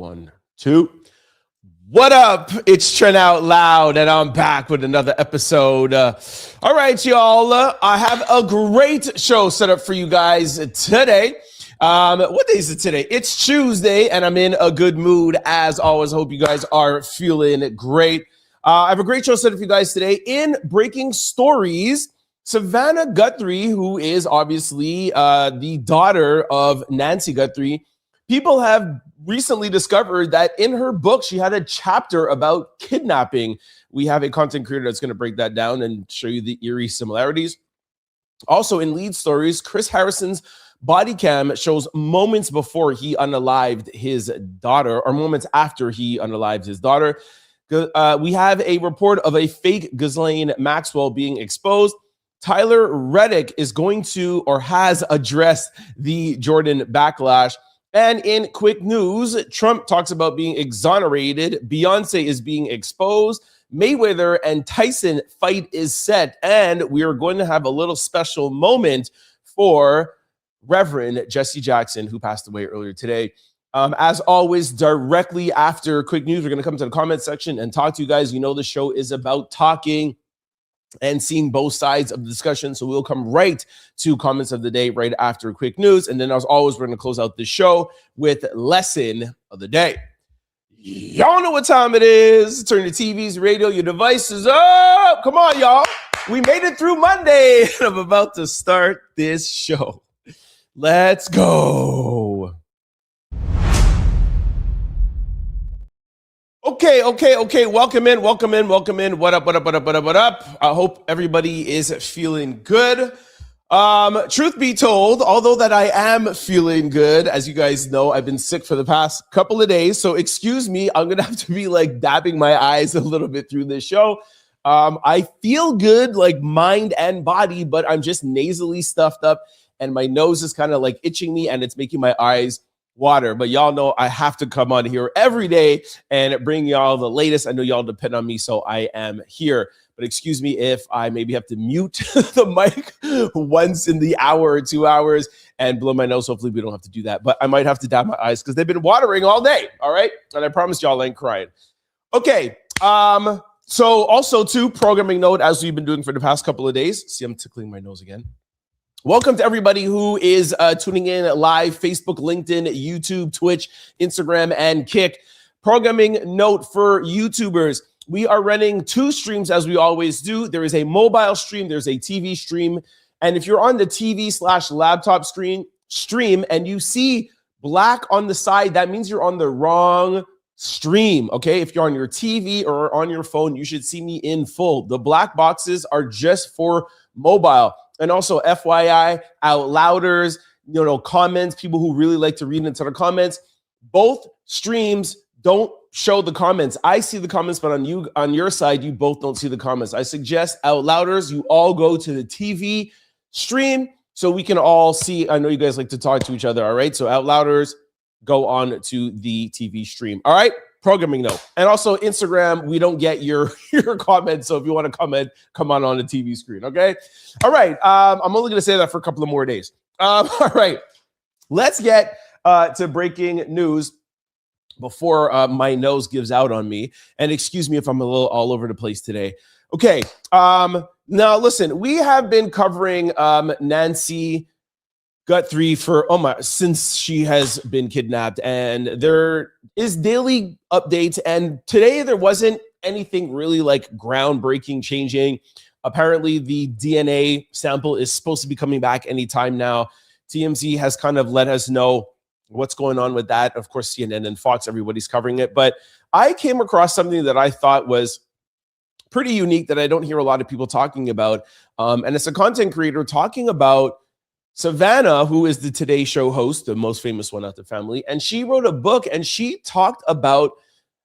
1, 2. What up? It's Trent Out Loud, and I'm back with another episode. All right, y'all. I have a great show set up for you guys today. What day is it today? It's Tuesday, and I'm in a good mood as always. Hope you guys are feeling great. I have a great show set up for you guys today. In breaking stories, Savannah Guthrie, who is obviously the daughter of Nancy Guthrie, people have recently discovered that in her book, she had a chapter about kidnapping. We have a content creator that's going to break that down and show you the eerie similarities. Also, in lead stories, Kris Harrison's body cam shows moments before he unalived his daughter, or moments after he unalived his daughter. We have a report of a fake Ghislaine Maxwell being exposed. Tyler Reddick is going to, or has addressed, the Jordan backlash. And in quick news, Trump talks about being exonerated. Beyonce is being exposed. Mayweather and Tyson fight is set. And we are going to have a little special moment for Reverend Jessy Jackson, who passed away earlier today. As always, directly after quick news, we're going to come to the comment section and talk to you guys. You know, the show is about talking and seeing both sides of the discussion. So we'll come right to comments of the day right after quick news. And then as always, we're going to close out the show with lesson of the day. Y'all know what time it is. Turn your TVs, radio, your devices up. Come on, y'all. We made it through Monday. And I'm about to start this show. Let's go. Okay. Welcome in. What up? I hope everybody is feeling good. Truth be told, although that I am feeling good, as you guys know, I've been sick for the past couple of days. So excuse me, I'm going to have to be like dabbing my eyes a little bit through this show. I feel good, like mind and body, but I'm just nasally stuffed up and my nose is kind of like itching me and it's making my eyes water. But y'all know I have to come on here every day and bring y'all the latest. I know y'all depend on me, so I am here. But excuse me if I maybe have to mute the mic once in the hour or 2 hours and blow my nose. Hopefully we don't have to do that. But I might have to dab my eyes because they've been watering all day. All right. And I promise y'all I ain't crying. Okay. So also too, programming note, as we've been doing for the past couple of days. See, I'm tickling my nose again. Welcome to everybody who is tuning in live, Facebook, LinkedIn, YouTube, Twitch, Instagram, and Kick. Programming note for YouTubers. We are running 2 streams as we always do. There is a mobile stream, there's a TV stream. And if you're on the TV/laptop stream and you see black on the side, that means you're on the wrong stream, okay? If you're on your TV or on your phone, you should see me in full. The black boxes are just for mobile. And also, FYI, out louders, comments, people who really like to read into the comments, both streams don't show the comments. I see the comments, but on your side, you both don't see the comments. I suggest out louders, you all go to the TV stream so we can all see. I know you guys like to talk to each other, all right? So out louders, go on to the TV stream, all right? Programming note. And also Instagram, we don't get your comments. So if you want to comment, come on the TV screen, okay? All right. I'm only going to say that for a couple of more days. All right. Let's get to breaking news before my nose gives out on me. And excuse me if I'm a little all over the place today. Okay. Now, listen, we have been covering Nancy Guthrie since she has been kidnapped, and there is daily updates, and today there wasn't anything really like groundbreaking changing. Apparently the DNA sample is supposed to be coming back anytime now. TMZ has kind of let us know what's going on with that. Of course, CNN and Fox, everybody's covering it, but I came across something that I thought was pretty unique that I don't hear a lot of people talking about, and it's a content creator talking about Savannah, who is the Today Show host, the most famous one out the family, and she wrote a book and she talked about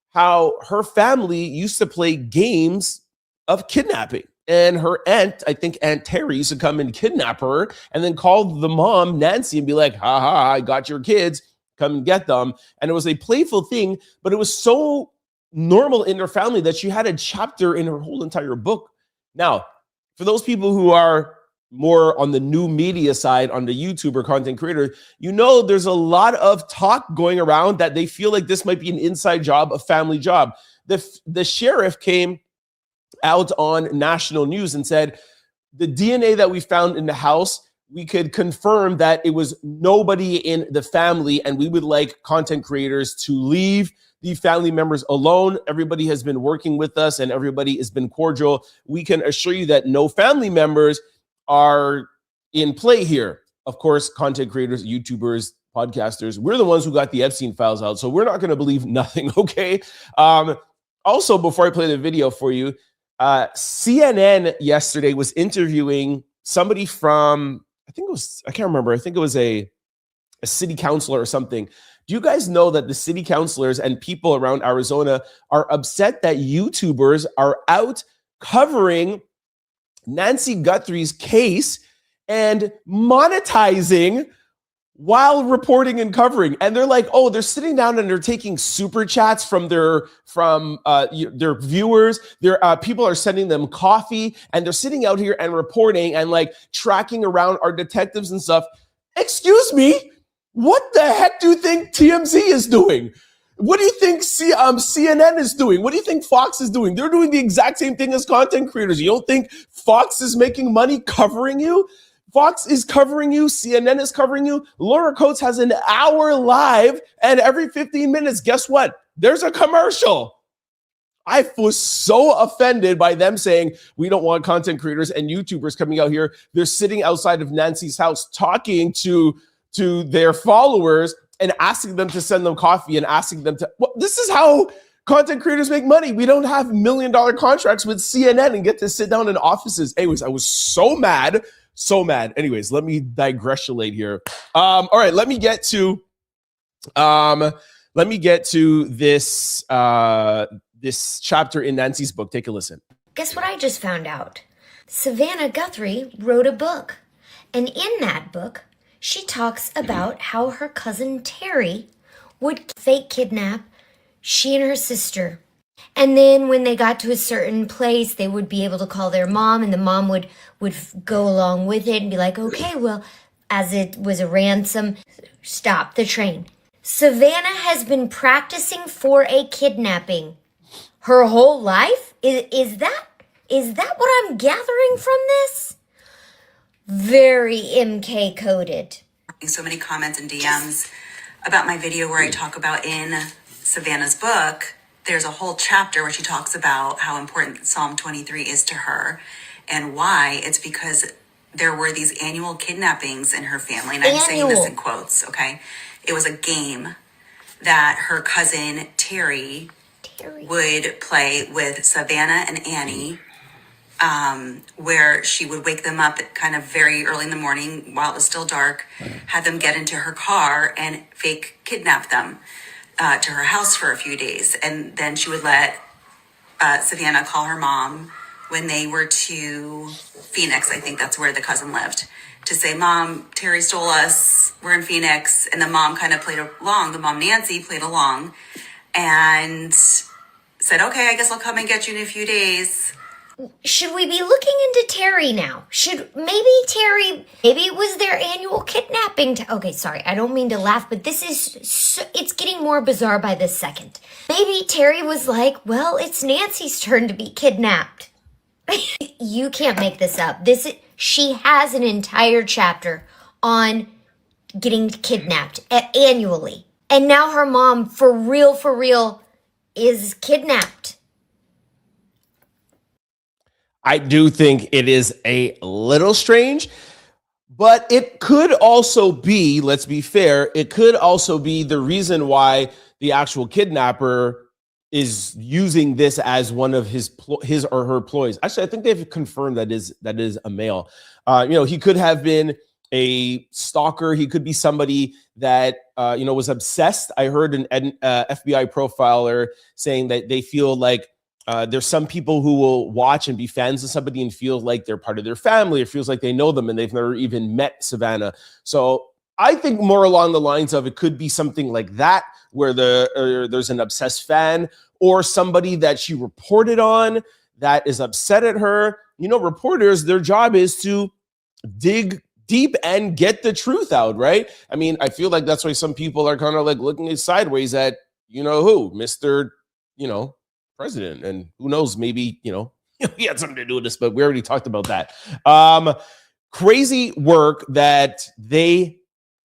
how her family used to play games of kidnapping. And her aunt, I think Aunt Terry, used to come and kidnap her and then call the mom, Nancy, and be like, I got your kids, come and get them. And it was a playful thing, but it was so normal in her family that she had a chapter in her whole entire book. Now, for those people who are more on the new media side, on the YouTuber content creator, you know, there's a lot of talk going around that they feel like this might be an inside job, a family job. The sheriff came out on national news and said, the DNA that we found in the house, we could confirm that it was nobody in the family, and we would like content creators to leave the family members alone. Everybody has been working with us and everybody has been cordial. We can assure you that no family members are in play here. Of course, content creators, YouTubers, podcasters, we're the ones who got the Epstein files out, so we're not going to believe nothing, okay? Also, before I play the video for you, CNN yesterday was interviewing somebody from, I can't remember, I think it was a city councilor or something. Do you guys know that the city councilors and people around Arizona are upset that YouTubers are out covering Nancy Guthrie's case and monetizing while reporting and covering? And they're like, oh, they're sitting down and they're taking super chats from their viewers. Their people are sending them coffee, and they're sitting out here and reporting and like tracking around our detectives and stuff. Excuse me, what the heck do you think TMZ is doing? What do you think CNN is doing? What do you think Fox is doing? They're doing the exact same thing as content creators. You don't think Fox is making money covering you? Fox is covering you. CNN is covering you. Laura Coates has an hour live, and every 15 minutes, guess what? There's a commercial. I was so offended by them saying we don't want content creators and YouTubers coming out here. They're sitting outside of Nancy's house talking to their followers and asking them to send them coffee and asking them to, well, this is how content creators make money. We don't have $1 million contracts with CNN and get to sit down in offices. Anyways, I was so mad. Anyways, let me digressulate here. All right, let me get to this this chapter in Nancy's book. Take a listen. Guess what I just found out? Savannah Guthrie wrote a book, and in that book, she talks about how her cousin Terry would fake kidnap she and her sister. And then when they got to a certain place, they would be able to call their mom, and the mom would go along with it and be like, okay, well, as it was a ransom, stop the train. Savannah has been practicing for a kidnapping her whole life? Is that what I'm gathering from this? Very MK coded. So many comments and DMs about my video where I talk about in Savannah's book, there's a whole chapter where she talks about how important Psalm 23 is to her and why. It's because there were these annual kidnappings in her family. And I'm saying this in quotes, okay? It was a game that her cousin Terry would play with Savannah and Annie, where she would wake them up at kind of very early in the morning while it was still dark, had them get into her car and fake kidnap them to her house for a few days. And then she would let Savannah call her mom when they were to Phoenix. I think that's where the cousin lived, to say, Mom, Terry stole us. We're in Phoenix. And the mom kind of played along. The mom, Nancy, played along and said, okay, I guess I'll come and get you in a few days. Should we be looking into Terry now? Maybe it was their annual kidnapping. Okay, sorry, I don't mean to laugh, but it's getting more bizarre by the second. Maybe Terry was like, well, it's Nancy's turn to be kidnapped. You can't make this up. She has an entire chapter on getting kidnapped annually. And now her mom, for real, is kidnapped. I do think it is a little strange, but it could also be, let's be fair, it could also be the reason why the actual kidnapper is using this as one of his or her ploys. Actually, I think they've confirmed that is a male. He could have been a stalker. He could be somebody that was obsessed. I heard an FBI profiler saying that they feel like there's some people who will watch and be fans of somebody and feel like they're part of their family. It feels like they know them and they've never even met Savannah. So I think more along the lines of it could be something like that, where there's an obsessed fan or somebody that she reported on that is upset at her. Reporters, their job is to dig deep and get the truth out, right? I mean, I feel like that's why some people are kind of like looking sideways at, you know who, Mr., president. And who knows, maybe, he had something to do with this, but we already talked about that. Crazy work that they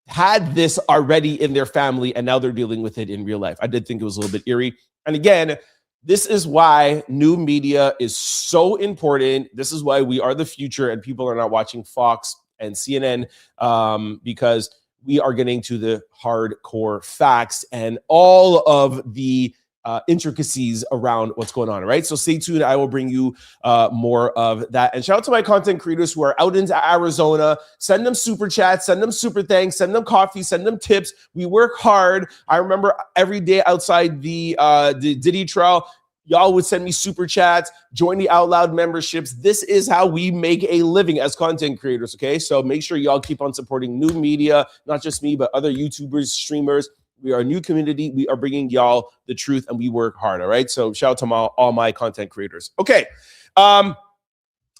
had this already in their family and now they're dealing with it in real life. I did think it was a little bit eerie. And again, this is why new media is so important. This is why we are the future and people are not watching Fox and CNN because we are getting to the hardcore facts and all of the intricacies around what's going on, right? So stay tuned. I will bring you more of that. And shout out to my content creators who are out into Arizona. Send them super chats, send them super thanks, send them coffee, send them tips. We work hard. I remember every day outside the Diddy trial, y'all would send me super chats, join the Out Loud memberships. This is how we make a living as content creators, okay? So make sure y'all keep on supporting new media, not just me, but other YouTubers, streamers. We are a new community. We are bringing y'all the truth and we work hard, all right? So shout out to all my content creators. Okay,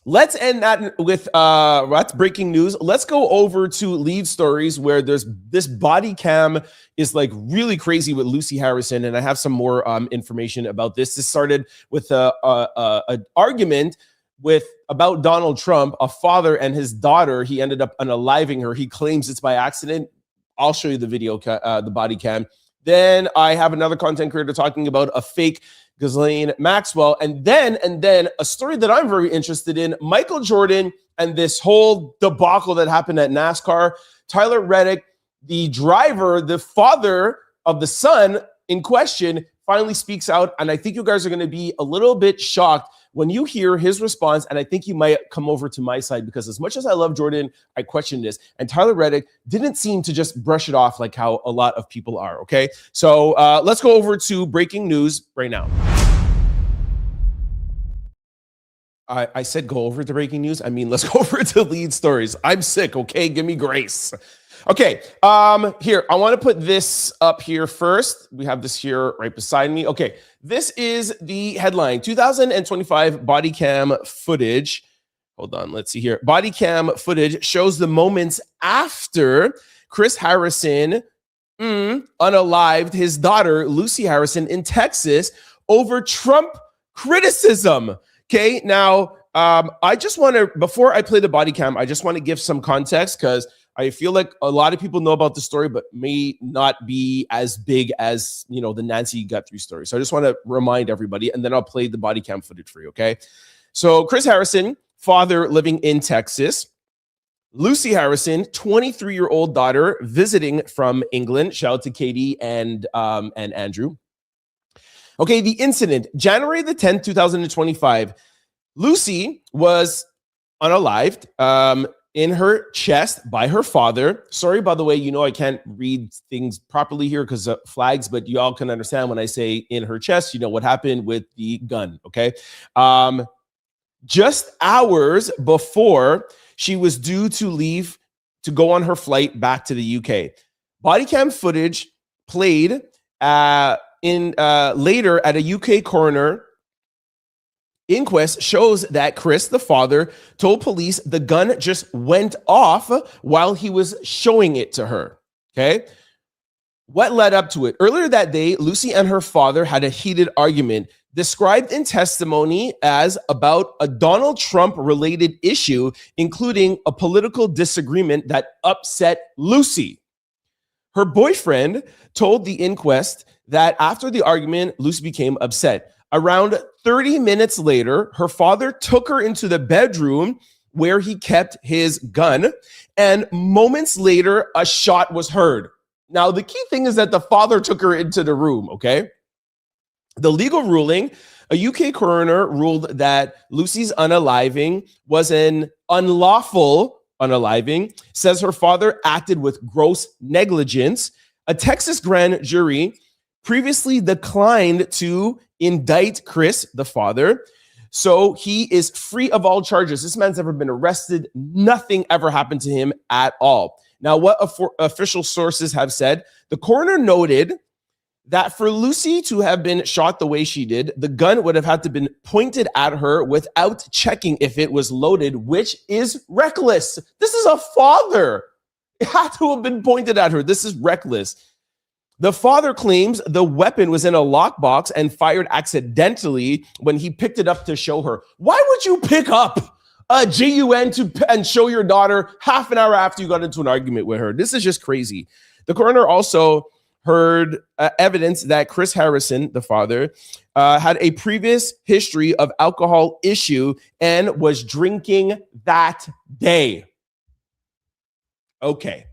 let's end that with that's breaking news. Let's go over to lead stories where there's this body cam is like really crazy with Lucy Harrison, and I have some more information about this. This started with an argument about Donald Trump, a father and his daughter. He ended up unaliving her. He claims it's by accident. I'll show you the video, the body cam. Then I have another content creator talking about a fake Ghislaine Maxwell. And then a story that I'm very interested in, Michael Jordan and this whole debacle that happened at NASCAR. Tyler Reddick, the driver, the father of the son in question, finally speaks out. And I think you guys are going to be a little bit shocked when you hear his response, and I think you might come over to my side because as much as I love Jordan, I question this. And Tyler Reddick didn't seem to just brush it off like how a lot of people are, okay? So let's go over to breaking news right now. I said go over to breaking news. I mean, let's go over to lead stories. I'm sick, okay? Give me grace. Okay, here, I want to put this up here first. We have this here right beside me. Okay, this is the headline, 2025 body cam footage. Hold on, let's see here. Body cam footage shows the moments after Kris Harrison unalived his daughter, Lucy Harrison, in Texas over Trump criticism. Okay, now, I just want to, before I play the body cam, I just want to give some context because I feel like a lot of people know about the story, but may not be as big as, the Nancy Guthrie story. So I just want to remind everybody, and then I'll play the body cam footage for you, okay? So Kris Harrison, father living in Texas. Lucy Harrison, 23-year-old daughter visiting from England. Shout out to Katie and Andrew. Okay, the incident, January the 10th, 2025. Lucy was unalived, in her chest by her father. Sorry, by the way, I can't read things properly here because of flags, but you all can understand when I say in her chest, what happened with the gun, okay? Just hours before she was due to leave to go on her flight back to the UK. Body cam footage played later at a UK coroner inquest shows that Kris, the father, told police the gun just went off while he was showing it to her. Okay. What led up to it? Earlier that day, Lucy and her father had a heated argument described in testimony as about a Donald Trump related issue, including a political disagreement that upset Lucy. Her boyfriend told the inquest that after the argument, Lucy became upset. Around 30 minutes later, her father took her into the bedroom where he kept his gun, and moments later, a shot was heard. Now, the key thing is that the father took her into the room, okay? The legal ruling, a UK coroner ruled that Lucy's unaliving was an unlawful unaliving, says her father acted with gross negligence. A Texas grand jury previously declined to indict Kris, the father, so he is free of all charges. This man's never been arrested. Nothing ever happened to him at all. Now, what official sources have said, the coroner noted that for Lucy to have been shot the way she did, the gun would have had to been pointed at her without checking if it was loaded, which is reckless. This is a father. It had to have been pointed at her. This is reckless. The father claims the weapon was in a lockbox and fired accidentally when he picked it up to show her. Why would you pick up a GUN and show your daughter half an hour after you got into an argument with her? This is just crazy. The coroner also heard evidence that Kris Harrison, the father, had a previous history of alcohol issue and was drinking that day. Okay,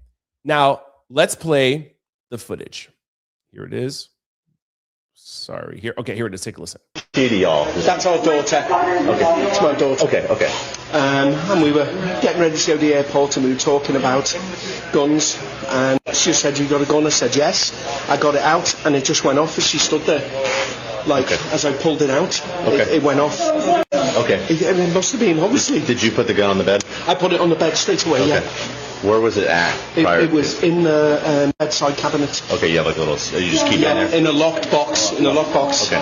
now let's play the footage. Here it is. Sorry, here. Okay, here it is. Take a listen. Kitty, y'all. That's our daughter. Okay. It's my daughter. Okay. And we were getting ready to go to the airport and we were talking about guns. And she said, "You got a gun?" I said, "Yes." I got it out and it just went off as she stood there. As I pulled it out, it went off. Okay. It must have been, obviously. Did you put the gun on the bed? I put it on the bed straight away, yeah. Where was it at? It was in the bedside cabinet. Okay, yeah, like a little. You just keep it in there. In a locked box. Okay.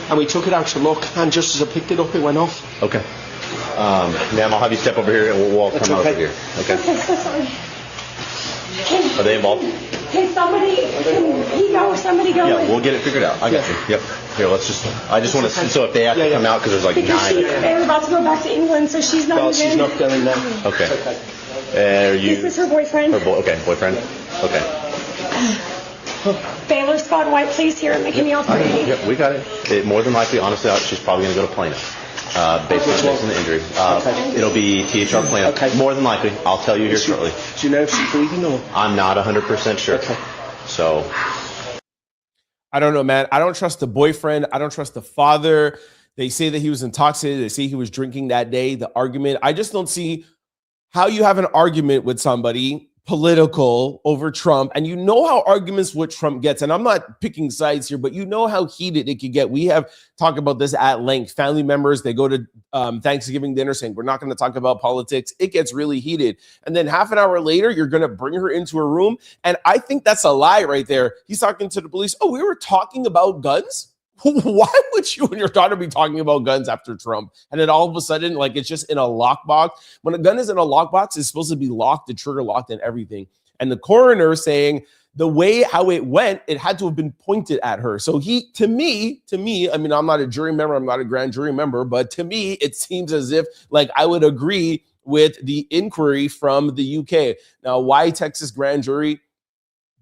And we took it out to look, and just as I picked it up, it went off. Okay. Ma'am, I'll have you step over here, and we'll come over here. Okay. So sorry. Are they involved? Can he go or somebody go? Yeah, we'll get it figured out. I got you. Yep. Here, I just want to see. So if they have to come out, because there's like because 9. They were about to go back to England, so she's not. Well, she's not going there. Okay. Are you? This is her boyfriend. Boyfriend. Okay. Baylor Scott White, please here and make me all pretty. Yeah, we got it. More than likely, honestly, she's probably going to go to plaintiff. Based on the injury. It'll be THR plaintiff. Okay. More than likely. I'll tell you here shortly. Do you know if she's bleeding or? I'm not 100% sure. Okay. So. I don't know, man. I don't trust the boyfriend. I don't trust the father. They say that he was intoxicated. They say he was drinking that day. The argument. I just don't see how you have an argument with somebody political over Trump, and you know how arguments with Trump gets, and I'm not picking sides here, but you know how heated it could get. We have talked about this at length. Family members, they go to Thanksgiving dinner saying, we're not going to talk about politics. It gets really heated. And then half an hour later, you're going to bring her into a room. And I think that's a lie right there. He's talking to the police. Oh, we were talking about guns? Why would you and your daughter be talking about guns after Trump? And then all of a sudden, like, it's just in a lockbox. When a gun is in a lockbox, it's supposed to be locked, the trigger locked and everything. And the coroner saying the way how it went, it had to have been pointed at her. So to me, I mean, I'm not a jury member, I'm not a grand jury member, but to me, it seems as if like I would agree with the inquiry from the UK. Now, why Texas grand jury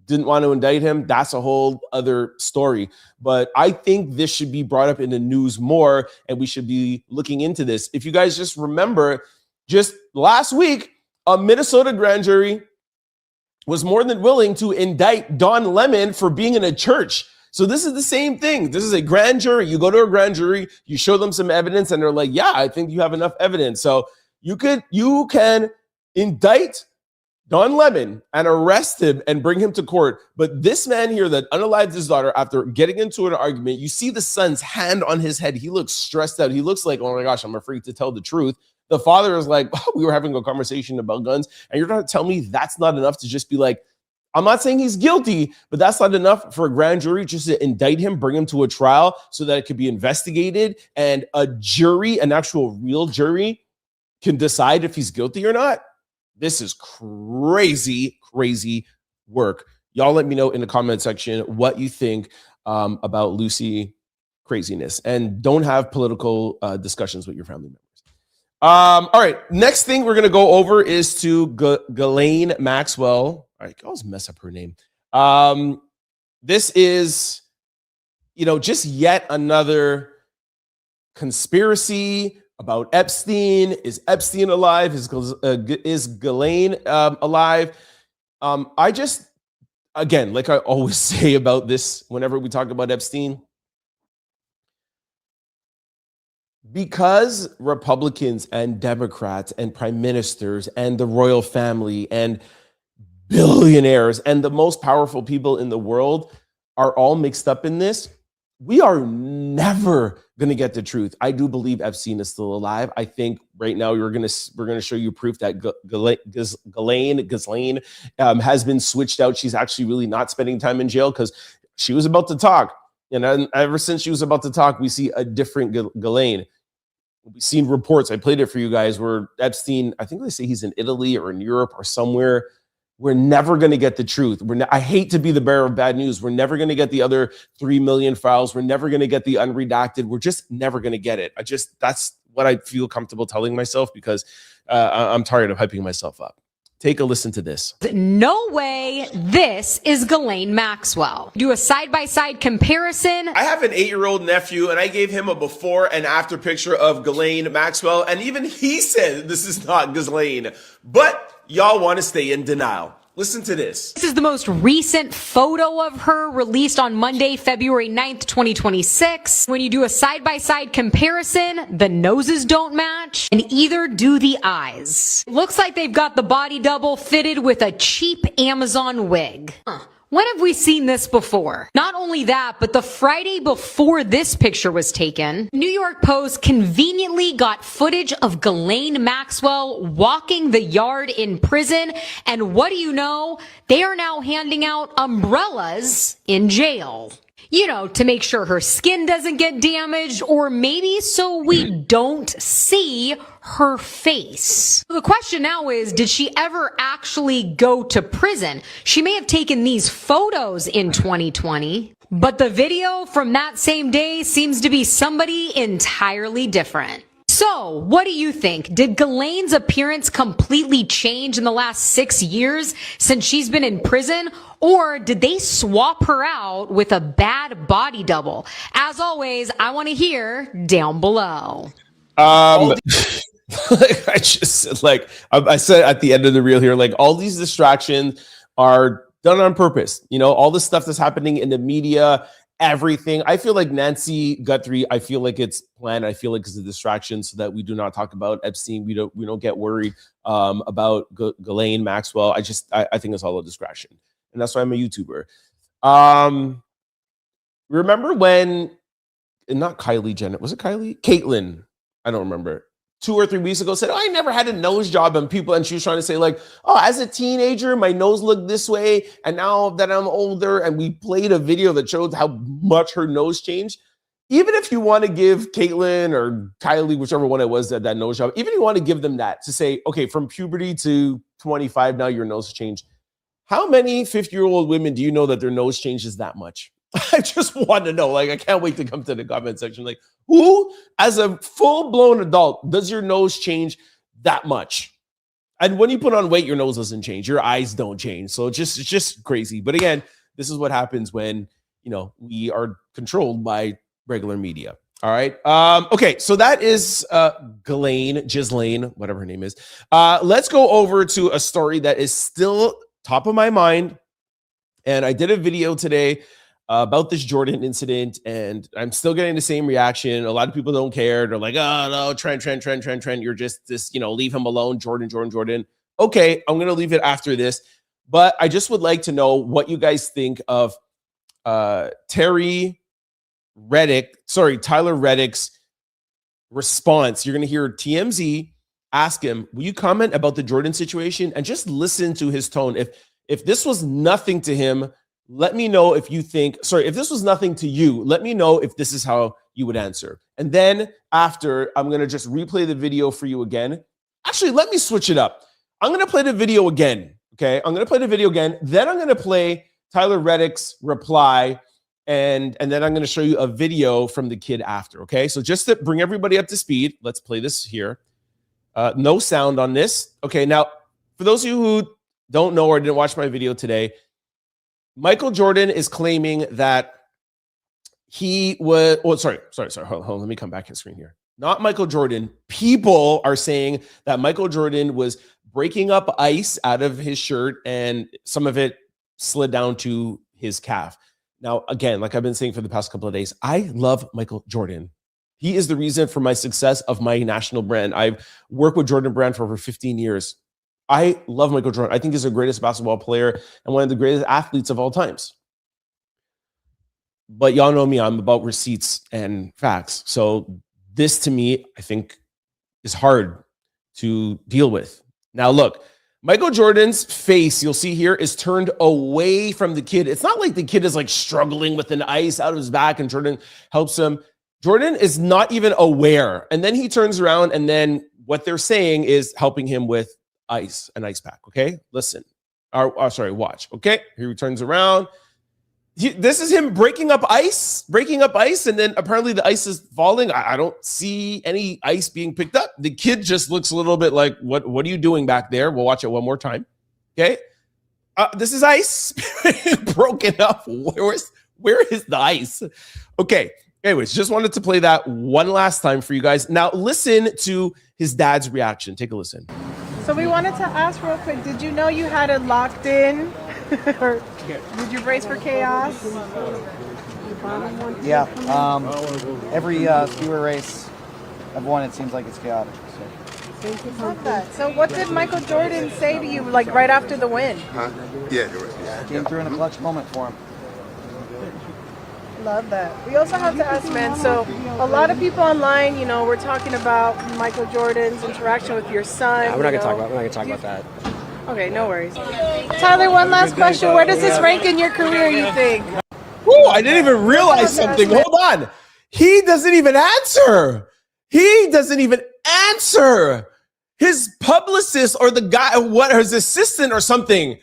didn't want to indict him, that's a whole other story. But I think this should be brought up in the news more, and we should be looking into this. If you guys just remember, just last week, a Minnesota grand jury was more than willing to indict Don Lemon for being in a church. So this is the same thing. This is a grand jury. You go to a grand jury, you show them some evidence, and they're like, yeah, I think you have enough evidence. So you can indict Don Lemon and arrest him and bring him to court. But this man here that unalived his daughter after getting into an argument, you see the son's hand on his head. He looks stressed out. He looks like, oh my gosh, I'm afraid to tell the truth. The father is like, oh, we were having a conversation about guns. And you're trying to tell me that's not enough to just be like, I'm not saying he's guilty, but that's not enough for a grand jury just to indict him, bring him to a trial so that it could be investigated. And a jury, an actual real jury, can decide if he's guilty or not. This is crazy, crazy work. Y'all let me know in the comment section what you think about Lucy craziness. And don't have political discussions with your family members. All right, next thing we're going to go over is to Ghislaine Maxwell. All right, I always mess up her name. This is, just yet another conspiracy about Epstein. Is Epstein alive? Is Ghislaine alive? I just, again, like I always say about this whenever we talk about Epstein, because Republicans and Democrats and prime ministers and the royal family and billionaires and the most powerful people in the world are all mixed up in this, we are never going to get the truth. I do believe Epstein is still alive. I think right now we're going to show you proof that Ghislaine has been switched out. She's actually really not spending time in jail because she was about to talk. And ever since she was about to talk, we see a different Ghislaine. We've seen reports, I played it for you guys, where Epstein, I think they say he's in Italy or in Europe or somewhere. We're never going to get the truth. I hate to be the bearer of bad news. We're never going to get the other 3 million files. We're never going to get the unredacted. We're just never going to get it. That's what I feel comfortable telling myself, because I'm tired of hyping myself up. Take a listen to this. No way this is Ghislaine Maxwell. Do a side-by-side comparison. I have an 8-year-old nephew, and I gave him a before and after picture of Ghislaine Maxwell, and even he said this is not Ghislaine. But y'all want to stay in denial. Listen to this. This is the most recent photo of her released on Monday, February 9th, 2026. When you do a side-by-side comparison, the noses don't match, and either do the eyes. Looks like they've got the body double fitted with a cheap Amazon wig. When have we seen this before? Not only that, but the Friday before this picture was taken, New York Post conveniently got footage of Ghislaine Maxwell walking the yard in prison. And what do you know? They are now handing out umbrellas in jail. You know, to make sure her skin doesn't get damaged, or maybe so we don't see her face. The question now is, did she ever actually go to prison? She may have taken these photos in 2020, but the video from that same day seems to be somebody entirely different. So, what do you think? Did Ghislaine's appearance completely change in the last 6 years since she's been in prison? Or did they swap her out with a bad body double? As always, I want to hear down below. I said at the end of the reel here, like, all these distractions are done on purpose. You know, all the stuff that's happening in the media, everything. I feel like Nancy Guthrie, I feel like it's planned. I feel like it's a distraction so that we do not talk about Epstein. We don't get worried about Ghislaine Maxwell. I think it's all a distraction. And that's why I'm a YouTuber. Remember when, not Kylie Jenner, was it Kylie? Caitlyn, I don't remember. 2 or 3 weeks ago said, I never had a nose job, and she was trying to say, like, as a teenager, my nose looked this way, and now that I'm older, and we played a video that showed how much her nose changed. Even if you want to give Caitlyn or Kylie, whichever one it was, that nose job, even if you want to give them that, to say, okay, from puberty to 25, now your nose changed. How many 50-year-old women do you know that their nose changes that much? I just want to know. Like, I can't wait to come to the comment section. Like, who, as a full-blown adult, does your nose change that much? And when you put on weight, your nose doesn't change. Your eyes don't change. So it's just crazy. But again, this is what happens when, we are controlled by regular media. All right. Okay. So that is Ghislaine, whatever her name is. Let's go over to a story that is still top of my mind. And I did a video today about this Jordan incident, and I'm still getting the same reaction. A lot of people don't care. They're like, oh no, Trent, you're just this, leave him alone, Jordan. Okay, I'm gonna leave it after this, but I just would like to know what you guys think of Tyler Reddick's response. You're gonna hear TMZ ask him, will you comment about the Jordan situation? And just listen to his tone. If this was nothing to him, let me know if this was nothing to you, let me know if this is how you would answer. And then after, I'm going to just replay the video for you again. Actually, let me switch it up. I'm going to play the video again. Okay. I'm going to play the video again. Then I'm going to play Tyler Reddick's reply. And then I'm going to show you a video from the kid after. Okay. So just to bring everybody up to speed, let's play this here. No sound on this. Okay. Now, for those of you who don't know or didn't watch my video today, Michael Jordan is claiming that he was, sorry. Hold on. Let me come back in screen here. Not Michael Jordan. People are saying that Michael Jordan was breaking up ice out of his shirt and some of it slid down to his calf. Now, again, like I've been saying for the past couple of days, I love Michael Jordan. He is the reason for my success of my national brand. I've worked with Jordan Brand for over 15 years. I love Michael Jordan. I think he's the greatest basketball player and one of the greatest athletes of all times. But y'all know me, I'm about receipts and facts. So this, to me, I think is hard to deal with. Now, look, Michael Jordan's face, you'll see here, is turned away from the kid. It's not like the kid is like struggling with an ice out of his back and Jordan helps him. Jordan is not even aware. And then he turns around and then what they're saying is helping him with an ice pack. Okay, listen. Watch. Okay, he turns around. This is him breaking up ice, and then apparently the ice is falling. I don't see any ice being picked up. The kid just looks a little bit like, what are you doing back there? We'll watch it one more time. Okay. This is ice broken up. Where is the ice? Okay. Anyways, just wanted to play that one last time for you guys. Now listen to his dad's reaction. Take a listen. So we wanted to ask real quick, did you know you had it locked in? Or did you brace for chaos? Yeah. Every speedway race I've won, it seems like it's chaotic. Love that. So what did Michael Jordan say to you, like right after the win? Yeah, you're right. Came through in a clutch moment for him. Love that. We also have to ask, man, so a lot of people online, you know, we're talking about Michael Jordan's interaction with your son. Yeah, we're not gonna talk about that. Okay, no worries. Tyler, one last question. Where does this rank in your career, you think? Ooh, I didn't even realize something. Hold on. He doesn't even answer. His publicist or the guy, his assistant or something,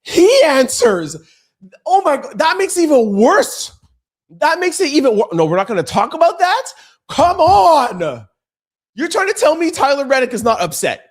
he answers. Oh my God, that makes it even worse. No, we're not going to talk about that? Come on. You're trying to tell me Tyler Reddick is not upset.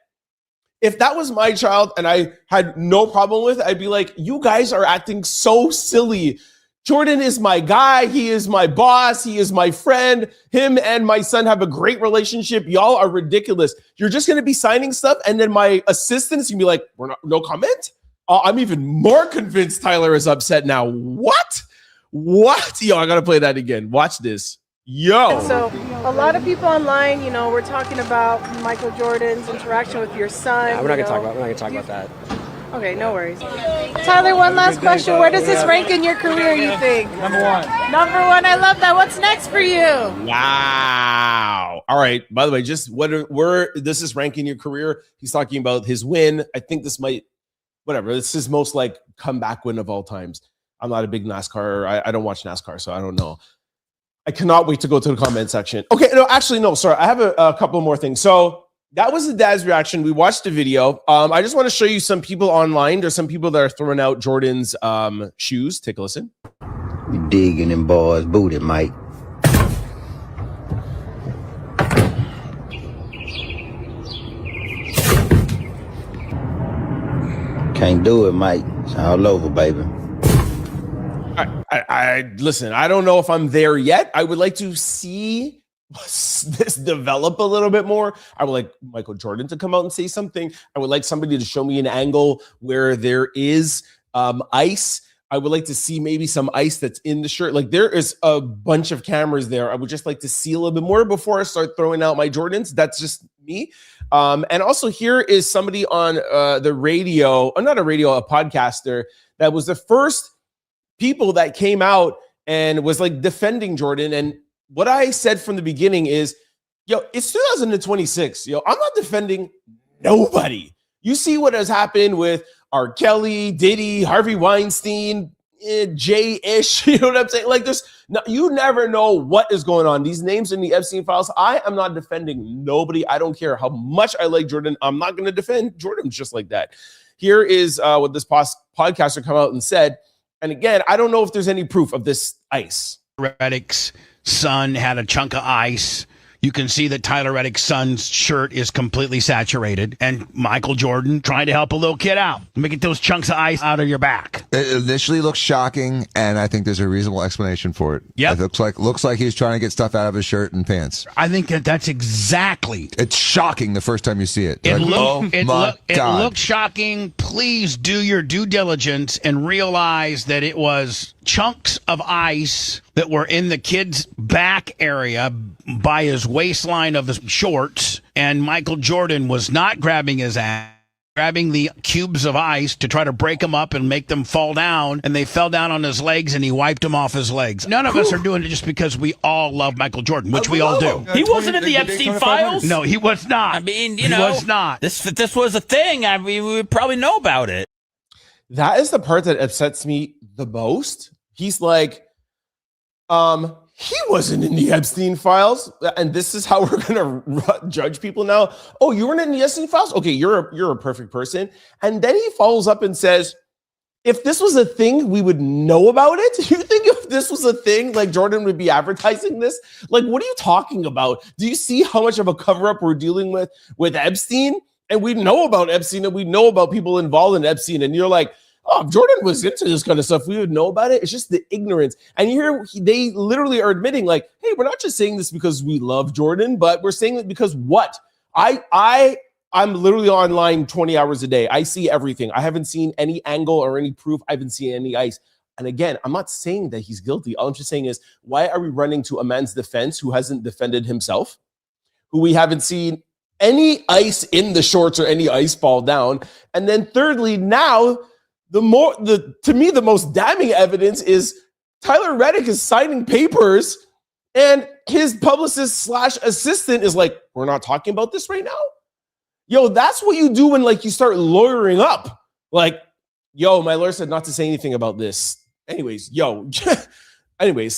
If that was my child and I had no problem with it, I'd be like, you guys are acting so silly. Jordan is my guy. He is my boss. He is my friend. Him and my son have a great relationship. Y'all are ridiculous. You're just going to be signing stuff. And then my assistant's going to be like, no comment. I'm even more convinced Tyler is upset now. What? Yo, I got to play that again. Watch this. Yo. So a lot of people online, you know, we're talking about Michael Jordan's interaction with your son. Yeah, we're not gonna talk about that. Okay, no worries. Tyler, one last question. Where does this rank in your career, you think? Number one. Number one. I love that. What's next for you? Wow. All right. By the way, just where this is ranking your career. He's talking about his win. I think this might, whatever. This is most like comeback win of all times. I'm not a big NASCAR. I don't watch NASCAR, so I don't know. I cannot wait to go to the comment section. Okay, no, actually, no, sorry. I have a couple more things. So that was the dad's reaction. We watched the video. I just want to show you some people online. There's some people that are throwing out Jordan's shoes. Take a listen. You digging in boys' booty, Mike. Can't do it, Mike. It's all over, baby. I listen, I don't know if I'm there yet. I would like to see this develop a little bit more. I would like Michael Jordan to come out and say something. I would like somebody to show me an angle where there is ice. I would like to see maybe some ice that's in the shirt. Like there is a bunch of cameras there. I would just like to see a little bit more before I start throwing out my Jordans. That's just me. And also here is somebody on the radio, or not a radio, a podcaster that was the first people that came out and was like defending Jordan. And what I said from the beginning is, yo, it's 2026. Yo, I'm not defending nobody. You see what has happened with R. Kelly, Diddy, Harvey Weinstein, Jay-ish. You know what I'm saying? Like you never know what is going on. These names in the Epstein files, I am not defending nobody. I don't care how much I like Jordan. I'm not going to defend Jordan just like that. Here is what this podcaster come out and said. And again, I don't know if there's any proof of this ice. Reddick's son had a chunk of ice. You can see that Tyler Reddick's son's shirt is completely saturated. And Michael Jordan trying to help a little kid out. Let me get those chunks of ice out of your back. It initially looks shocking, and I think there's a reasonable explanation for it. Yeah, it looks like he's trying to get stuff out of his shirt and pants. I think that's exactly. It's shocking the first time you see it. It It looked shocking. Please do your due diligence and realize that it was chunks of ice that were in the kid's back area by his waistline of the shorts, and Michael Jordan was not grabbing his ass. grabbing the cubes of ice to try to break them up and make them fall down, and they fell down on his legs, and he wiped them off his legs. None of us are doing it just because we all love Michael Jordan, which we all do. He wasn't in the Epstein files? No, he was not. I mean, he was not. This was a thing. I mean, we would probably know about it. That is the part that upsets me the most. He's like, he wasn't in the Epstein files, and this is how we're gonna judge people now. Oh, you weren't in the Epstein files? Okay, you're a perfect person. And then he follows up and says, if this was a thing, we would know about it. You think if this was a thing, like Jordan would be advertising this? Like, what are you talking about? Do you see how much of a cover-up we're dealing with Epstein? And we know about Epstein, and we know about people involved in Epstein, and you're like, oh, if Jordan was into this kind of stuff, we would know about it. It's just the ignorance. And here they literally are admitting, like, hey, we're not just saying this because we love Jordan, but we're saying it because what? I'm literally online 20 hours a day. I see everything. I haven't seen any angle or any proof. I haven't seen any ice. And again, I'm not saying that he's guilty. All I'm just saying is, why are we running to a man's defense who hasn't defended himself, who we haven't seen any ice in the shorts or any ice fall down? And then thirdly, now, to me, the most damning evidence is Tyler Reddick is signing papers, and his publicist / assistant is like, we're not talking about this right now. Yo, that's what you do when like you start lawyering up. Like, yo, my lawyer said not to say anything about this. Anyways,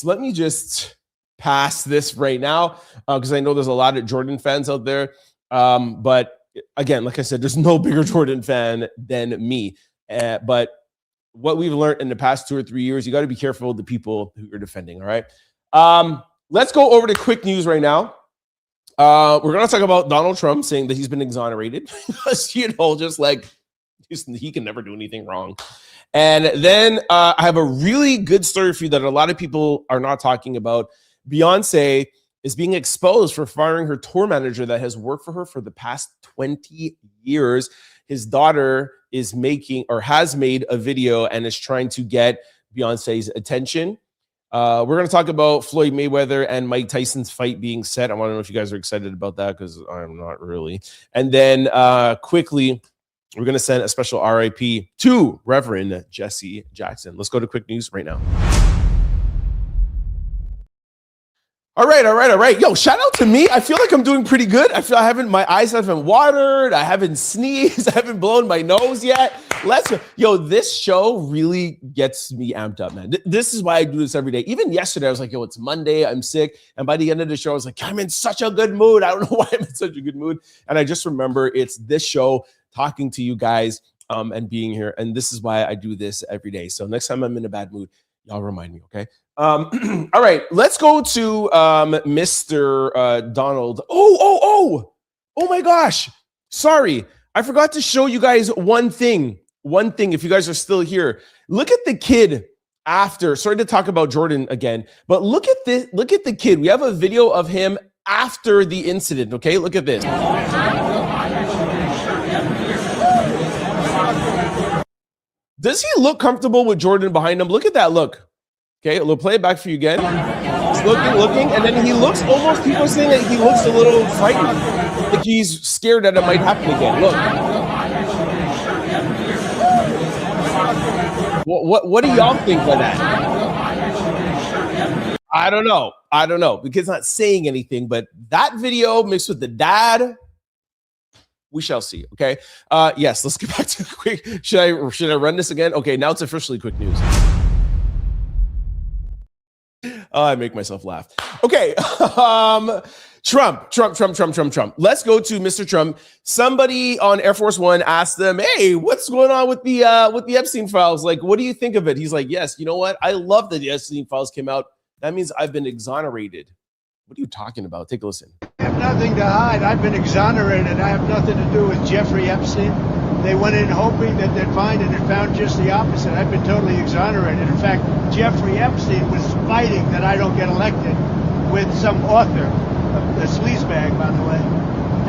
let me just pass this right now because I know there's a lot of Jordan fans out there. But again, like I said, there's no bigger Jordan fan than me. But what we've learned in the past 2 or 3 years, you got to be careful of the people who you're defending. All right. Let's go over to quick news right now. We're going to talk about Donald Trump saying that he's been exonerated because, just like he can never do anything wrong. And then I have a really good story for you that a lot of people are not talking about. Beyonce is being exposed for firing her tour manager that has worked for her for the past 20 years. His daughter is has made a video and is trying to get Beyonce's attention. We're going to talk about Floyd Mayweather and Mike Tyson's fight being set. I want to know if you guys are excited about that because I'm not really. And then quickly, we're going to send a special RIP to Reverend Jessy Jackson. Let's go to quick news right now. All right. Yo, shout out to me. I feel like I'm doing pretty good. My eyes haven't watered. I haven't sneezed. I haven't blown my nose yet. This show really gets me amped up, man. This is why I do this every day. Even yesterday, I was like, yo, it's Monday. I'm sick. And by the end of the show, I was like, I'm in such a good mood. I don't know why I'm in such a good mood. And I just remember it's this show talking to you guys and being here. And this is why I do this every day. So next time I'm in a bad mood, y'all remind me, okay? All right, let's go to Mr. Donald. Oh my gosh. Sorry. I forgot to show you guys one thing. If you guys are still here. Look at the kid after. Sorry to talk about Jordan again, but look at this. Look at the kid. We have a video of him after the incident, okay? Look at this. Does he look comfortable with Jordan behind him? Look at that look. Okay, we'll play it back for you again. He's looking, and then he looks almost, people are saying that he looks a little frightened. Like he's scared that it might happen again. Look. What do y'all think of that? I don't know. Because it's not saying anything, but that video mixed with the dad, we shall see, okay? Yes, let's get back to the quick. Should I run this again? Okay, now it's officially quick news. I make myself laugh. Okay. Trump. Let's go to Mr. Trump. Somebody on Air Force One asked them, hey, what's going on with the Epstein files? Like, what do you think of it? He's like, yes, you know what? I love that the Epstein files came out. That means I've been exonerated. What are you talking about? Take a listen. I have nothing to hide. I've been exonerated. I have nothing to do with Jeffrey Epstein. They went in hoping that they'd find it and found just the opposite. I've been totally exonerated. In fact, Jeffrey Epstein was fighting that I don't get elected with some author, a sleazebag, by the way.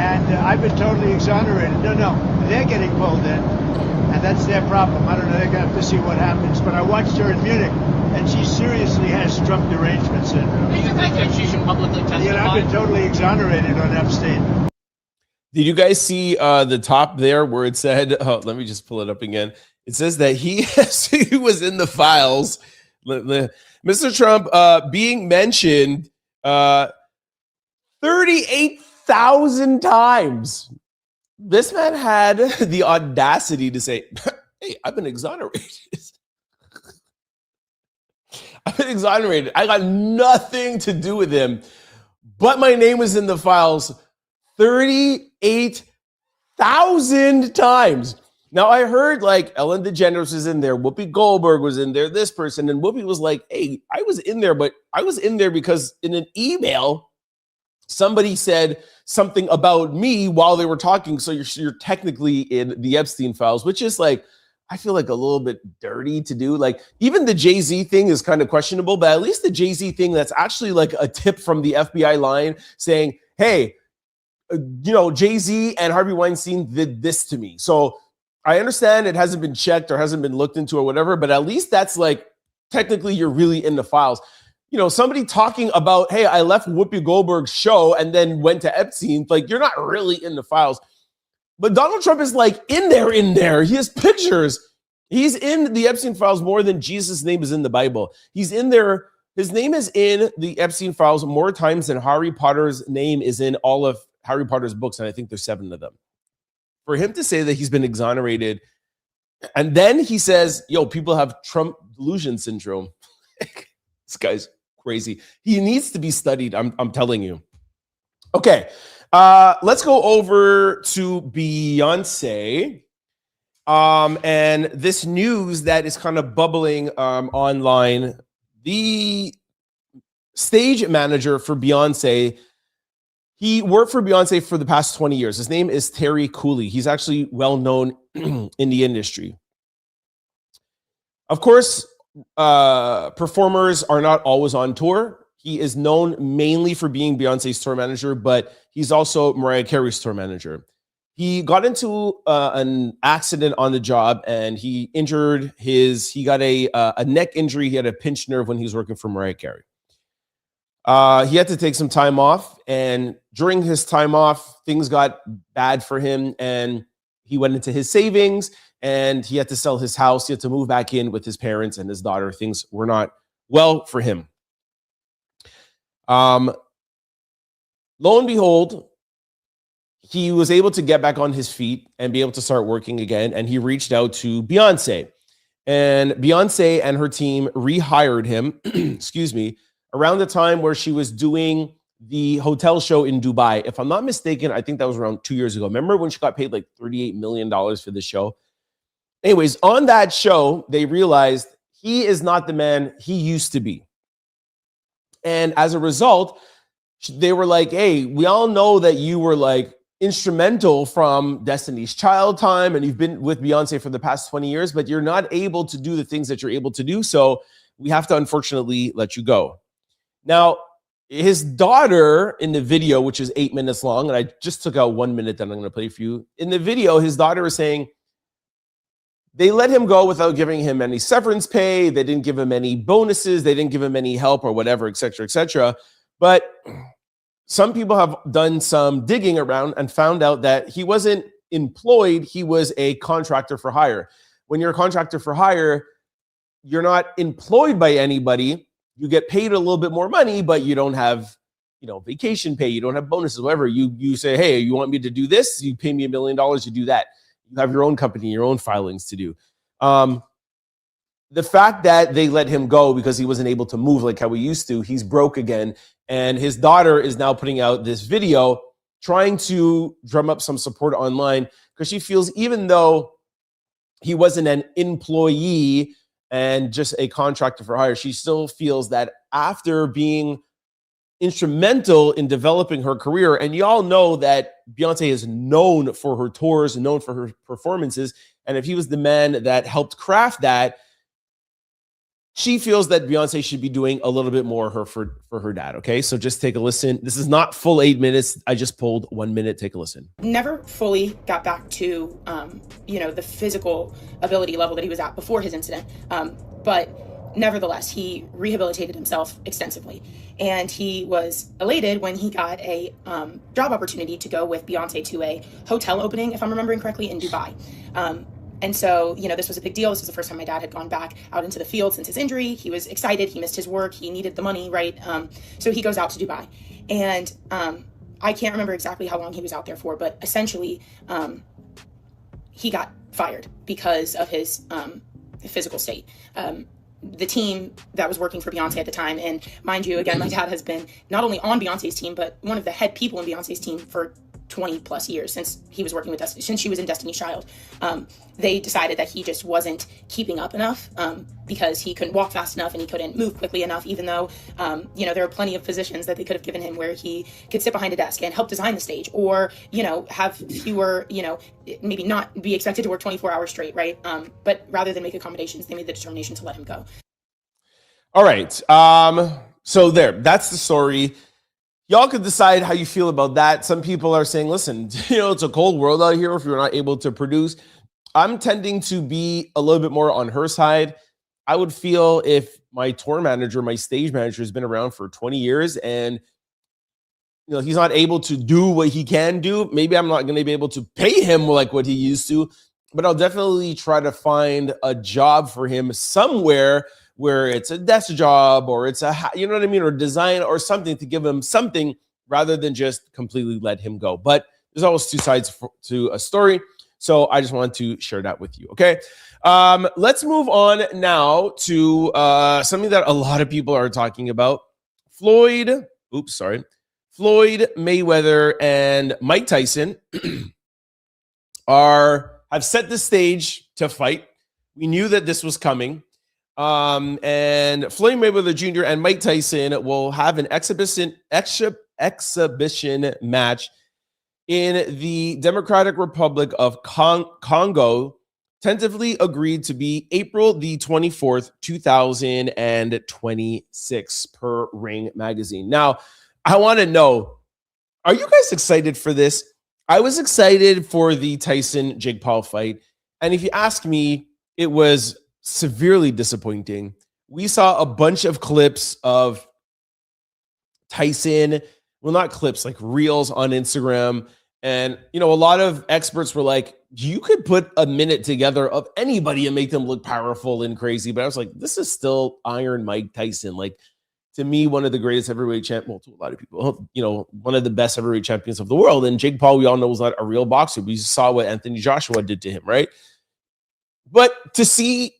And I've been totally exonerated. No, they're getting pulled in, and that's their problem. I don't know, they're going to have to see what happens. But I watched her in Munich, and she seriously has Trump derangement syndrome. Do you think that she should publicly testify? I've been totally exonerated on Epstein. Did you guys see the top there where it said, oh, let me just pull it up again. It says that he was in the files. Mr. Trump being mentioned 38,000 times. This man had the audacity to say, hey, I've been exonerated. I've been exonerated. I got nothing to do with him, but my name was in the files 38,000 times. Now, I heard like Ellen DeGeneres was in there, Whoopi Goldberg was in there, this person, and Whoopi was like, hey, I was in there, but I was in there because in an email, somebody said something about me while they were talking, so you're technically in the Epstein files, which is like, I feel like a little bit dirty to do. Like even the Jay-Z thing is kind of questionable, but at least the Jay-Z thing, that's actually like a tip from the FBI line saying, hey, Jay-Z and Harvey Weinstein did this to me. So I understand it hasn't been checked or hasn't been looked into or whatever, but at least that's like, technically you're really in the files. Somebody talking about, hey, I left Whoopi Goldberg's show and then went to Epstein. Like, you're not really in the files. But Donald Trump is like in there. He has pictures. He's in the Epstein files more than Jesus' name is in the Bible. He's in there. His name is in the Epstein files more times than Harry Potter's name is in all of Harry Potter's books. And I think there's 7 of them. For him to say that he's been exonerated, and then he says, people have Trump delusion syndrome. This guy's crazy. He needs to be studied. I'm telling you. Okay. Let's go over to Beyonce. And this news that is kind of bubbling online. The stage manager for Beyonce, he worked for Beyonce for the past 20 years. His name is Terry Cooley. He's actually well known in the industry. Of course, performers are not always on tour. He is known mainly for being Beyonce's tour manager, but he's also Mariah Carey's tour manager. He got into an accident on the job and he got a neck injury. He had a pinched nerve when he was working for Mariah Carey. He had to take some time off, and during his time off, things got bad for him, and he went into his savings, and he had to sell his house. He had to move back in with his parents and his daughter. Things were not well for him. Lo and behold, he was able to get back on his feet and be able to start working again, and he reached out to Beyonce. And Beyonce and her team rehired him, excuse me, around the time where she was doing the hotel show in Dubai. If I'm not mistaken, I think that was around 2 years ago. Remember when she got paid like $38 million for the show? Anyways, on that show, they realized he is not the man he used to be. And as a result, they were like, hey, we all know that you were like instrumental from Destiny's Child time and you've been with Beyonce for the past 20 years, but you're not able to do the things that you're able to do. So we have to unfortunately let you go. Now, his daughter in the video, which is 8 minutes long, and I just took out 1 minute that I'm going to play for you. In the video, his daughter is saying they let him go without giving him any severance pay. They didn't give him any bonuses. They didn't give him any help or whatever, et cetera, et cetera. But some people have done some digging around and found out that he wasn't employed. He was a contractor for hire. When you're a contractor for hire, you're not employed by anybody. You get paid a little bit more money, but you don't have, vacation pay. You don't have bonuses, whatever. You say, hey, you want me to do this? You pay me $1 million. You do that. You have your own company, your own filings to do. The fact that they let him go because he wasn't able to move like how he used to, he's broke again. And his daughter is now putting out this video trying to drum up some support online because she feels even though he wasn't an employee and just a contractor for hire, she still feels that after being instrumental in developing her career, and y'all know that Beyonce is known for her tours, known for her performances, and if he was the man that helped craft that, she feels that Beyonce should be doing a little bit more for her dad, okay? So just take a listen. This is not full 8 minutes. I just pulled 1 minute. Take a listen. Never fully got back to, the physical ability level that he was at before his incident. But nevertheless, he rehabilitated himself extensively. And he was elated when he got a job opportunity to go with Beyonce to a hotel opening, if I'm remembering correctly, in Dubai. And so, this was a big deal. This was the first time my dad had gone back out into the field since his injury. He was excited. He missed his work. He needed the money, right? So he goes out to Dubai. And I can't remember exactly how long he was out there for, but essentially he got fired because of his physical state. The team that was working for Beyonce at the time, and mind you, again, my dad has been not only on Beyonce's team, but one of the head people in Beyonce's team for 20 plus years since he was working with Destiny, since she was in Destiny's Child. They decided that he just wasn't keeping up enough because he couldn't walk fast enough and he couldn't move quickly enough, even though, there are plenty of positions that they could have given him where he could sit behind a desk and help design the stage, or, have fewer, maybe not be expected to work 24 hours straight, right? But rather than make accommodations, they made the determination to let him go. All right. So that's the story. Y'all could decide how you feel about that. Some people are saying, listen, it's a cold world out here if you're not able to produce. I'm tending to be a little bit more on her side. I would feel if my tour manager, my stage manager has been around for 20 years and he's not able to do what he can do, maybe I'm not going to be able to pay him like what he used to, but I'll definitely try to find a job for him somewhere where it's a desk job or it's or design or something to give him something rather than just completely let him go. But there's always two sides to a story. So I just wanted to share that with you. Okay. Let's move on now to something that a lot of people are talking about. Floyd Mayweather and Mike Tyson have set the stage to fight. We knew that this was coming. And Floyd Mayweather Jr. and Mike Tyson will have an exhibition match in the Democratic Republic of Congo, tentatively agreed to be April the 24th, 2026 per Ring magazine. Now, I want to know, are you guys excited for this? I was excited for the Tyson-Jake Paul fight. And if you ask me, it was severely disappointing. We saw a bunch of clips of Tyson, well, not clips, like reels on Instagram. And, a lot of experts were like, you could put a minute together of anybody and make them look powerful and crazy. But I was like, this is still Iron Mike Tyson. Like, to me, one of the greatest heavyweight champions, well, to a lot of people, one of the best heavyweight champions of the world. And Jake Paul, we all know, was not a real boxer. We saw what Anthony Joshua did to him, right? But to see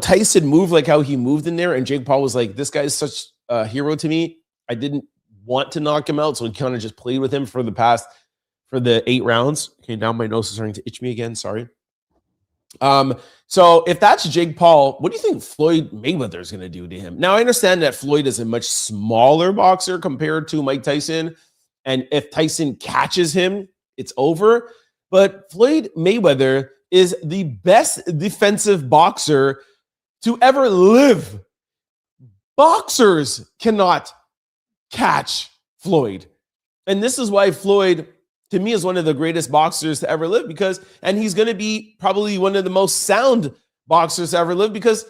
Tyson moved like how he moved in there, and Jake Paul was like, this guy is such a hero to me. I didn't want to knock him out, so he kind of just played with him for the 8 rounds. Okay, now my nose is starting to itch me again. Sorry. So if that's Jake Paul, what do you think Floyd Mayweather is going to do to him? Now, I understand that Floyd is a much smaller boxer compared to Mike Tyson, and if Tyson catches him, it's over. But Floyd Mayweather is the best defensive boxer to ever live. Boxers cannot catch Floyd. And this is why Floyd, to me, is one of the greatest boxers to ever live, and he's going to be probably one of the most sound boxers to ever live because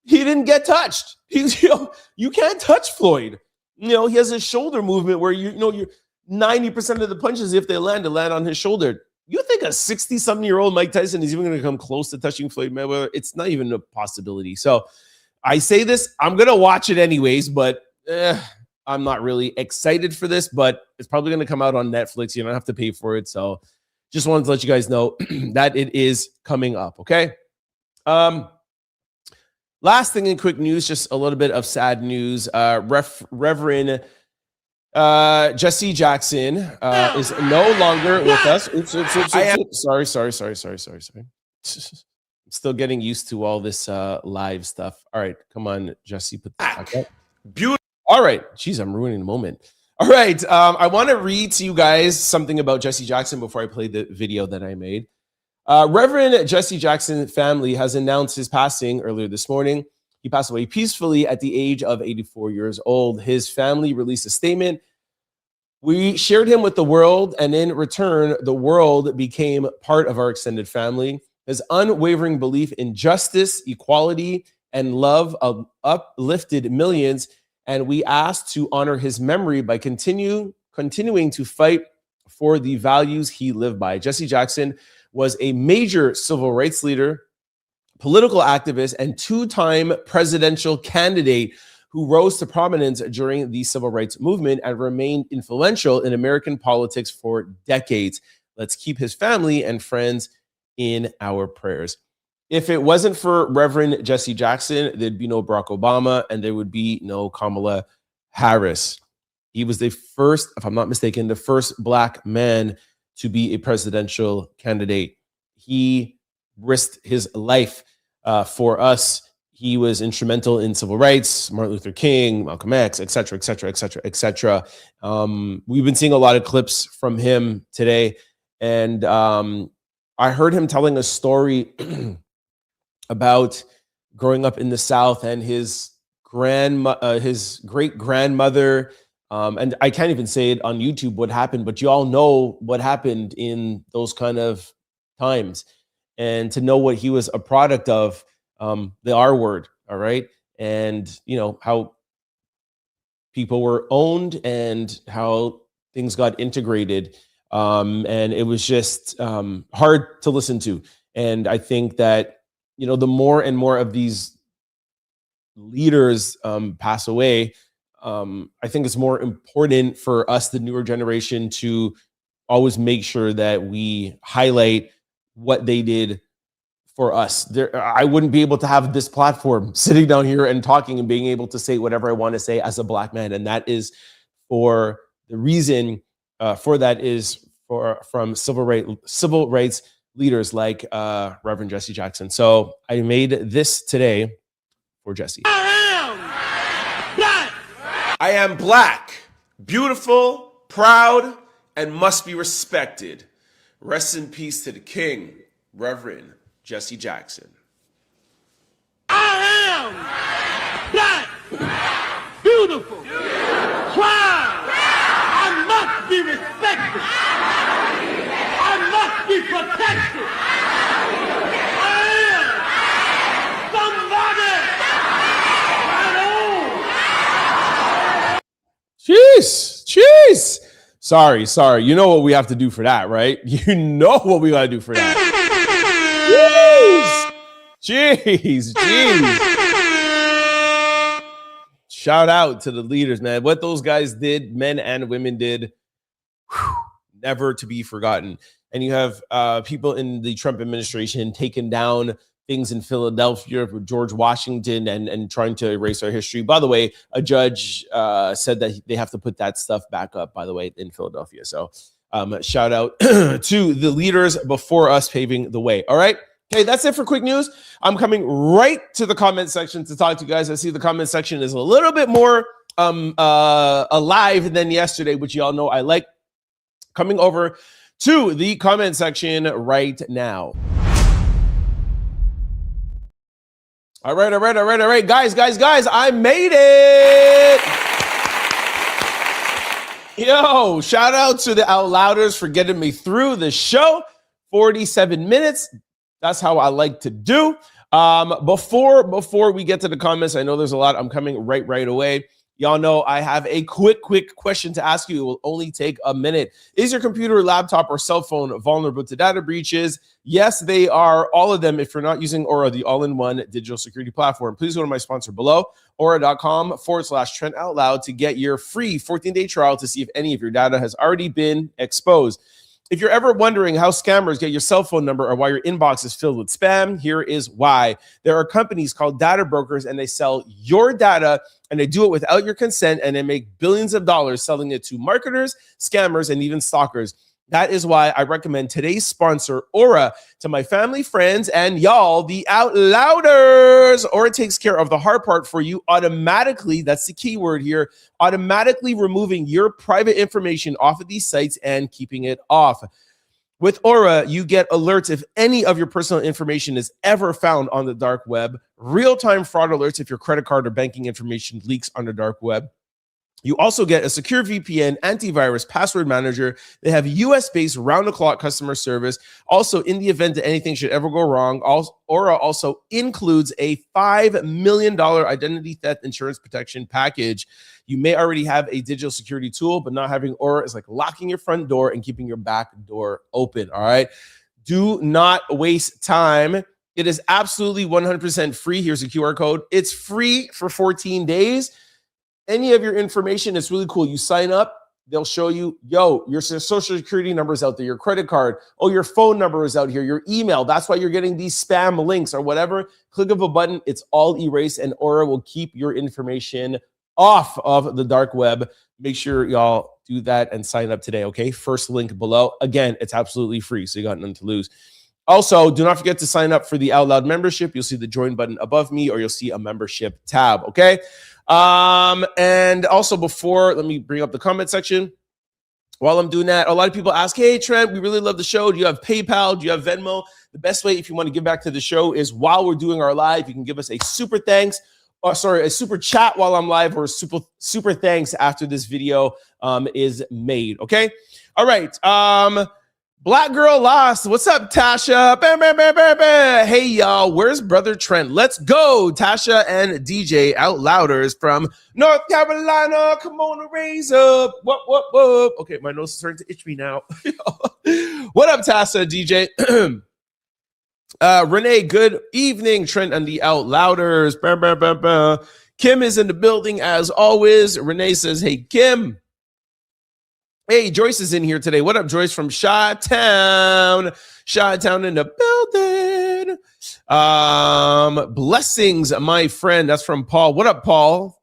he didn't get touched. You can't touch Floyd. He has a shoulder movement where you're 90% of the punches, if they land on his shoulder. You think a 60-something-year-old Mike Tyson is even going to come close to touching Floyd Mayweather? It's not even a possibility. So I say this, I'm going to watch it anyways, but I'm not really excited for this, but it's probably going to come out on Netflix. You don't have to pay for it. So just wanted to let you guys know that it is coming up, okay? Last thing in quick news, just a little bit of sad news. Reverend Jessy Jackson is no longer with us. Oops. Sorry. I'm still getting used to all this live stuff. All right, come on, Jessy, put that back up. Beautiful. All right. Jeez, I'm ruining the moment. All right. I want to read to you guys something about Jessy Jackson before I play the video that I made. Reverend Jessy Jackson family has announced his passing earlier this morning. He passed away peacefully at the age of 84 years old. His family released a statement. We shared him with the world, and in return, the world became part of our extended family. His unwavering belief in justice, equality, and love uplifted millions, and we asked to honor his memory by continuing to fight for the values he lived by. Jessy Jackson was a major civil rights leader, political activist, and two-time presidential candidate who rose to prominence during the civil rights movement and remained influential in American politics for decades. Let's keep his family and friends in our prayers. If it wasn't for Reverend Jessy Jackson, there'd be no Barack Obama and there would be no Kamala Harris. He was the first, if I'm not mistaken, the first Black man to be a presidential candidate. He risked his life for us. He was instrumental in civil rights, Martin Luther King, Malcolm X, et cetera, et cetera, et cetera, et cetera. We've been seeing a lot of clips from him today. And I heard him telling a story about growing up in the South and his great grandmother. And I can't even say it on YouTube what happened, but you all know what happened in those kind of times. And to know what he was a product of, the R word, all right? And, you know, how people were owned and how things got integrated. And it was just hard to listen to. And I think that, you know, the more and more of these leaders pass away, I think it's more important for us, the newer generation, to always make sure that we highlight what they did for us. I wouldn't be able to have this platform sitting down here and talking and being able to say whatever I want to say as a Black man. And that is for the reason for that is from civil rights leaders like Reverend Jessy Jackson. So I made this today for Jessy. I am Black, beautiful, proud, and must be respected. Rest in peace to the King, Reverend Jessy Jackson. I am Black, beautiful, proud. I must be respected. I must be protected. Jeez. Sorry. You know what we have to do for that, right? You know what we got to do for that. Jeez. Shout out to the leaders, man. What those guys did, men and women did, never to be forgotten. And you have people in the Trump administration taking down things in Philadelphia with George Washington and trying to erase our history. By the way, a judge said that they have to put that stuff back up, by the way, in Philadelphia. So shout out to the leaders before us paving the way. All right. Okay, that's it for quick news. I'm coming right to the comment section to talk to you guys. I see the comment section is a little bit more alive than yesterday, which y'all know I like. Coming over to the comment section right now. All right. Guys, I made it. Yo, shout out to the Out Louders for getting me through the show. 47 minutes. That's how I like to do. Before we get to the comments, I know there's a lot. I'm coming right away. Y'all know I have a quick question to ask you. It will only take a minute. Is your computer, laptop, or cell phone vulnerable to data breaches? Yes, they are. All of them. If you're not using Aura, the all-in-one digital security platform, please go to my sponsor below, aura.com/Trent Out Loud, to get your free 14-day trial to see if any of your data has already been exposed. If you're ever wondering how scammers get your cell phone number or why your inbox is filled with spam, here is why. There are companies called data brokers, and they sell your data, and they do it without your consent, and they make billions of dollars selling it to marketers, scammers, and even stalkers. That is why I recommend today's sponsor, Aura, to my family, friends, and y'all, the Out Louders. Aura takes care of the hard part for you automatically. That's the key word here. Automatically removing your private information off of these sites and keeping it off. With Aura, you get alerts if any of your personal information is ever found on the dark web, real-time fraud alerts if your credit card or banking information leaks on the dark web. You also get a secure VPN, antivirus, password manager. They have US-based round-the-clock customer service. Also, in the event that anything should ever go wrong, Aura also includes a $5 million identity theft insurance protection package. You may already have a digital security tool, but not having Aura is like locking your front door and keeping your back door open, all right? Do not waste time. It is absolutely 100% free. Here's a QR code. It's free for 14 days. Any of your information is really cool. You sign up, they'll show you, yo, your social security number is out there, your credit card, oh, your phone number is out here, your email. That's why you're getting these spam links or whatever. Click of a button, it's all erased, and Aura will keep your information off of the dark web. Make sure y'all do that and sign up today, okay? First link below. Again, it's absolutely free, so you got nothing to lose. Also, do not forget to sign up for the Out Loud membership. You'll see the join button above me, or you'll see a membership tab, okay? And also let me bring up the comment section. While I'm doing that, a lot of people ask, hey, Trent, we really love the show. Do you have PayPal? Do you have Venmo? The best way, if you want to give back to the show, is while we're doing our live, you can give us a super thanks, a super chat while I'm live, or a super thanks after this video is made, okay? All right, Black Girl Lost. What's up, Tasha? Bah, bah, bah, bah, bah. Hey, y'all. Where's Brother Trent? Let's go. Tasha and DJ Out Louders from North Carolina. Come on and raise up. Whoop. Okay, my nose is starting to itch me now. What up, Tasha, DJ? Renee, good evening. Trent and the Out Louders. Bah, bah, bah, bah. Kim is in the building as always. Renee says, hey, Kim. Hey, Joyce is in here today. What up, Joyce from Chi-Town? Chi-Town in the building. Blessings, my friend. That's from Paul. What up, Paul?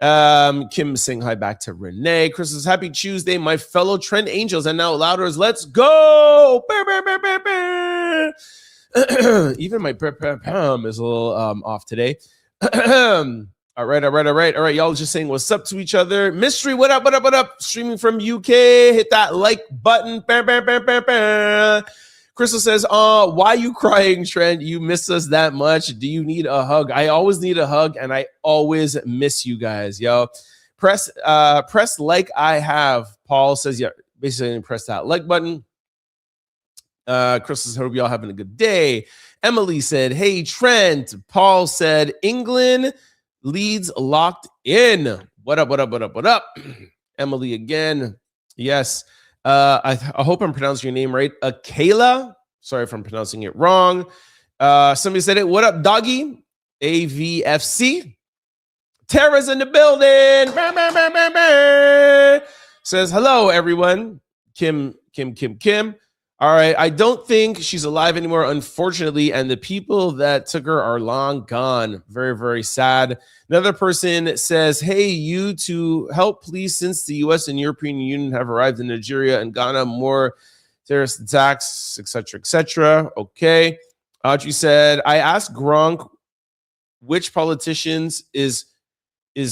Kim saying hi back to Renee. Chris says, happy Tuesday, my fellow Trent Angels and Out Louders. Let's go. Even my is a little off today. All right. Y'all just saying what's up to each other. Mystery, what up? Streaming from UK. Hit that like button. Crystal says, why you crying, Trent? You miss us that much. Do you need a hug? I always need a hug, and I always miss you guys, yo. Press like I have. Paul says, yeah, basically press that like button. Crystal says, hope y'all having a good day. Emily said, hey, Trent. Paul said, England leads locked in. What up? Emily again. Yes. I hope I'm pronouncing your name right. Kayla. Sorry if I'm pronouncing it wrong. Somebody said it. What up, doggy? AVFC. Tara's in the building. Says hello, everyone. Kim. All right, I don't think she's alive anymore, unfortunately, and the people that took her are long gone. Very, very sad. Another person says, hey, you to help, please, since the U.S. and European Union have arrived in Nigeria and Ghana, more terrorist attacks, etc. Okay. Audrey said, I asked Gronk which politicians is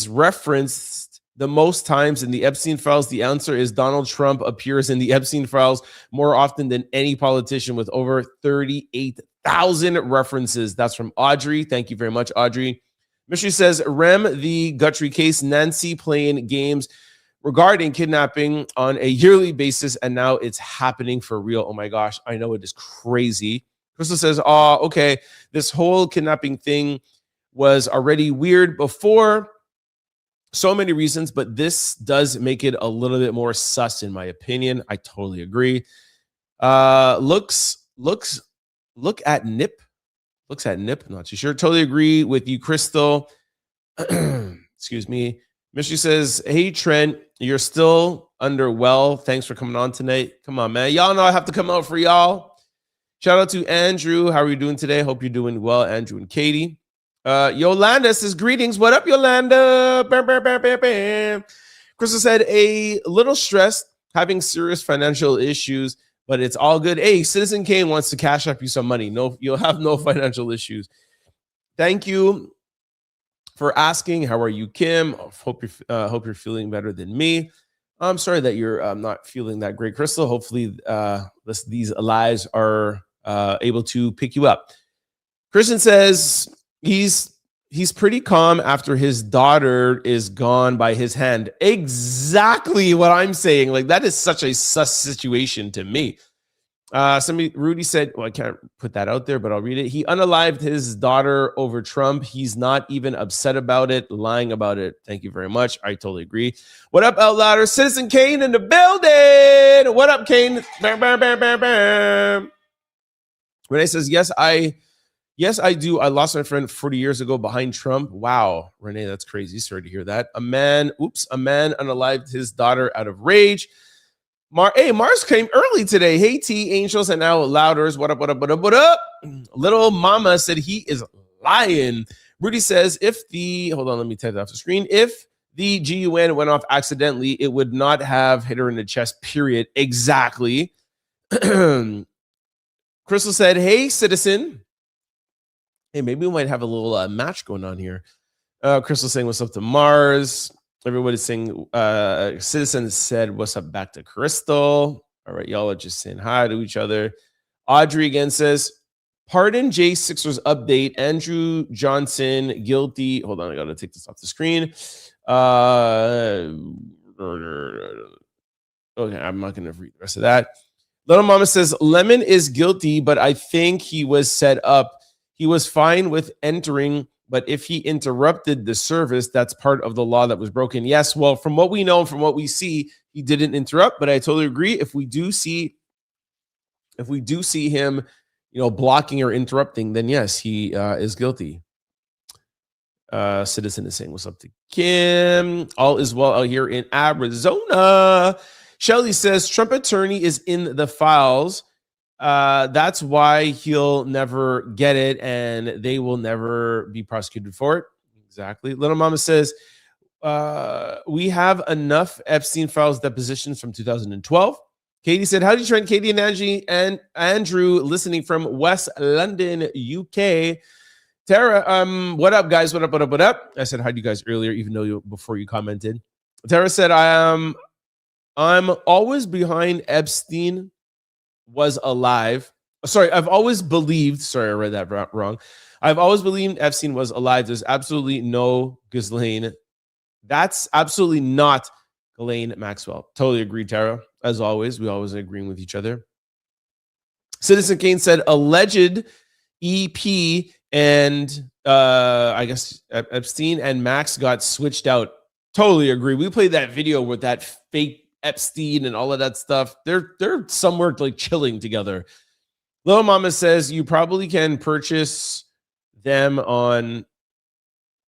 referenced the most times in the Epstein files. The answer is Donald Trump appears in the Epstein files more often than any politician, with over 38,000 references. That's from Audrey. Thank you very much, Audrey. Mystery says, Rem, the Guthrie case, Nancy playing games regarding kidnapping on a yearly basis, and now it's happening for real. Oh my gosh, I know, it is crazy. Crystal says, okay, this whole kidnapping thing was already weird before. So many reasons, but this does make it a little bit more sus, in my opinion. I totally agree. Look at Nip. Looks at Nip. Not too sure. Totally agree with you, Crystal. Excuse me. Mystery says, hey, Trent, you're still underwell. Thanks for coming on tonight. Come on, man. Y'all know I have to come out for y'all. Shout out to Andrew. How are you doing today? Hope you're doing well, Andrew and Katie. Yolanda says, greetings. What up, Yolanda? Crystal said, a little stressed, having serious financial issues, but it's all good. Hey, Citizen Kane wants to cash up you some money. No, you'll have no financial issues. Thank you for asking. How are you, Kim? Hope you're feeling better than me. I'm sorry that you're not feeling that great, Crystal. Hopefully these lives are able to pick you up. Christian says, he's he's pretty calm after his daughter is gone by his hand. Exactly what I'm saying. Like, that is such a sus situation to me. Rudy said, well, I can't put that out there, but I'll read it. He unalived his daughter over Trump. He's not even upset about it, lying about it. Thank you very much. I totally agree. What up, Out Louder? Citizen Kane in the building. What up, Kane? Bam, bam, bam, bam, bam. Renee says, yes, I do. I lost my friend 40 years ago behind Trump. Wow, Renee, that's crazy. Sorry to hear that. A man unalived his daughter out of rage. Mars came early today. Hey, T, Angels, and Out Louders. What up, what up, what up, what up? Little Mama said he is lying. Rudy says, hold on, let me type that off the screen. If the GUN went off accidentally, it would not have hit her in the chest, period. Exactly. Crystal said, hey, citizen. Hey, maybe we might have a little match going on here. Crystal saying, what's up to Mars? Everybody's saying, Citizen said, what's up back to Crystal? All right, y'all are just saying hi to each other. Audrey again says, pardon J6ers update. Andrew Johnson guilty. Hold on, I got to take this off the screen. Okay, I'm not going to read the rest of that. Little Mama says, Lemon is guilty, but I think he was set up. He was fine with entering, but if he interrupted the service, that's part of the law that was broken. Yes, well, from what we know, from what we see, he didn't interrupt, but I totally agree. If we do see him, blocking or interrupting, then yes, he is guilty. Citizen is saying, what's up to Kim? All is well out here in Arizona. Shelly says, Trump attorney is in the files. That's why he'll never get it and they will never be prosecuted for it. Exactly. Little Mama says, we have enough Epstein files depositions from 2012. Katie said, how do you Trent? Katie and Angie and Andrew listening from West London, UK. Tara, what up, guys? What up, what up, what up? I said hi to you guys earlier, even though before you commented. Tara said, I'm always behind Epstein was alive. Sorry, I've always believed. Sorry, I read that wrong. I've always believed Epstein was alive. There's absolutely no Ghislaine. That's absolutely not Ghislaine Maxwell. Totally agree, Tara. As always, we always agreeing with each other. Citizen Kane said alleged EP and I guess Epstein and Max got switched out. Totally agree. We played that video with that fake Epstein and all of that stuff. They're somewhere like chilling together. Little Mama says you probably can purchase them on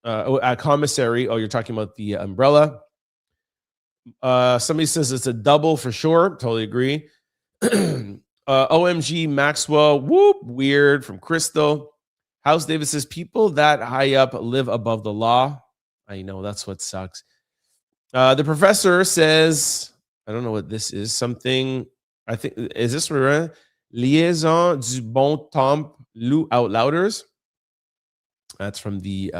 a commissary. Oh, you're talking about the umbrella. Somebody says it's a double for sure. Totally agree. OMG Maxwell. Whoop. Weird from Crystal. House Davis says people that high up live above the law. I know that's what sucks. The professor says, I don't know what this is. Something, I think, is this for Liaison du Bon Temps Out Louders? That's from the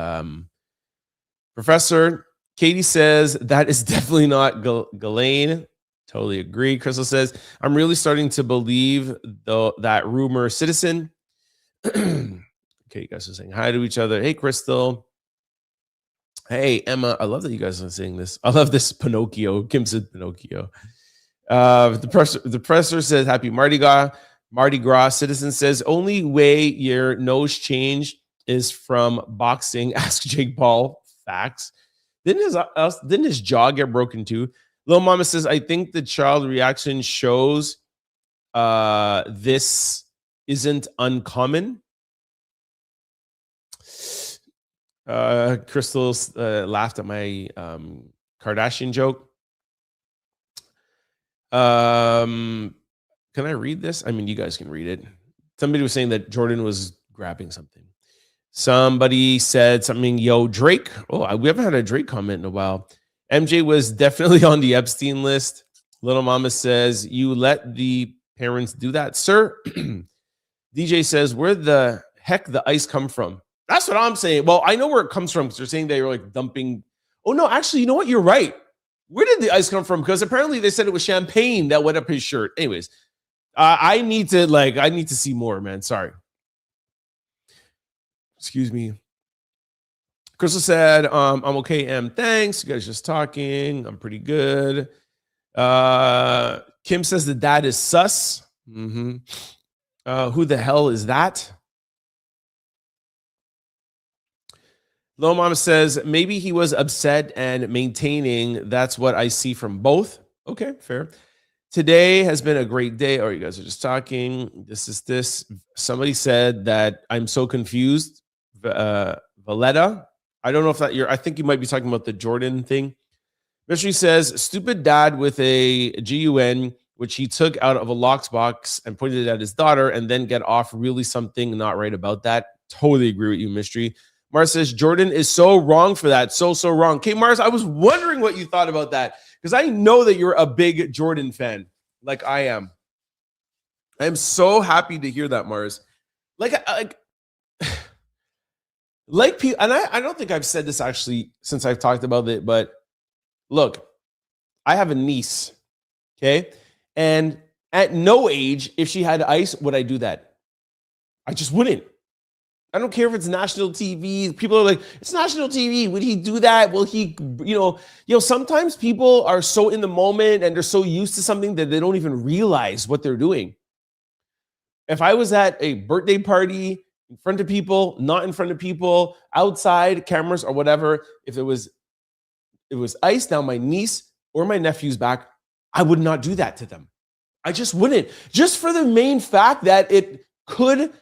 professor. Katie says, that is definitely not Ghislaine. Totally agree. Crystal says, I'm really starting to believe that rumor. Citizen. Okay, you guys are saying hi to each other. Hey, Crystal. Hey, Emma. I love that you guys are saying this. I love this Pinocchio. Kim said Pinocchio. The professor says, happy Mardi Gras. Mardi Gras. Citizen says, only way your nose change is from boxing. Ask Jake Paul. Facts. Didn't his jaw get broken too? Little Mama says, I think the child reaction shows this isn't uncommon. Crystal laughed at my Kardashian joke. Can I read this? I mean, you guys can read it. Somebody was saying that Jordan was grabbing something. Somebody said something, yo, Drake. Oh, we haven't had a Drake comment in a while. MJ was definitely on the Epstein list. Little Mama says, you let the parents do that, sir. DJ says, where the heck the ice come from? That's what I'm saying. Well, I know where it comes from because they're saying they were like dumping. Oh, no, actually, you know what? You're right. Where did the ice come from? Because apparently they said it was champagne that went up his shirt. Anyways, I need to see more, man. Sorry. Excuse me. Crystal said, I'm okay, M. Thanks. You guys just talking. I'm pretty good. Kim says the dad is sus. Mm-hmm. Who the hell is that? Little Mama says, maybe he was upset and maintaining. That's what I see from both. Okay, fair. Today has been a great day. Oh, you guys are just talking. This. Somebody said that I'm so confused. Valletta. I don't know if that I think you might be talking about the Jordan thing. Mystery says, stupid dad with a GUN, which he took out of a lockbox and pointed it at his daughter and then get off. Really something not right about that. Totally agree with you, Mystery. Mars says, Jordan is so wrong for that. So wrong. Okay, Mars, I was wondering what you thought about that because I know that you're a big Jordan fan like I am. I am so happy to hear that, Mars. Like people, and I don't think I've said this actually since I've talked about it, but look, I have a niece, okay? And at no age, if she had ice, would I do that? I just wouldn't. I don't care if it's national TV. People are like, it's national TV. Would he do that? Will he, sometimes people are so in the moment and they're so used to something that they don't even realize what they're doing. If I was at a birthday party in front of people, not in front of people, outside, cameras or whatever, if it was ice down my niece or my nephew's back, I would not do that to them. I just wouldn't. Just for the main fact that it could,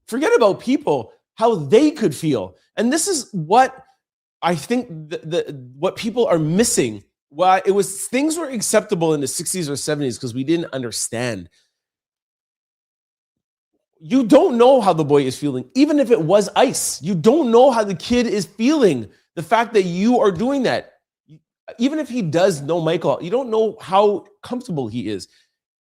forget about people, how they could feel. And this is what I think what people are missing. Why it was things were acceptable in the 60s or 70s because we didn't understand. You don't know how the boy is feeling, even if it was ice. You don't know how the kid is feeling. The fact that you are doing that, even if he does know Michael, you don't know how comfortable he is.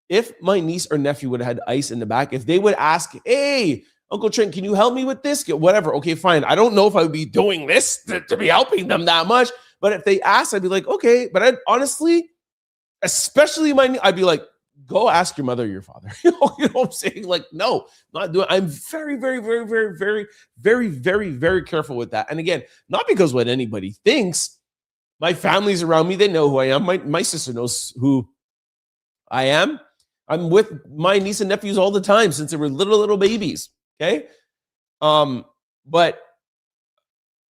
If my niece or nephew would have had ice in the back, if they would ask, hey, Uncle Trent, can you help me with this? Whatever. Okay, fine. I don't know if I would be doing this to be helping them that much. But if they ask, I'd be like, okay. But I'd honestly, especially I'd be like, go ask your mother or your father. You know what I'm saying? Like, no, not doing. I'm very, very, very, very, very, very, very, very careful with that. And again, not because what anybody thinks. My family's around me. They know who I am. My sister knows who I am. I'm with my niece and nephews all the time since they were little babies. Okay. But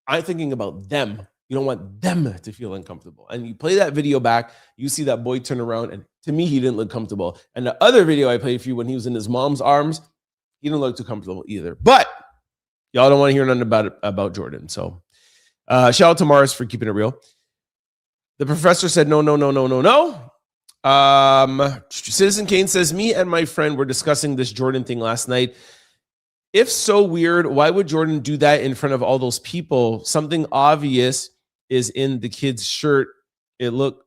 I'm thinking about them. You don't want them to feel uncomfortable. And you play that video back, you see that boy turn around, and to me, he didn't look comfortable. And the other video I played for you when he was in his mom's arms, he didn't look too comfortable either. But y'all don't want to hear nothing about Jordan. So shout out to Mars for keeping it real. The professor said, no. Citizen Kane says, me and my friend were discussing this Jordan thing last night. If so weird, why would Jordan do that in front of all those people? Something obvious is in the kid's shirt. Look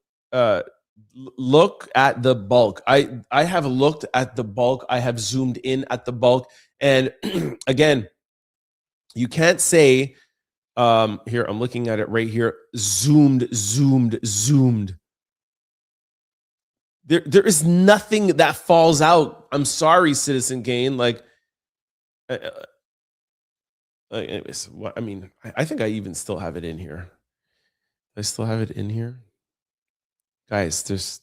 at the bulk. I have looked at the bulk. I have zoomed in at the bulk. And again, you can't say, here, I'm looking at it right here. Zoomed. There is nothing that falls out. I'm sorry, Citizen Kane. Anyways, I think I even still have it in here. I still have it in here, guys.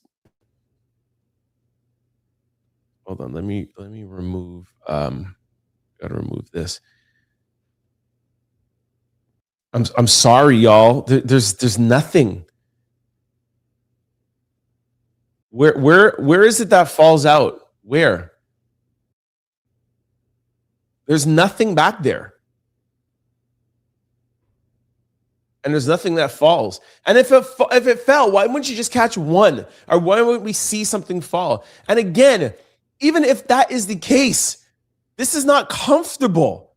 Hold on. Let me remove. Gotta remove this. I'm sorry, y'all. There's nothing. Where is it that falls out? Where? There's nothing back there. And there's nothing that falls. And if it fell, why wouldn't you just catch one? Or why wouldn't we see something fall? And again, even if that is the case, this is not comfortable.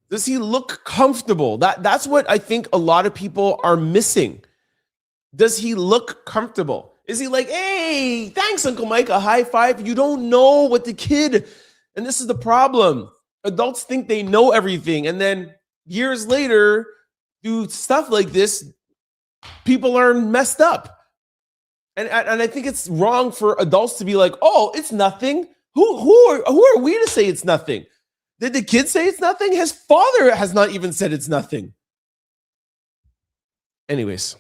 Does he look comfortable? That's what I think a lot of people are missing. Does he look comfortable? Is he like, hey, thanks, Uncle Mike, a high five? You don't know what the kid, and this is the problem. Adults think they know everything, and then years later, do stuff like this, people are messed up. And I think it's wrong for adults to be like, oh, it's nothing. Who are we to say it's nothing? Did the kid say it's nothing? His father has not even said it's nothing. Anyways,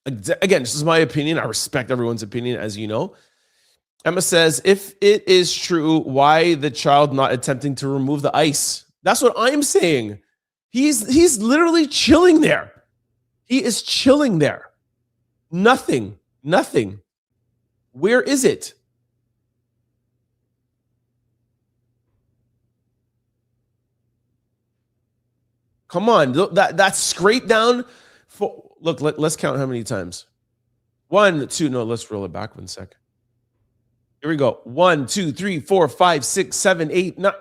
again, this is my opinion. I respect everyone's opinion, as you know. Emma says, if it is true, why the child not attempting to remove the ice? That's what I'm saying. He's literally chilling there. He is chilling there. Nothing. Where is it? Come on, that's straight down. Look, let's count how many times. 1, 2. No, let's roll it back 1 sec. Here we go. 1, 2, 3, 4, 5, 6, 7, 8, 9.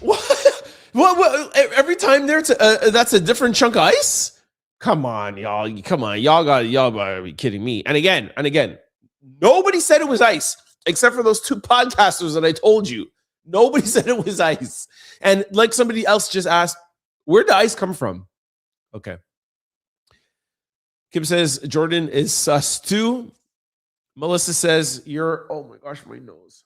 What? Every time that's a different chunk of ice? Come on, y'all. Come on, y'all gotta be kidding me. And again, nobody said it was ice except for those 2 podcasters that I told you. Nobody said it was ice. And like somebody else just asked, where'd the ice come from? Okay. Kim says Jordan is sus too. Melissa says oh my gosh, my nose.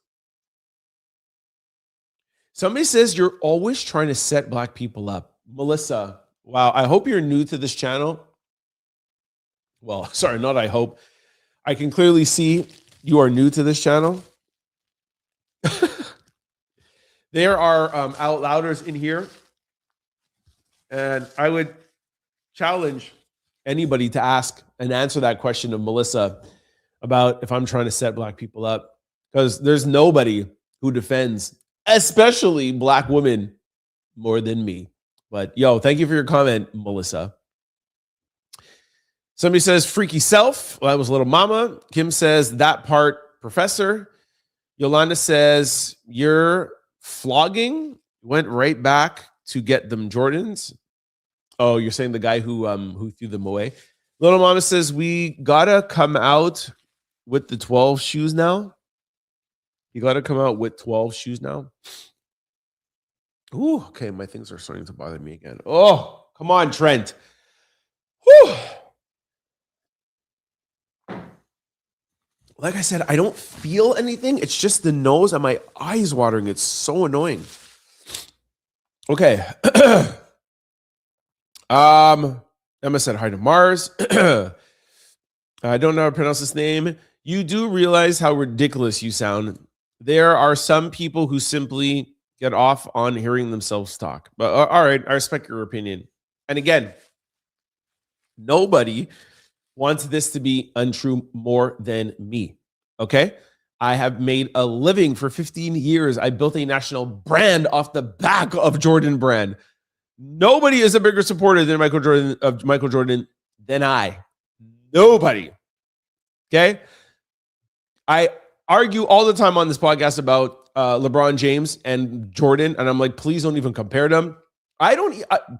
Somebody says you're always trying to set black people up. Melissa, wow, I hope you're new to this channel. Well, sorry, not I hope. I can clearly see you are new to this channel. There are out louders in here. And I would challenge anybody to ask and answer that question of Melissa about if I'm trying to set black people up. Because there's nobody who defends, especially black women, more than me. But yo, thank you for your comment, Melissa. Somebody says freaky self. Well, that was little mama. Kim says that part, professor. Yolanda says your flogging went right back to get them Jordans. Oh, you're saying the guy who threw them away. Little mama says we gotta come out with the 12 shoes now. You gotta come out with 12 shoes now. Ooh, okay, my things are starting to bother me again. Oh, come on, Trent. Whew. Like I said, I don't feel anything. It's just the nose and my eyes watering. It's so annoying. Okay. Emma said hi to Mars. I don't know how to pronounce this name. You do realize how ridiculous you sound. There are some people who simply get off on hearing themselves talk. But all right, I respect your opinion. And again, nobody wants this to be untrue more than me. Okay? I have made a living for 15 years. I built a national brand off the back of Jordan brand. Nobody is a bigger supporter than Michael Jordan than I. Nobody. Okay? I argue all the time on this podcast about LeBron James and Jordan, and I'm like, please don't even compare them.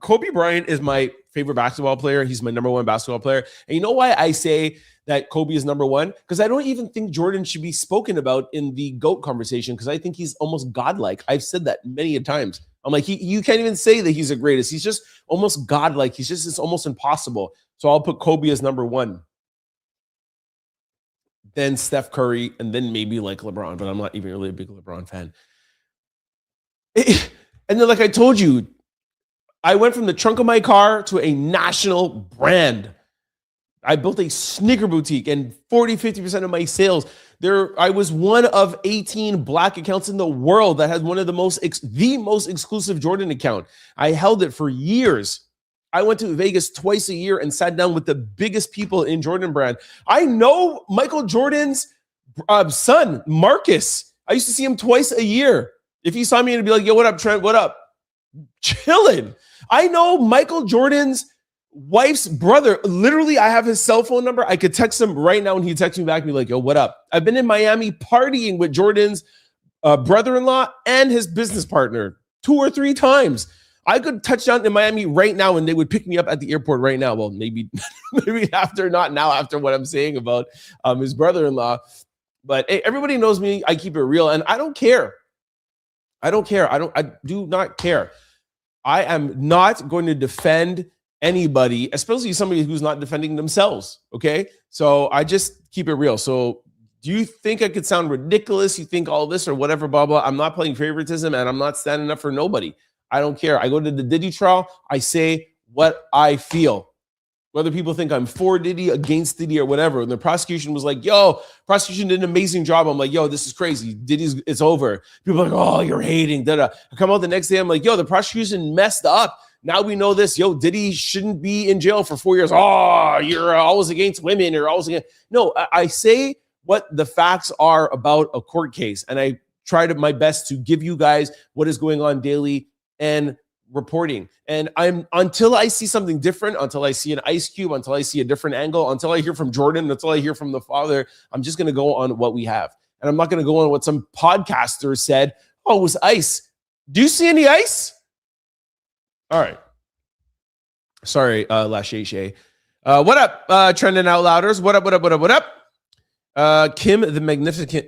Kobe Bryant is my favorite basketball player. He's my number 1 basketball player. And you know why I say that Kobe is number 1? Because I don't even think Jordan should be spoken about in the GOAT conversation, because I think he's almost godlike. I've said that many a times. I'm like, you can't even say that he's the greatest. He's just almost godlike. It's almost impossible. So I'll put Kobe as number 1. Then Steph Curry, and then maybe like LeBron, but I'm not even really a big LeBron fan. And then, like I told you, I went from the trunk of my car to a national brand. I built a sneaker boutique, and 40-50% of my sales, I was one of 18 black accounts in the world that had one of the most exclusive Jordan account. I held it for years. I went to Vegas twice a year and sat down with the biggest people in Jordan brand. I know Michael Jordan's son, Marcus. I used to see him twice a year. If he saw me, he'd be like, yo, what up, Trent? What up? Chilling. I know Michael Jordan's wife's brother. Literally, I have his cell phone number. I could text him right now, and he'd text me back and be like, yo, what up? I've been in Miami partying with Jordan's brother-in-law and his business partner 2 or 3 times. I could touch down in Miami right now, and they would pick me up at the airport right now. Well, maybe after, not now, after what I'm saying about his brother-in-law. But hey, everybody knows me. I keep it real, and I don't care. I do not care. I am not going to defend anybody, especially somebody who's not defending themselves. Okay. So I just keep it real. So Do you think I could sound ridiculous? You think all this or whatever, blah, blah. I'm not playing favoritism and I'm not standing up for nobody. I don't care. I go to the Diddy trial. I say what I feel. Whether people think I'm for Diddy, against Diddy, or whatever. And the prosecution was like, yo, prosecution did an amazing job. I'm like, yo, this is crazy. Diddy's, it's over. People are like, oh, you're hating. Da-da. I come out the next day. I'm like, yo, the prosecution messed up. Now we know this. Yo, Diddy shouldn't be in jail for 4 years. Oh, you're always against women. You're always against. No, I say what the facts are about a court case. And I try my best to give you guys what is going on daily and reporting. And until I see something different, until I see an ice cube, until I see a different angle, until I hear from Jordan, until I hear from the father, I'm just going to go on what we have. And I'm not going to go on what some podcaster said. Oh, it was ice. Do you see any ice? All right. Sorry, Lachey. What up, Trending Out Louders? What up? Kim the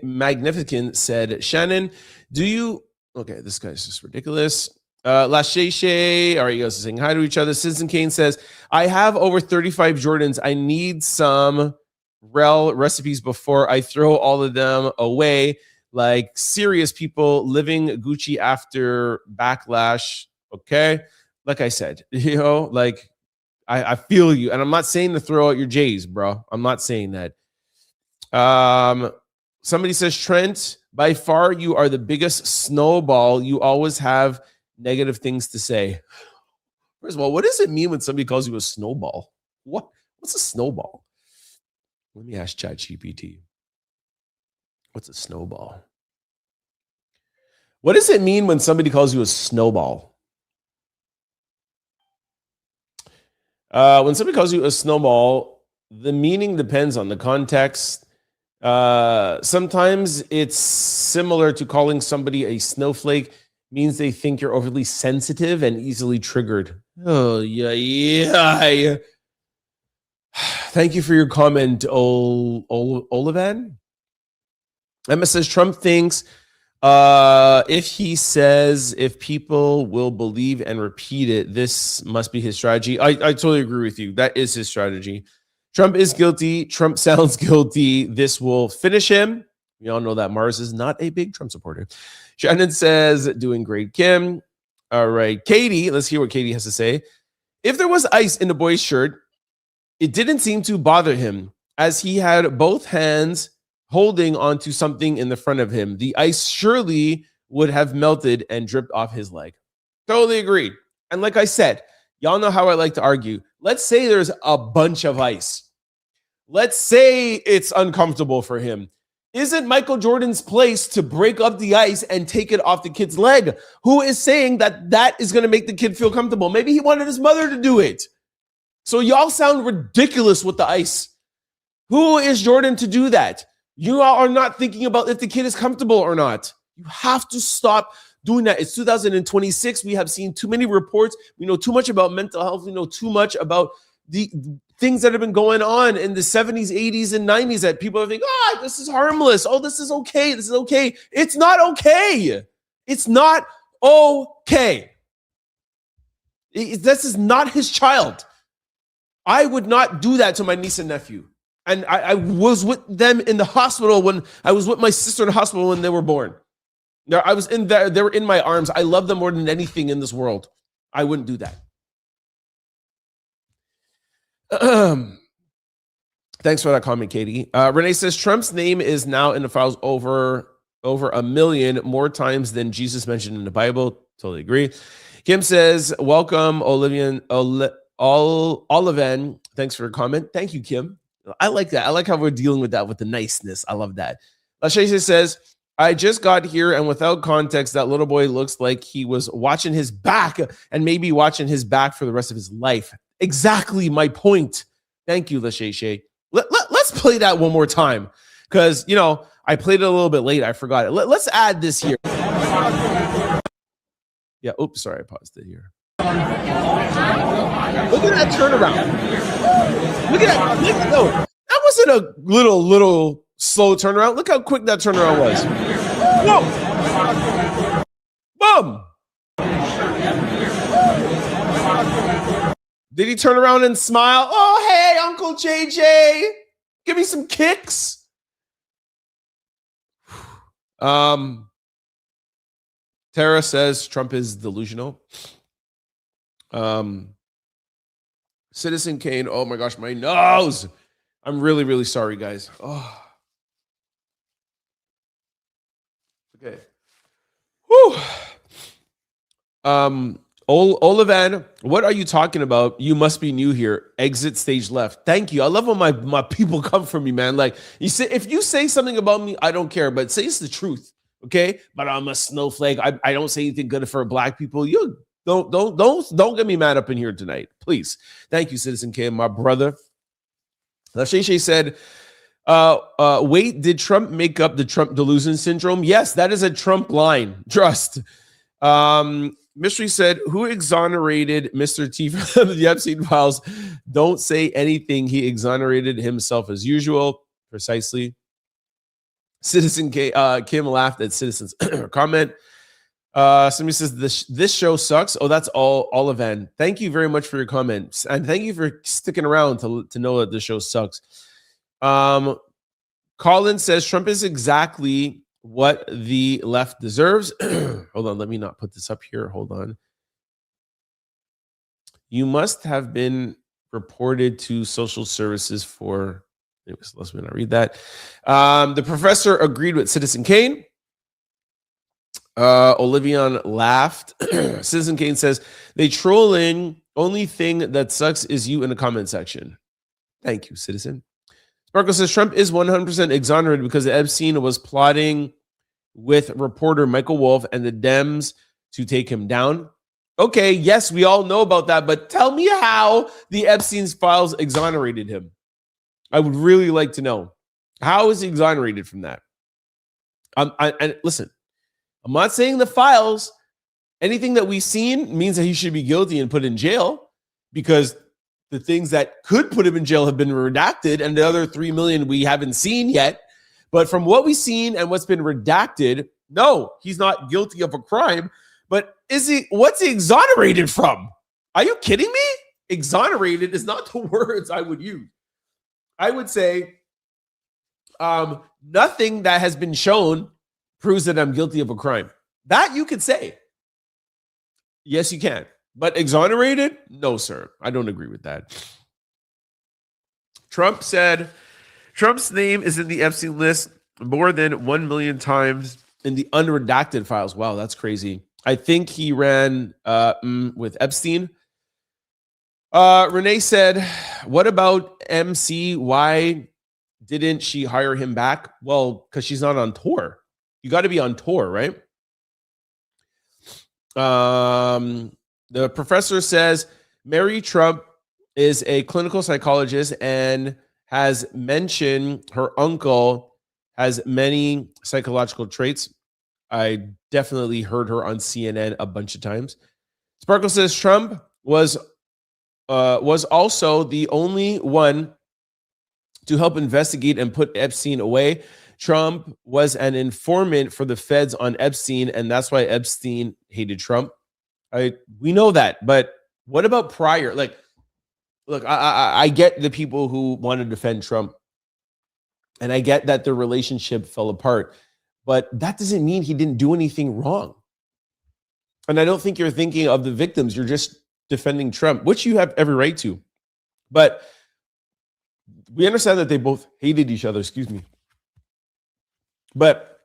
Magnificent said, Shannon, do you... Okay, this guy's just ridiculous. Lachey. All right, you guys are saying hi to each other. Citizen Kane says, I have over 35 Jordans. I need some rel recipes before I throw all of them away. Like serious people living Gucci after backlash. Okay. Like I said, like I feel you. And I'm not saying to throw out your J's, bro. I'm not saying that. Somebody says, Trent, by far you are the biggest snowball. You always have negative things to say. First of all, what does it mean when somebody calls you a snowball? What's a snowball? Let me ask ChatGPT. What's a snowball? What does it mean when somebody calls you a snowball? When somebody calls you a snowball, the meaning depends on the context. Sometimes it's similar to calling somebody a snowflake, means they think you're overly sensitive and easily triggered. Oh, yeah. Thank you for your comment, Olivan. Emma says, Trump thinks if people will believe and repeat it, this must be his strategy. I totally agree with you. That is his strategy. Trump is guilty. Trump sounds guilty. This will finish him. We all know that Mars is not a big Trump supporter. Shannon says, doing great, Kim. All right, Katie, let's hear what Katie has to say. If there was ice in the boy's shirt, it didn't seem to bother him as he had both hands holding onto something in the front of him. The ice surely would have melted and dripped off his leg. Totally agreed. And like I said, y'all know how I like to argue. Let's say there's a bunch of ice. Let's say it's uncomfortable for him. Isn't Michael Jordan's place to break up the ice and take it off the kid's leg? Who is saying that that is going to make the kid feel comfortable? Maybe he wanted his mother to do it. So y'all sound ridiculous with the ice. Who is Jordan to do that? You all are not thinking about if the kid is comfortable or not. You have to stop doing that. It's 2026. We have seen too many reports. We know too much about mental health. We know too much about the things that have been going on in the 70s, 80s, and 90s that people are thinking, this is harmless. Oh, this is okay. This is okay. It's not okay. It's not okay. This is not his child. I would not do that to my niece and nephew. And I was with them in the hospital when I was with my sister in the hospital when they were born. I was in there. They were in my arms. I love them more than anything in this world. I wouldn't do that. Thanks for that comment, Katie. Renee says Trump's name is now in the files over 1 million more times than Jesus mentioned in the Bible. Totally agree. Kim says, welcome, Olivan. Thanks for your comment. Thank you, Kim. I like that. I like how we're dealing with that with the niceness. I love that. Lachey says, I just got here, and without context, that little boy looks like he was watching his back and maybe watching his back for the rest of his life. Exactly my point. Thank you, Lachey. Let's play that one more time because, I played it a little bit late. I forgot it. Let's add this here. Yeah. Oops. Sorry. I paused it here. Look at that turnaround. Look at that. No, that wasn't a little slow turnaround. Look how quick that turnaround was. Whoa. Boom. Did he turn around and smile? Oh, hey, Uncle JJ. Give me some kicks. Tara says Trump is delusional. Citizen Kane, oh my gosh, my nose. I'm really, really sorry, guys. Oh. Okay. Whew. Olivan, what are you talking about? You must be new here. Exit stage left. Thank you. I love when my people come for me, man. Like, you say, if you say something about me, I don't care, but say it's the truth, okay? But I'm a snowflake. I don't say anything good for black people. You don't get me mad up in here tonight, please. Thank you, Citizen K, my brother. Shay said, wait, did Trump make up the Trump delusion syndrome? Yes, that is a Trump line. Trust. Mystery said, who exonerated Mr. T from the Epstein files? Don't say anything. He exonerated himself as usual. Precisely. Citizen K, Kim laughed at Citizen's comment. Somebody says, this show sucks. Oh, that's all Olivan. Thank you very much for your comments. And thank you for sticking around to know that the show sucks. Colin says, Trump is exactly what the left deserves. Hold on, let me not put this up here. Hold on. You must have been reported to social services for... Anyways, let's not read that. The professor agreed with Citizen Kane. Olivian laughed. Citizen Kane says, they trolling. Only thing that sucks is you in the comment section. Thank you, Citizen. Sparkle says, Trump is 100% exonerated because Epstein was plotting with reporter Michael Wolff and the Dems to take him down. Okay, yes, we all know about that, but tell me how the Epstein's files exonerated him. I would really like to know. How is he exonerated from that? And listen, I'm not saying the files, anything that we've seen means that he should be guilty and put in jail, because the things that could put him in jail have been redacted, and the other 3 million we haven't seen yet. But from what we've seen and what's been redacted, no, he's not guilty of a crime. But what's he exonerated from? Are you kidding me? Exonerated is not the words I would use. I would say nothing that has been shown proves that I'm guilty of a crime. That you could say. Yes, you can. But exonerated? No, sir. I don't agree with that. Trump said Trump's name is in the Epstein list more than 1 million times in the unredacted files. Wow, that's crazy. I think he ran with Epstein. Renee said, what about MC? Why didn't she hire him back? Well, because she's not on tour. You got to be on tour, right? The professor says Mary Trump is a clinical psychologist and has mentioned her uncle has many psychological traits. I definitely heard her on CNN a bunch of times. Sparkle says Trump was also the only one to help investigate and put Epstein away. Trump was an informant for the feds on Epstein, and that's why Epstein hated Trump. We know that, but what about prior? Like, look, I get the people who want to defend Trump, and I get that the relationship fell apart, but that doesn't mean he didn't do anything wrong. And I don't think you're thinking of the victims. You're just defending Trump, which you have every right to. But we understand that they both hated each other, excuse me. But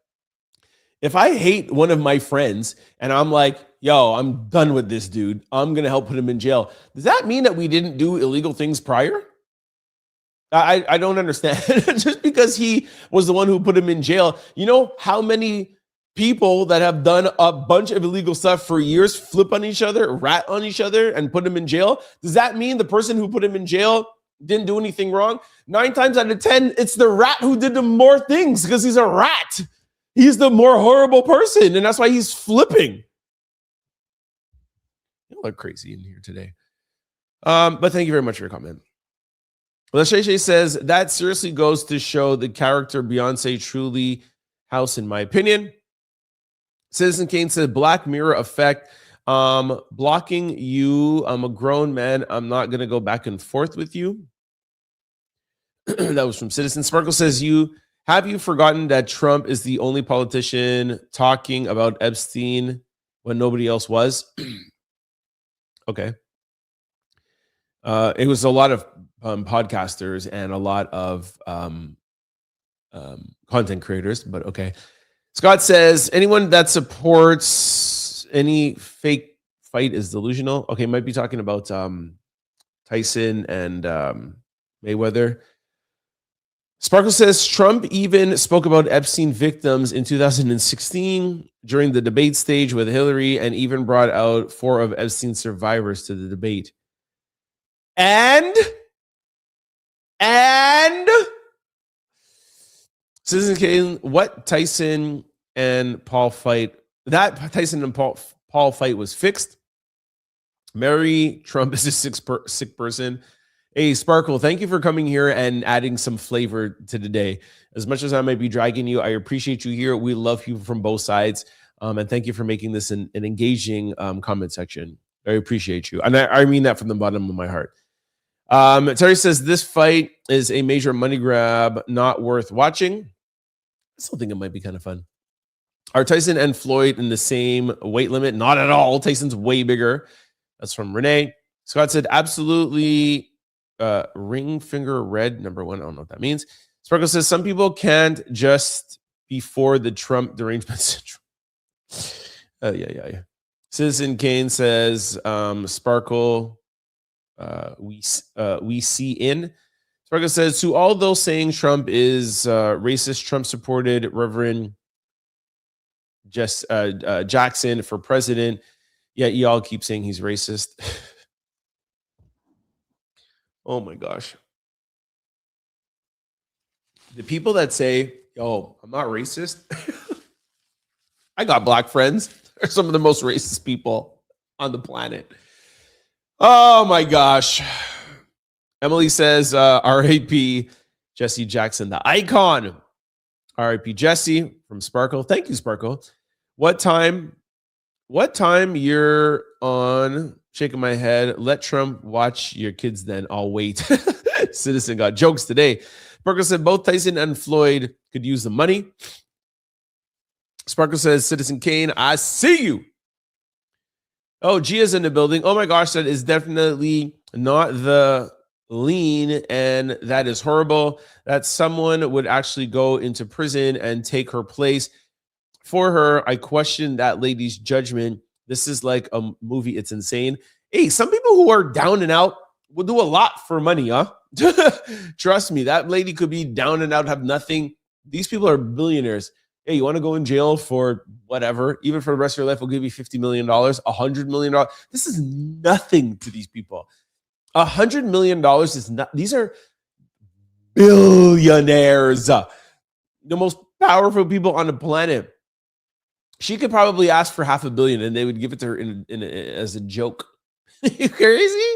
if I hate one of my friends and I'm like, yo, I'm done with this dude, I'm going to help put him in jail, does that mean that we didn't do illegal things prior? I don't understand. Just because he was the one who put him in jail, you know how many people that have done a bunch of illegal stuff for years flip on each other, rat on each other, and put him in jail? Does that mean the person who put him in jail didn't do anything wrong? 9 times out of 10, it's the rat who did the more things because he's a rat. He's the more horrible person, and that's why he's flipping. You look crazy in here today. But thank you very much for your comment. Lachey says, that seriously goes to show the character Beyonce truly house, in my opinion. Citizen Kane said, Black Mirror effect. Blocking you. I'm a grown man. I'm not going to go back and forth with you. That was from Citizen. Sparkle says, you Have you forgotten that Trump is the only politician talking about Epstein when nobody else was? Okay. It was a lot of podcasters and a lot of content creators, but okay. Scott says, anyone that supports any fake fight is delusional. Okay, might be talking about Tyson and Mayweather. Sparkle says, Trump even spoke about Epstein victims in 2016 during the debate stage with Hillary and even brought out 4 of Epstein survivors to the debate. And Citizen Kane, what Tyson and Paul fight? That Tyson and Paul fight was fixed. Mary Trump is a sick person. Hey, Sparkle, thank you for coming here and adding some flavor to the day. As much as I might be dragging you, I appreciate you here. We love people from both sides. And thank you for making this an engaging comment section. I appreciate you. And I mean that from the bottom of my heart. Terry says, this fight is a major money grab, not worth watching. I still think it might be kind of fun. Are Tyson and Floyd in the same weight limit? Not at all. Tyson's way bigger. That's from Renee. Scott said, absolutely. Ring finger red, number 1. I don't know what that means. Sparkle says, some people can't just before the Trump derangement syndrome. Yeah. Citizen Kane says, Sparkle, we see in. Sparkle says, to all those saying Trump is racist, Trump supported Reverend Jackson for president. Yeah, y'all keep saying he's racist. Oh my gosh. The people that say, yo, I'm not racist. I got black friends. They're some of the most racist people on the planet. Oh my gosh. Emily says, R.I.P. Jessy Jackson, the icon. R.I.P. Jessy from Sparkle. Thank you, Sparkle. What time you're on? Shaking my head. Let Trump watch your kids then. I'll wait. Citizen got jokes today. Sparkle said both Tyson and Floyd could use the money. Sparkle says, Citizen Kane, I see you. Oh, Gia's in the building. Oh my gosh, that is definitely not the lean, and that is horrible. That someone would actually go into prison and take her place. For her, I question that lady's judgment. This is like a movie. It's insane. Hey, some people who are down and out will do a lot for money, huh? Trust me, that lady could be down and out, have nothing. These people are billionaires. Hey, you want to go in jail for whatever, even for the rest of your life, we'll give you $50 million, $100 million. This is nothing to these people. $100 million is not, these are billionaires, the most powerful people on the planet. She could probably ask for $500 million and they would give it to her as a joke. You crazy?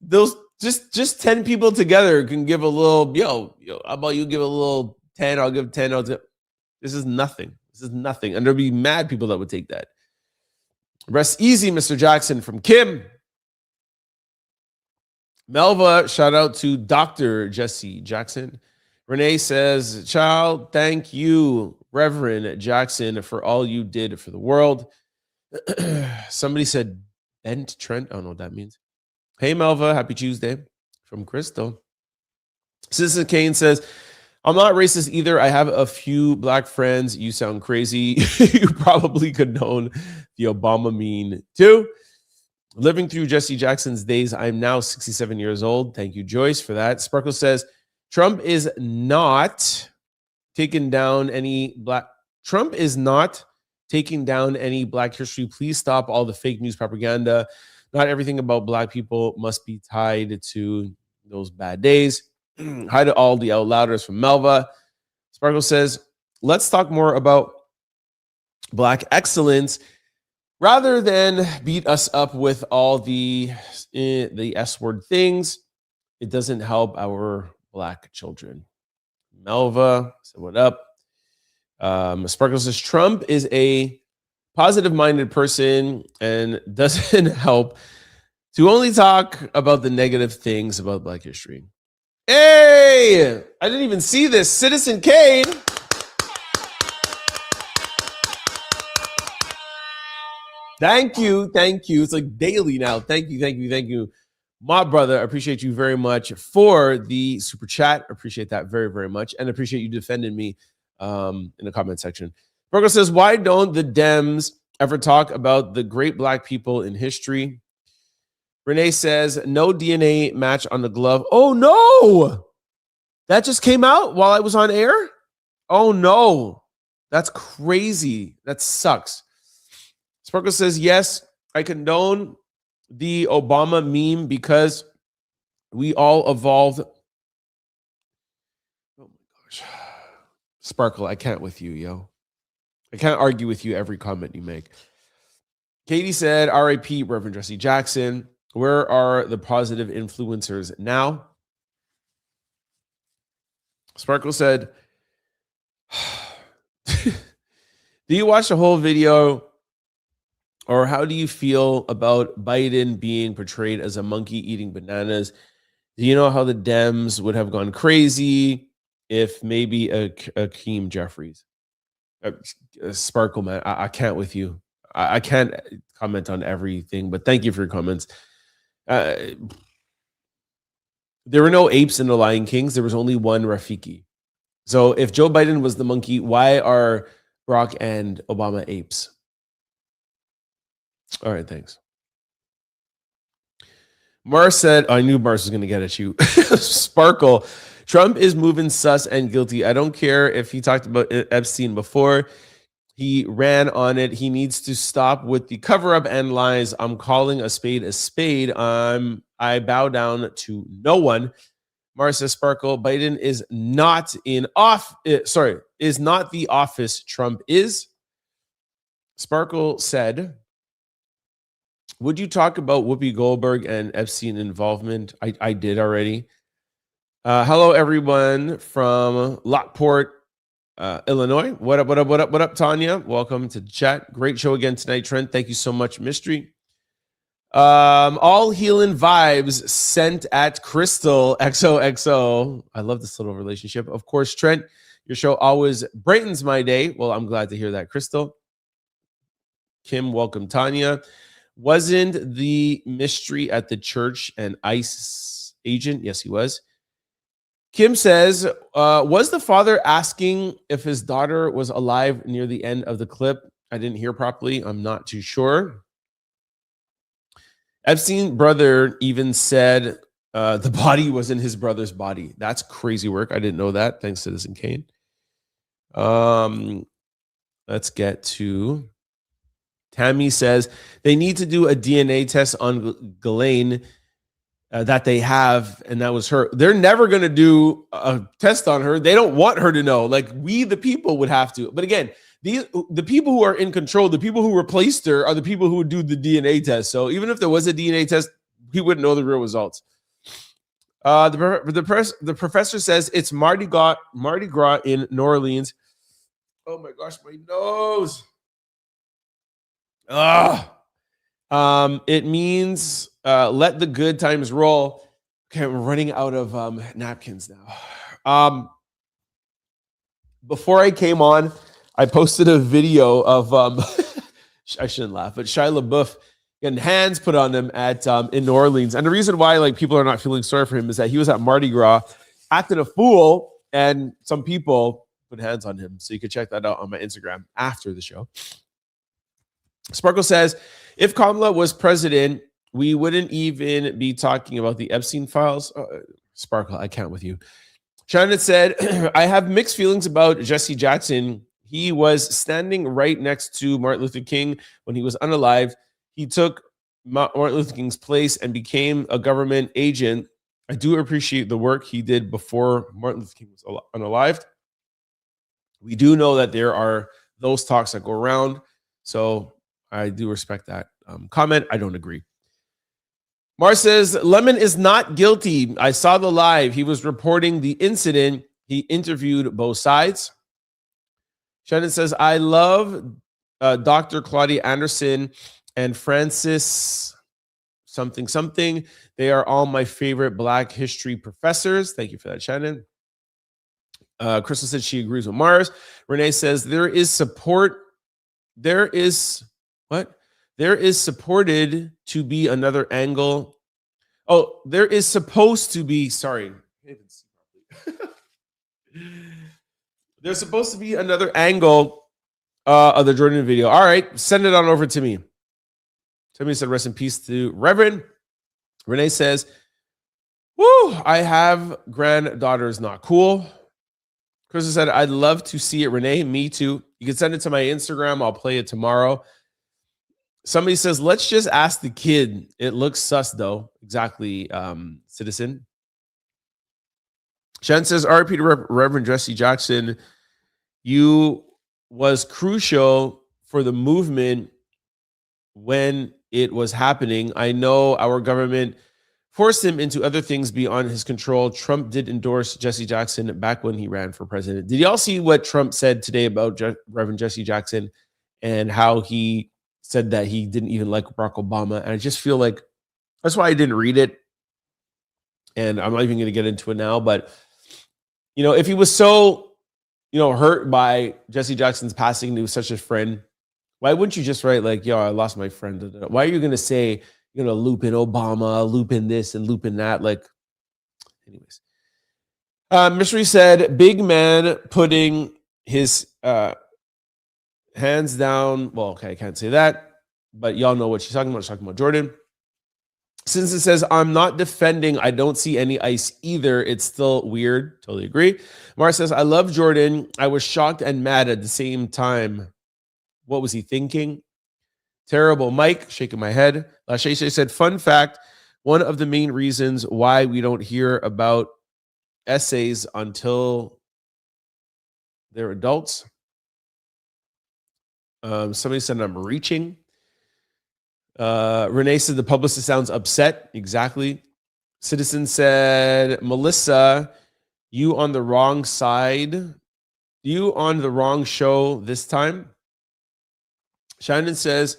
Those just 10 people together can give a little, yo, how about you give a little 10, I'll give 10. This is nothing. This is nothing. And there'll be mad people that would take that. Rest easy, Mr. Jackson from Kim. Melva, shout out to Dr. Jessy Jackson. Renee says, child, thank you, Reverend Jackson, for all you did for the world. Somebody said bent Trent. I don't know what that means. Hey, Melva, happy Tuesday from Crystal. Citizen Kane says, I'm not racist either. I have a few black friends. You sound crazy. You probably condone the Obama meme too. Living through Jessy Jackson's days, I'm now 67 years old. Thank you, Joyce, for that. Sparkle says, Trump is not taking down any black history. Please stop all the fake news propaganda. Not everything about black people must be tied to those bad days. Hi to all the out louders from Melva. Sparkle says, let's talk more about black excellence rather than beat us up with all the S-word things. It doesn't help our black children. Melva said, what up? Sparkle says, Trump is a positive-minded person and doesn't help to only talk about the negative things about black history. Hey, I didn't even see this. Citizen Kane. Thank you. It's like daily now. Thank you. My brother, I appreciate you very much for the super chat. Appreciate that very, very much. And appreciate you defending me in the comment section. Virgo says, why don't the Dems ever talk about the great black people in history? Renee says, no DNA match on the glove. Oh, no. That just came out while I was on air? Oh, no. That's crazy. That sucks. Sparkle says, yes, I condone the Obama meme because we all evolved. Oh, my gosh. Sparkle, I can't with you, yo. I can't argue with you every comment you make. Katie said, R.I.P. Reverend Jessy Jackson. Where are the positive influencers now? Sparkle said, do you watch the whole video, or how do you feel about Biden being portrayed as a monkey eating bananas? Do you know how the Dems would have gone crazy if maybe a Akeem Jeffries? Sparkle, man, I can't with you. I can't comment on everything, but thank you for your comments. There were no apes in the Lion Kings. There was only one Rafiki. So if Joe Biden was the monkey, why are Barack and Obama apes? All right, thanks. Mars said, I knew Mars was going to get at you. Sparkle, Trump is moving sus and guilty. I don't care if he talked about Epstein before. He ran on it. He needs to stop with the cover-up and lies. I'm calling a spade a spade. I bow down to no one. Mars says, Sparkle, Biden is not is not the office Trump is. Sparkle said, would you talk about Whoopi Goldberg and Epstein involvement? I did already. Hello, everyone from Lockport, Illinois. What up, Tanya? Welcome to the chat. Great show again tonight, Trent. Thank you so much, Mystery. All healing vibes sent at Crystal XOXO. I love this little relationship. Of course, Trent, your show always brightens my day. Well, I'm glad to hear that, Crystal. Kim, welcome, Tanya. Wasn't the mystery at the church an ICE agent? Yes, he was. Kim says, was the father asking if his daughter was alive near the end of the clip? I didn't hear properly. I'm not too sure. Epstein's brother even said the body was in his brother's body. That's crazy work. I didn't know that. Thanks, Citizen Kane. Let's get to Tammy says they need to do a DNA test on Ghislaine that they have, and that was her. They're never going to do a test on her. They don't want her to know. Like, we, the people, would have to. But again, the people who are in control, the people who replaced her, are the people who would do the DNA test. So even if there was a DNA test, he wouldn't know the real results. The professor says it's Mardi Gras in New Orleans. Oh my gosh, my nose. It means let the good times roll. Okay, we're running out of napkins now. Before I came on, I posted a video of I shouldn't laugh, but Shia LaBeouf getting hands put on him at in New Orleans. And the reason why people are not feeling sorry for him is that he was at Mardi Gras acting a fool, and some people put hands on him. So you can check that out on my Instagram after the show. Sparkle says, if Kamala was president, we wouldn't even be talking about the Epstein files. Sparkle, I can't with you. Shannon said, I have mixed feelings about Jessy Jackson. He was standing right next to Martin Luther King when he was unalive. He took Martin Luther King's place and became a government agent. I do appreciate the work he did before Martin Luther King was unalived. We do know that there are those talks that go around. So I do respect that comment. I don't agree. Mar says, Lemon is not guilty. I saw the live. He was reporting the incident. He interviewed both sides. Shannon says, I love Dr. Claudia Anderson and Francis something something. They are all my favorite Black history professors. Thank you for that, Shannon. Crystal said she agrees with Mars. Renee says there is support. There is supported to be another angle. Oh, there is supposed to be, sorry. There's supposed to be another angle of the Jordan video. All right, send it on over to me. Somebody said rest in peace to Reverend. Renee says, woo, I have granddaughters, not cool. Krista said, I'd love to see it. Renee, me too. You can send it to my Instagram. I'll play it tomorrow. Somebody says, let's just ask the kid. It looks sus, though. Exactly, citizen. Shan says, RIP to Reverend Jessy Jackson. You was crucial for the movement when it was happening. I know our government forced him into other things beyond his control. Trump did endorse Jessy Jackson back when he ran for president. Did y'all see what Trump said today about Reverend Jessy Jackson and how he said that he didn't even like Barack Obama? And I just feel like that's why I didn't read it. And I'm not even going to get into it now. But, you know, if he was so, you know, hurt by Jessy Jackson's passing, he was such a friend, why wouldn't you just write like, yo, I lost my friend? Why are you going to say, you're going to loop in Obama, loop in this and loop in that? Like, anyways. Mystery said, big man putting his hands down. Well, okay, I can't say that, but y'all know what she's talking about. She's talking about Jordan. Since it says, I'm not defending, I don't see any ice either. It's still weird. Totally agree. Mara says, I love Jordan. I was shocked and mad at the same time. What was he thinking? Terrible. Mike, shaking my head. Lashay said, fun fact, one of the main reasons why we don't hear about essays until they're adults. Somebody said, I'm reaching. Renee said, the publicist sounds upset. Exactly. Citizen said, Melissa, you on the wrong side. You on the wrong show this time. Shannon says,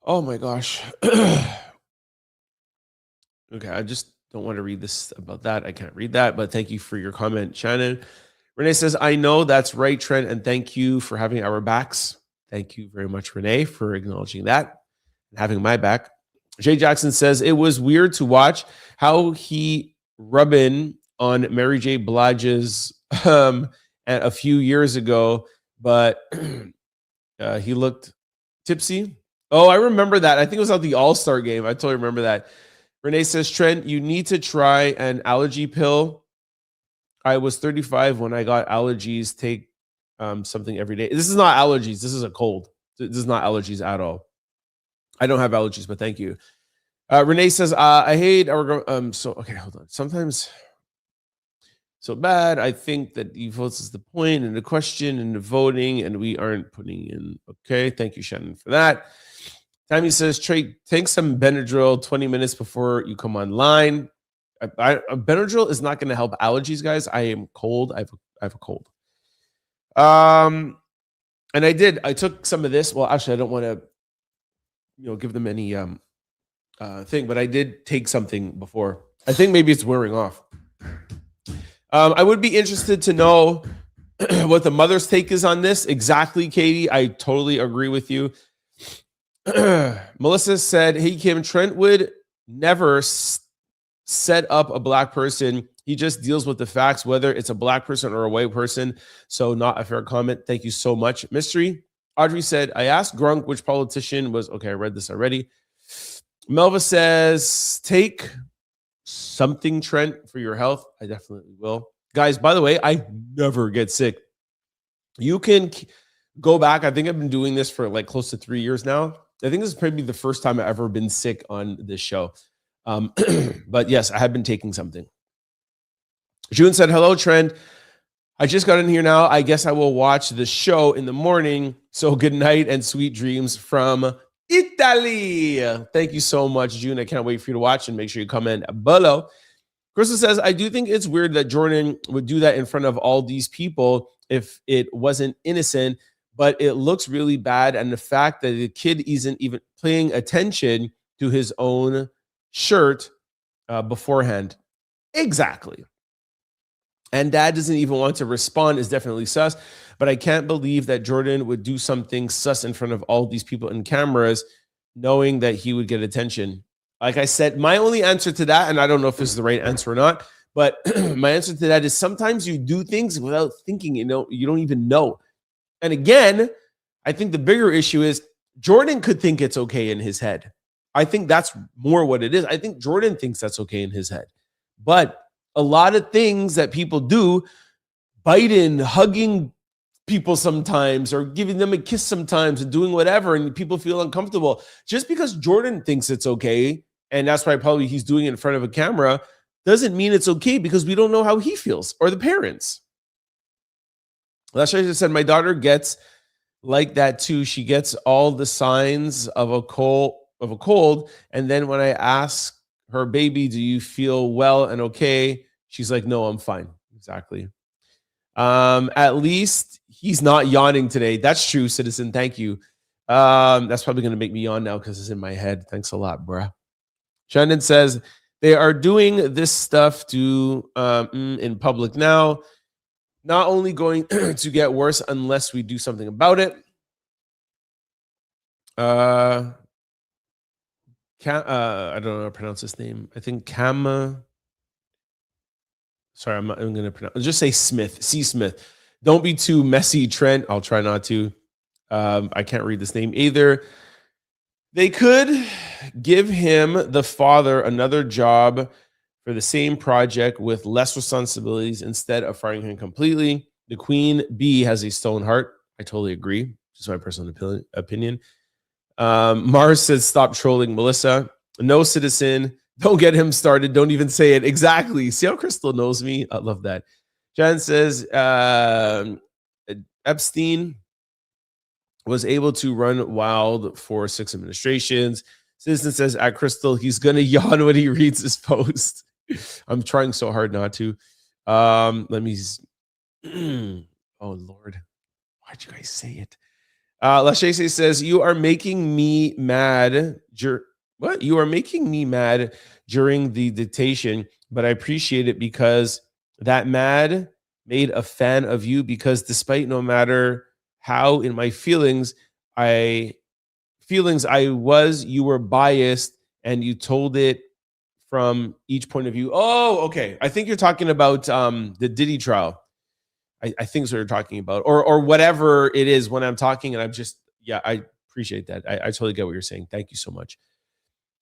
oh my gosh. Okay, I just don't want to read this about that. I can't read that, but thank you for your comment, Shannon. Renee says, I know that's right, Trent, and thank you for having our backs. Thank you very much, Renee, for acknowledging that and having my back. Jay Jackson says, it was weird to watch how he rubbing on Mary J. Blige's a few years ago, but he looked tipsy. Oh, I remember that. I think it was at the All-Star game. I totally remember that. Renee says, Trent, you need to try an allergy pill. I was 35 when I got allergies. Take something every day. This is not allergies. This is a cold. This is not allergies at all. I don't have allergies, but thank you. Renee says, I hate our... okay, hold on. Sometimes... So bad. I think that he votes is the point and the question and the voting, and we aren't putting in. Okay. Thank you, Shannon, for that. Tammy says, Trey, take some Benadryl 20 minutes before you come online. Benadryl is not going to help allergies, guys. I am cold. I have a cold. And I took some of this. Well, actually, I don't want to, give them any thing, but I did take something before. I think maybe it's wearing off. I would be interested to know what the mother's take is on this. Exactly, Katie. I totally agree with you. Melissa said, hey, Kim, Trent would never set up a black person. He just deals with the facts, whether it's a black person or a white person. So not a fair comment. Thank you so much. Mystery. Audrey said, I asked Grunk which politician was... Okay, I read this already. Melva says, take... something, Trent, for your health. I definitely will. Guys, by the way, I never get sick. You can go back. I think I've been doing this for like close to 3 years now. I think this is probably the first time I've ever been sick on this show. But yes, I have been taking something. June said, hello, Trent. I just got in here now. I guess I will watch the show in the morning. So good night and sweet dreams from Italy. Thank you so much, June. I can't wait for you to watch and make sure you comment below. Crystal says, I do think it's weird that Jordan would do that in front of all these people if it wasn't innocent, but it looks really bad. And the fact that the kid isn't even paying attention to his own shirt beforehand. Exactly. And dad doesn't even want to respond is definitely sus. But I can't believe that Jordan would do something sus in front of all these people in cameras, knowing that he would get attention. Like I said, my only answer to that, and I don't know if this is the right answer or not, but my answer to that is sometimes you do things without thinking, you don't even know. And again, I think the bigger issue is Jordan could think it's okay in his head. I think that's more what it is. I think Jordan thinks that's okay in his head. But a lot of things that people do, biting, hugging people sometimes, or giving them a kiss sometimes, and doing whatever, and people feel uncomfortable. Just because Jordan thinks it's okay, and that's why probably he's doing it in front of a camera, doesn't mean it's okay, because we don't know how he feels or the parents. Last night I said my daughter gets like that too. She gets all the signs of a cold, and then when I ask her, baby, do you feel well and okay? She's like, no, I'm fine. Exactly. At least he's not yawning today. That's true, citizen. Thank you. That's probably going to make me yawn now because it's in my head. Thanks a lot, bruh. Shannon says they are doing this stuff in public now. Not only going to get worse unless we do something about it. I don't know how to pronounce his name. I think Kama. Sorry, I'm going to pronounce. Just say Smith. C. Smith. Don't be too messy, Trent. I'll try not to. I can't read this name either. They could give him, the father, another job for the same project with less responsibilities instead of firing him completely. The queen bee has a stone heart. I totally agree. Just my personal opinion. Mars says, stop trolling Melissa. No, citizen. Don't get him started. Don't even say it. Exactly. See how Crystal knows me? I love that. Jan says, Epstein was able to run wild for 6 administrations. Citizen says, at Crystal, he's going to yawn when he reads his post. I'm trying so hard not to. Let me. Oh, Lord. Why'd you guys say it? Lachese says, you are making me mad. What? You are making me mad during the dictation, but I appreciate it because that mad made a fan of you, because despite no matter how in my feelings I was, you were biased and you told it from each point of view. Oh, okay. I think you're talking about the Diddy trial. I think that's what you're talking about, or whatever it is when I'm talking, and I'm just, I appreciate that. I totally get what you're saying. Thank you so much.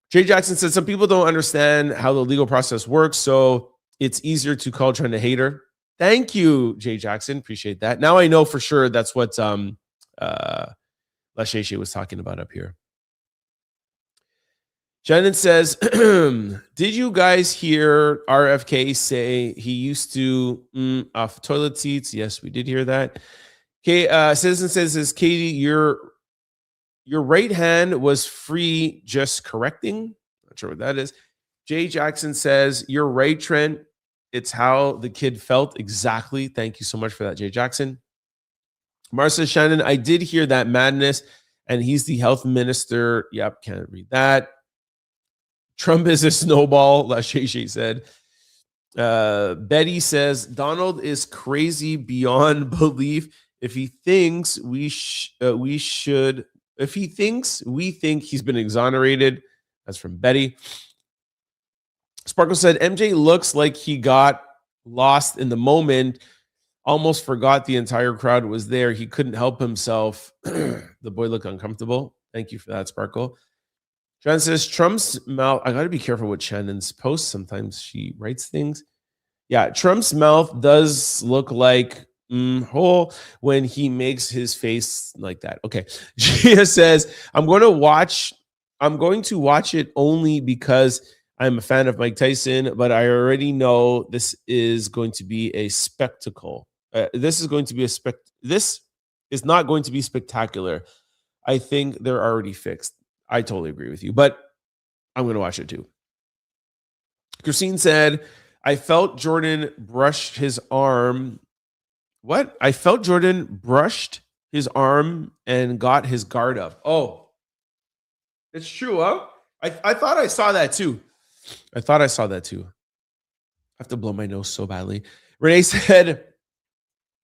Jay Jackson said some people don't understand how the legal process works, so it's easier to call Trent a hater. Thank you, Jay Jackson. Appreciate that. Now I know for sure that's what Lacheshe was talking about up here. Shannon says, did you guys hear RFK say he used to off toilet seats? Yes, we did hear that. Okay, Citizen says, Katie, your right hand was free, just correcting. Not sure what that is. Jay Jackson says, you're right, Trent. It's how the kid felt. Exactly. Thank you so much for that, Jay Jackson. Marcia Shannon, I did hear that madness, and he's the health minister. Yep, can't read that. Trump is a snowball, Lacheshe said. Betty says, Donald is crazy beyond belief. If he thinks we think he's been exonerated. That's from Betty. Sparkle said, MJ looks like he got lost in the moment, almost forgot the entire crowd was there. He couldn't help himself. The boy looked uncomfortable. Thank you for that, Sparkle. Shannon says, Trump's mouth. I got to be careful with Shannon's posts. Sometimes she writes things. Yeah, Trump's mouth does look like hole when he makes his face like that. Okay. Gia says, I'm going to watch it only because I'm a fan of Mike Tyson, but I already know this is going to be a spectacle. This is not going to be spectacular. I think they're already fixed. I totally agree with you, but I'm going to watch it too. Christine said, I felt Jordan brushed his arm. What? I felt Jordan brushed his arm and got his guard up. Oh, it's true, huh? I thought I saw that too. I have to blow my nose so badly. Renee said,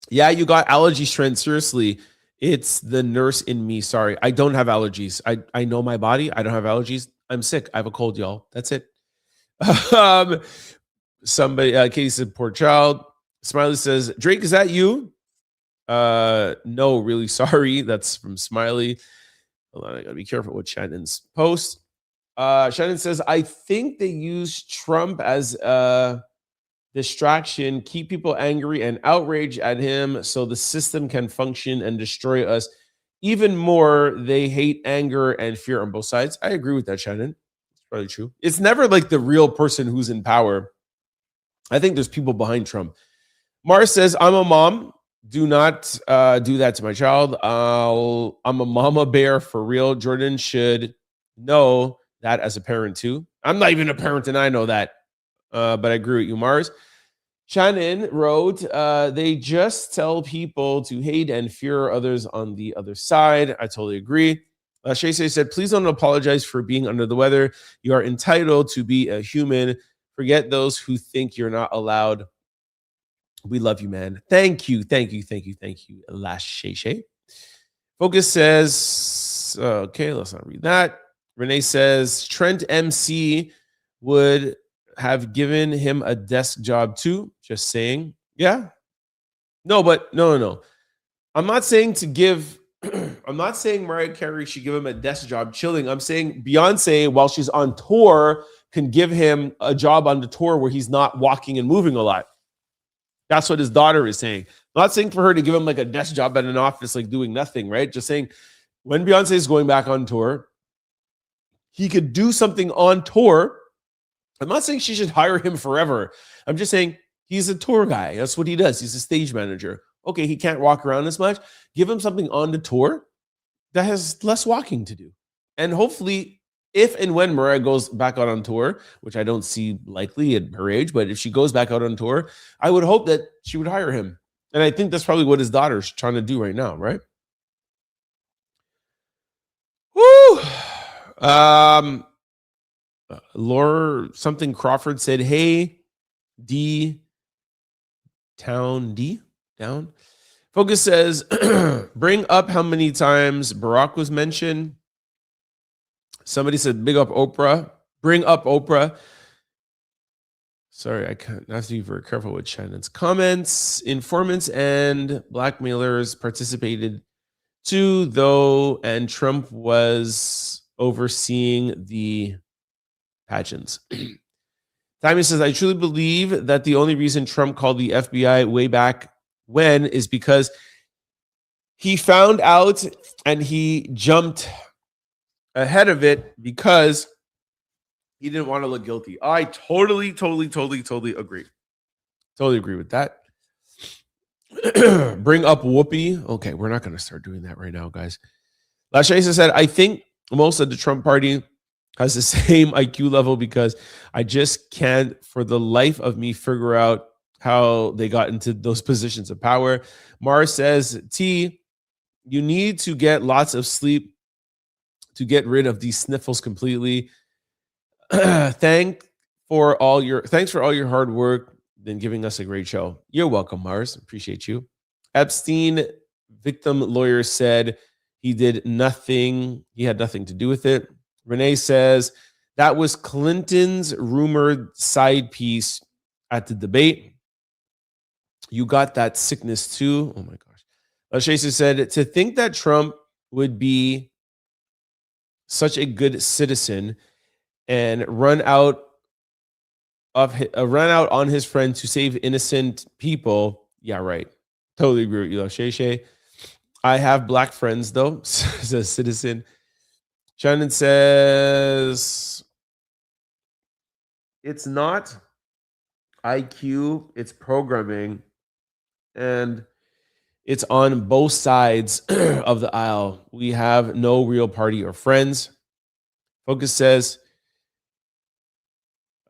yeah, you got allergies, Trent. Seriously, it's the nurse in me. Sorry, I don't have allergies. I know my body. I don't have allergies. I'm sick. I have a cold, y'all. That's it. Somebody, Katie said, poor child. Smiley says, Drake, is that you? No, really sorry. That's from Smiley. Hold on, I gotta be careful with Shannon's post. Shannon says, I think they use Trump as a distraction, keep people angry and outraged at him so the system can function and destroy us even more. They hate anger and fear on both sides. I agree with that, Shannon. It's probably true. It's never like the real person who's in power. I think there's people behind Trump. Mars says, I'm a mom. Do not do that to my child. I'm a mama bear for real. Jordan should know that as a parent too. I'm not even a parent and I know that. But I agree with you, Mars. Shannon wrote, they just tell people to hate and fear others on the other side. I totally agree. Shay said, please don't apologize for being under the weather. You are entitled to be a human. Forget those who think you're not allowed. We love you, man. Thank you. Last Shay. Focus says, okay, let's not read that. Renee says, Trent MC would have given him a desk job too. Just saying. Yeah. No. I'm not saying to give, I'm not saying Mariah Carey should give him a desk job chilling. I'm saying Beyonce, while she's on tour, can give him a job on the tour where he's not walking and moving a lot. That's what his daughter is saying. I'm not saying for her to give him like a desk job at an office, like doing nothing, right? Just saying when Beyonce is going back on tour, he could do something on tour. I'm not saying she should hire him forever. I'm just saying he's a tour guy. That's what he does. He's a stage manager. Okay, he can't walk around as much. Give him something on the tour that has less walking to do. And hopefully, if and when Mariah goes back out on tour, which I don't see likely at her age, but if she goes back out on tour, I would hope that she would hire him. And I think that's probably what his daughter's trying to do right now, right? Woo! Laura something Crawford said, hey, D down. Focus says, bring up how many times Barack was mentioned. Somebody said, big up Oprah. Bring up Oprah. Sorry, I have to be very careful with Shannon's comments. Informants and blackmailers participated too, though, and Trump was overseeing the pageants. Timmy says, I truly believe that the only reason Trump called the FBI way back when is because he found out and he jumped ahead of it because he didn't want to look guilty. I totally agree. Totally agree with that. Bring up Whoopi. Okay, we're not going to start doing that right now, guys. Lashesa said, I think most of the Trump party has the same IQ level because I just can't for the life of me figure out how they got into those positions of power. Mars says, T, you need to get lots of sleep to get rid of these sniffles completely. Thanks for all your hard work and giving us a great show. You're welcome, Mars. Appreciate you. Epstein victim lawyer said he did nothing. He had nothing to do with it. Renee says that was Clinton's rumored side piece at the debate. You got that sickness too. Oh my gosh. Shasa said to think that Trump would be such a good citizen and run out on his friend to save innocent people. Yeah, right. Totally agree with you, Shay. I have black friends though, as a citizen. Shannon says it's not IQ, it's programming, and it's on both sides of the aisle. We have no real party or friends. Focus says,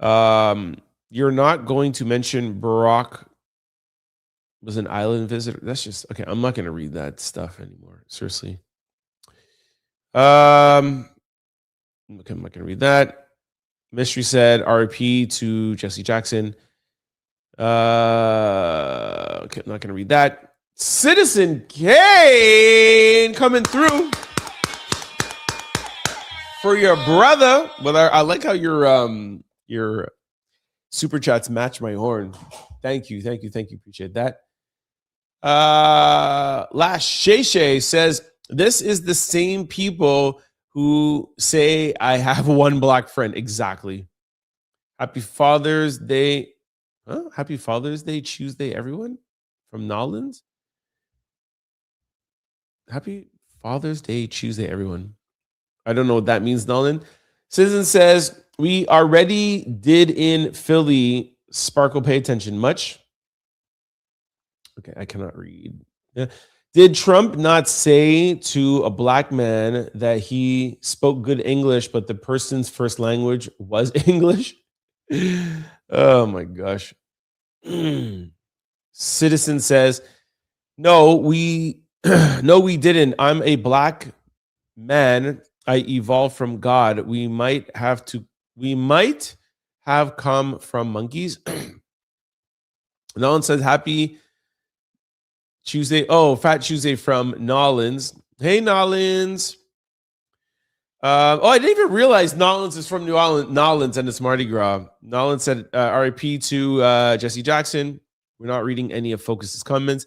you're not going to mention Barack was an island visitor. That's just, okay, I'm not going to read that stuff anymore. Seriously. Okay, I'm not going to read that. Mystery said RIP to Jessy Jackson. Okay, I'm not going to read that. Citizen Kane coming through for your brother. But I like how your super chats match my horn. Thank you. Appreciate that. Last Shay says, this is the same people who say I have one black friend. Exactly. Happy Father's Day. Huh? Happy Father's Day, Tuesday, everyone. From Nolans. Happy Father's Day, Tuesday, everyone. I don't know what that means, Nolan. Citizen says, we already did in Philly. Sparkle, pay attention. Much? Okay, I cannot read. Yeah. Did Trump not say to a black man that he spoke good English, but the person's first language was English? Oh my gosh. Citizen says, no, we didn't. I'm a black man. I evolved from God. We might have come from monkeys. Nolan says, happy Tuesday. Oh, Fat Tuesday from Nolans. Hey, Nolans. I didn't even realize Nolans is from New Orleans. Nolans and it's Mardi Gras. Nolans said RIP to Jessy Jackson. We're not reading any of Focus's comments.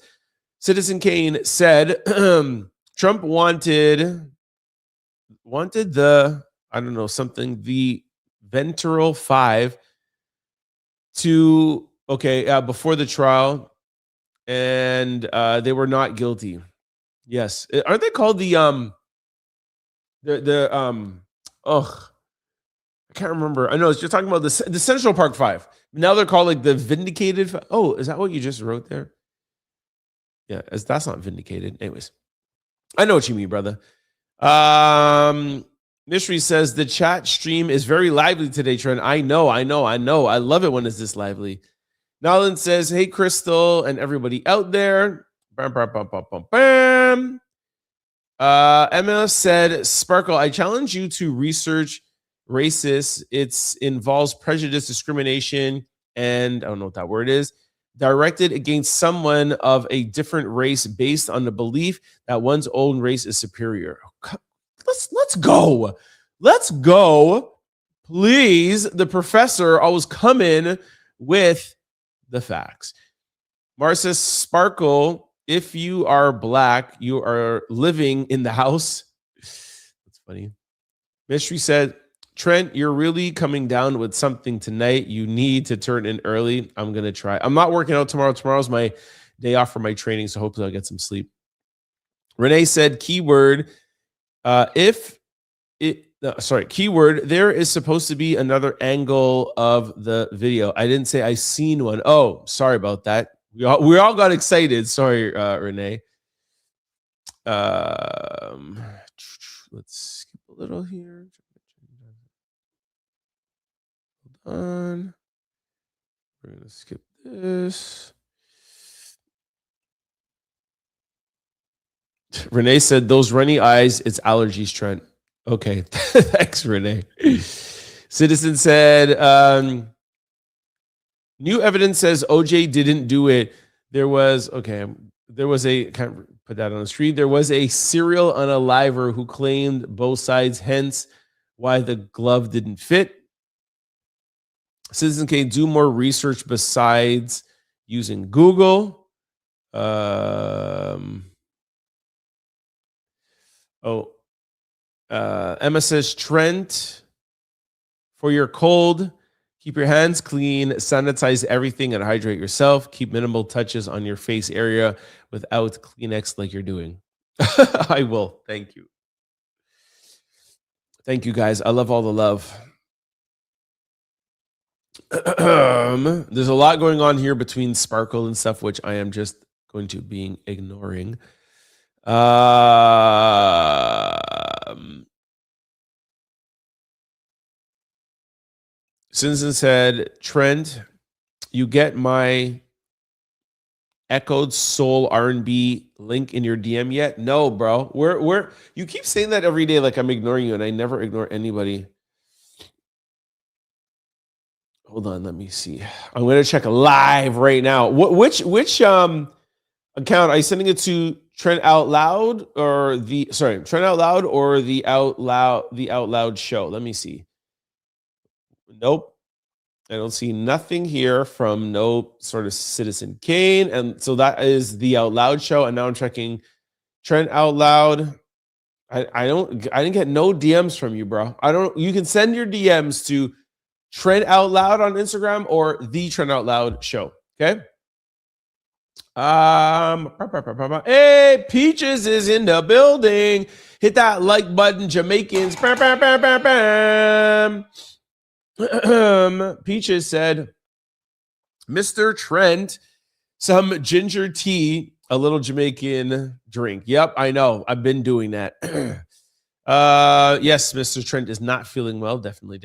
Citizen Kane said Trump wanted the, I don't know, something, the Ventral 5 to, before the trial, and they were not guilty. Yes. Aren't they called I can't remember. I know you're talking about the Central Park 5. Now they're called like the Vindicated. Oh, is that what you just wrote there? Yeah, that's not Vindicated. Anyways, I know what you mean, brother. Mystery says the chat stream is very lively today, Trent. I know. I love it when it's this lively. Nolan says, hey, Crystal and everybody out there. Bam, bam, bam, bam, bam, bam. Emma said, Sparkle, I challenge you to research racist. It involves prejudice, discrimination, and I don't know what that word is, directed against someone of a different race based on the belief that one's own race is superior. Let's go. Let's go. Please. The professor always come in with the facts. Marcia Sparkle, if you are black, you are living in the house. That's funny. Mystery said, Trent, you're really coming down with something tonight. You need to turn in early. I'm going to try. I'm not working out tomorrow. Tomorrow's my day off for my training, so hopefully I'll get some sleep. Renee said, keyword, keyword, there is supposed to be another angle of the video. I didn't say I seen one. Oh, sorry about that. We all got excited. Sorry, Renee. Let's skip a little here. Hold on. We're going to skip this. Renee said, those runny eyes, it's allergies, Trent. Okay. Thanks, Renee. Citizen said, new evidence says OJ didn't do it. There was a, can't put that on the street. There was a serial unaliver who claimed both sides, hence why the glove didn't fit. Citizen K, do more research besides using Google. Emma says, Trent, for your cold, keep your hands clean, sanitize everything, and hydrate yourself. Keep minimal touches on your face area without Kleenex like you're doing. I will. Thank you. Thank you, guys. I love all the love. There's a lot going on here between Sparkle and stuff, which I am just going to be ignoring. Citizen said, Trent, you get my echoed soul R&B link in your DM yet? No, bro. We're you keep saying that every day like I'm ignoring you, and I never ignore anybody. Hold on, let me see. I'm gonna check live right now. Which account are you sending it to? Trent Out Loud or Trent Out Loud or the Out Loud show? Let me see. Nope. I don't see nothing here from no sort of Citizen Kane. And so that is the Out Loud show. And now I'm checking Trent Out Loud. I didn't get no DMs from you, bro. You can send your DMs to Trent Out Loud on Instagram or the Trent Out Loud show. Okay. Hey, Peaches is in the building. Hit that like button, Jamaicans. Peaches said, Mr. Trent, some ginger tea, a little Jamaican drink. Yep, I know. I've been doing that. Yes, Mr. Trent is not feeling well. Definitely.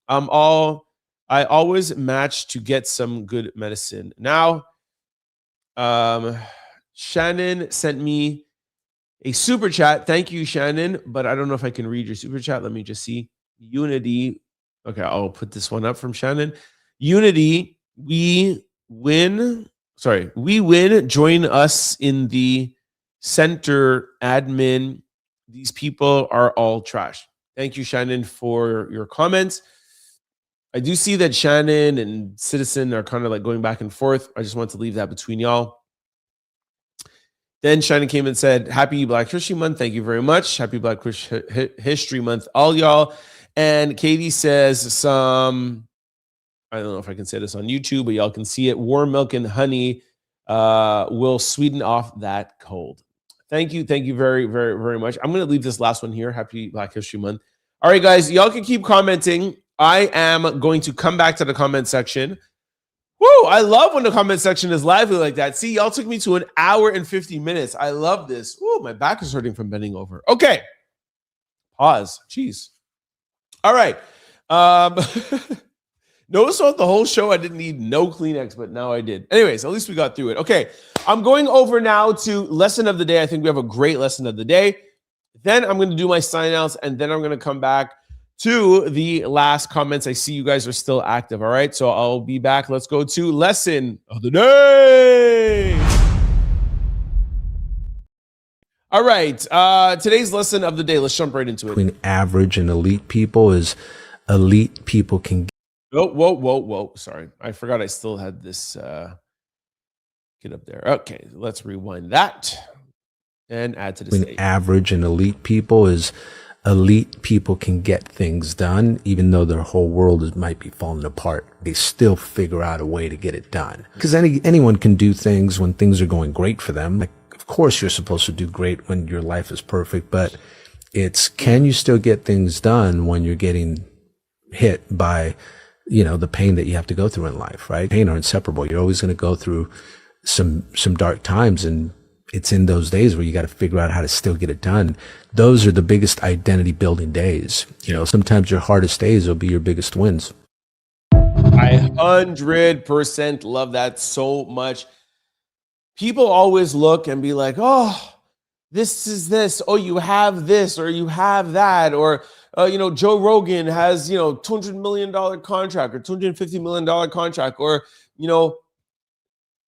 I always match to get some good medicine. Now, Shannon sent me a super chat. Thank you, Shannon. But I don't know if I can read your super chat. Let me just see. Unity. Okay, I'll put this one up from Shannon. Unity, we win. Join us in the center admin. These people are all trash. Thank you, Shannon, for your comments. I do see that Shannon and Citizen are kind of like going back and forth. I just want to leave that between y'all. Then Shannon came and said, Happy Black History Month. Thank you very much. Happy Black History Month, all y'all. And Katie says I don't know if I can say this on YouTube, but y'all can see it. Warm milk and honey will sweeten off that cold. Thank you. Thank you very, very, very much. I'm going to leave this last one here. Happy Black History Month. All right, guys, y'all can keep commenting. I am going to come back to the comment section. Woo! I love when the comment section is lively like that. See, y'all took me to an hour and 50 minutes. I love this. Woo, my back is hurting from bending over. Okay. Pause. Jeez. All right. Notice throughout the whole show, I didn't need no Kleenex, but now I did. Anyways, at least we got through it. Okay. I'm going over now to lesson of the day. I think we have a great lesson of the day. Then I'm going to do my sign outs, and then I'm going to come back to the last comments. I see you guys are still active. All right. So I'll be back. Let's go to lesson of the day. All right. Today's lesson of the day. Let's jump right into it. Between average and elite people is elite people can. Whoa. Sorry. I forgot I still had this. Get up there. Okay. Let's rewind that and add to the Between average and elite people is elite people can get things done, even though their whole world might be falling apart. They still figure out a way to get it done. Because anyone can do things when things are going great for them. Like, of course, you're supposed to do great when your life is perfect, but it's, can you still get things done when you're getting hit by, the pain that you have to go through in life, right? Pain are inseparable. You're always going to go through some dark times, and it's in those days where you got to figure out how to still get it done. Those are the biggest identity building days. Sometimes your hardest days will be your biggest wins. I 100% love that so much. People always look and be like, oh, this is this. Oh, you have this, or you have that. Or, Joe Rogan has, $200 million contract or $250 million contract. Or,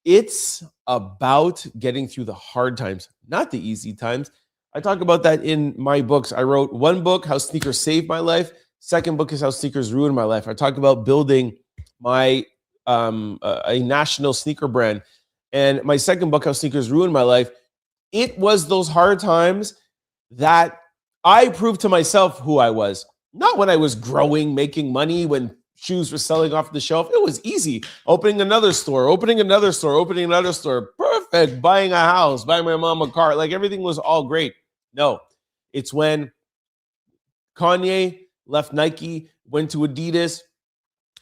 it's about getting through the hard times, not the easy times. I talk about that in my books. I wrote one book, How Sneakers Saved My Life. Second book is How Sneakers Ruined My Life. I talk about building my a national sneaker brand. And my second book, How Sneakers Ruined My Life, it was those hard times that I proved to myself who I was. Not when I was growing, making money, when shoes were selling off the shelf. It was easy. Opening another store. Perfect. Buying a house, buying my mom a car. Like, everything was all great. No, it's when Kanye left Nike, went to Adidas.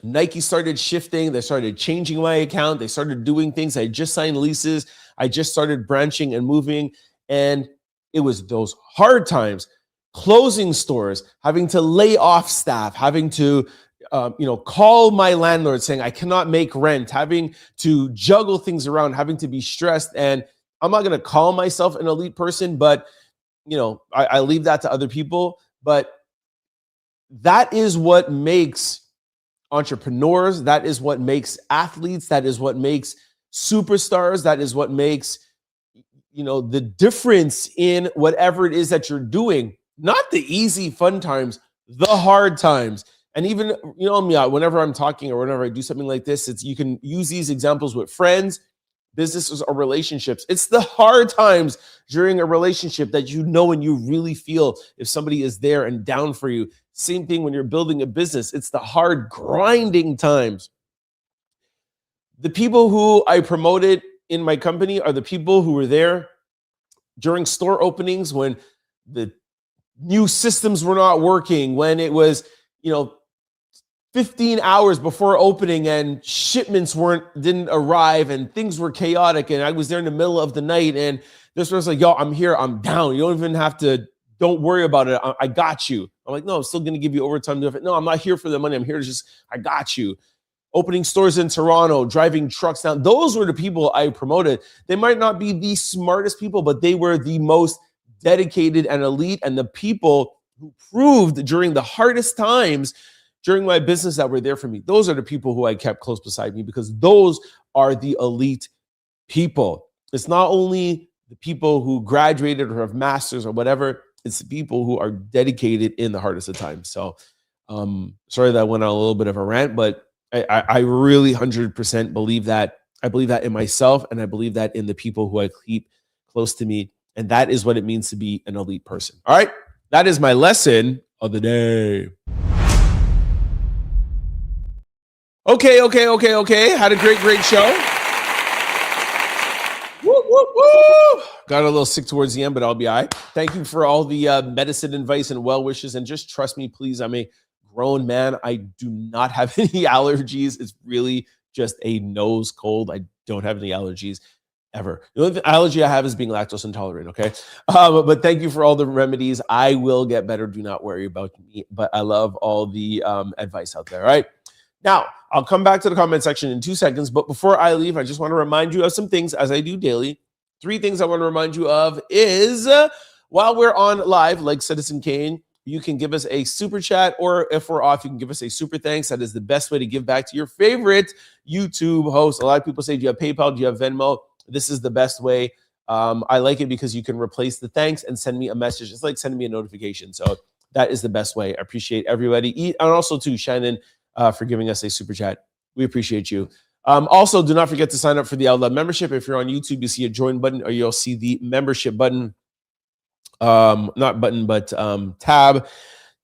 Nike started shifting. They started changing my account. They started doing things. I just signed leases. I just started branching and moving. And it was those hard times, closing stores, having to lay off staff, having to call my landlord saying I cannot make rent, having to juggle things around, having to be stressed. And I'm not going to call myself an elite person, but, I leave that to other people. But that is what makes entrepreneurs. That is what makes athletes. That is what makes superstars. That is what makes, the difference in whatever it is that you're doing. Not the easy, fun times, the hard times. And even, me, whenever I'm talking or whenever I do something like this, you can use these examples with friends, businesses, or relationships. It's the hard times during a relationship that and you really feel if somebody is there and down for you. Same thing when you're building a business. It's the hard, grinding times. The people who I promoted in my company are the people who were there during store openings when the new systems were not working, when it was, 15 hours before opening and shipments didn't arrive and things were chaotic. And I was there in the middle of the night and this was like, yo, I'm here, I'm down. You don't even have to, don't worry about it. I got you. I'm like, no, I'm still going to give you overtime. No, I'm not here for the money. I'm here to I got you. Opening stores in Toronto, driving trucks down. Those were the people I promoted. They might not be the smartest people, but they were the most dedicated and elite, and the people who proved during the hardest times during my business that were there for me. Those are the people who I kept close beside me because those are the elite people. It's not only the people who graduated or have masters or whatever, it's the people who are dedicated in the hardest of times. So sorry that I went on a little bit of a rant, but I really 100% believe that. I believe that in myself, and I believe that in the people who I keep close to me. And that is what it means to be an elite person. All right. That is my lesson of the day. Okay. Had a great show. Woo. Got a little sick towards the end, but I'll be all right. Thank you for all the medicine advice and well wishes. And just trust me, please. I'm a grown man. I do not have any allergies. It's really just a nose cold. I don't have any allergies ever. The only allergy I have is being lactose intolerant, okay? But thank you for all the remedies. I will get better. Do not worry about me. But I love all the advice out there, all right? Now, I'll come back to the comment section in 2 seconds. But before I leave, I just want to remind you of some things as I do daily. 3 things I want to remind you of is while we're on live, like Citizen Kane, you can give us a super chat, or if we're off, you can give us a super thanks. That is the best way to give back to your favorite YouTube host. A lot of people say, do you have PayPal? Do you have Venmo? This is the best way. I like it because you can replace the thanks and send me a message. It's like sending me a notification. So that is the best way. I appreciate everybody. And also too, Shannon, for giving us a super chat. We appreciate you. Also, do not forget to sign up for the Out Loud membership. If you're on YouTube, you see a join button, or you'll see the membership button. Not button, but tab.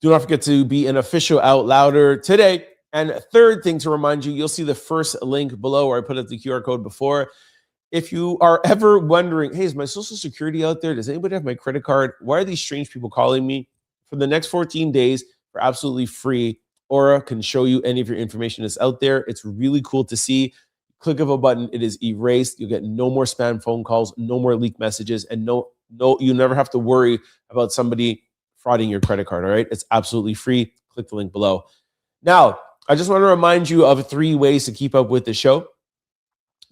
Do not forget to be an official Out Louder today. And third thing to remind you, you'll see the first link below where I put up the QR code before. If you are ever wondering, hey, is my social security out there? Does anybody have my credit card? Why are these strange people calling me? For the next 14 days, for absolutely free, Aura can show you any of your information that's out there. It's really cool to see. Click of a button, it is erased. You'll get no more spam phone calls, no more leaked messages, and no, you never have to worry about somebody frauding your credit card, all right? It's absolutely free. Click the link below. Now, I just want to remind you of 3 ways to keep up with the show.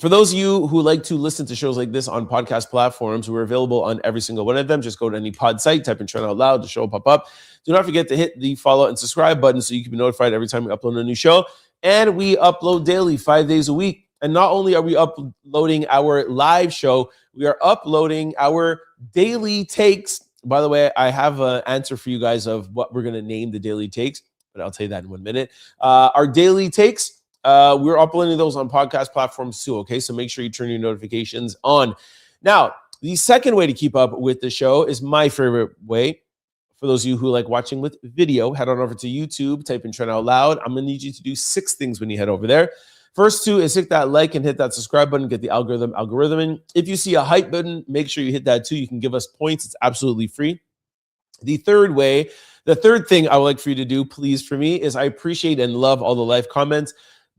For those of you who like to listen to shows like this on podcast platforms, we're available on every single one of them. Just go to any pod site, type in Trent Out Loud, the show will pop up. Do not forget to hit the follow and subscribe button so you can be notified every time we upload a new show. And we upload daily, 5 days a week. And not only are we uploading our live show, we are uploading our daily takes. By the way, I have an answer for you guys of what we're going to name the daily takes, but I'll tell you that in 1 minute. Our daily takes, we're uploading those on podcast platforms too, okay? So make sure you turn your notifications on. Now, the second way to keep up with the show is my favorite way. For those of you who like watching with video, head on over to YouTube, type in Trent Out Loud. I'm going to need you to do 6 things when you head over there. First 2 is hit that like and hit that subscribe button, get the algorithm. If you see a hype button, make sure you hit that too. You can give us points. It's absolutely free. The third thing I would like for you to do, please, for me, is I appreciate and love all the live comments.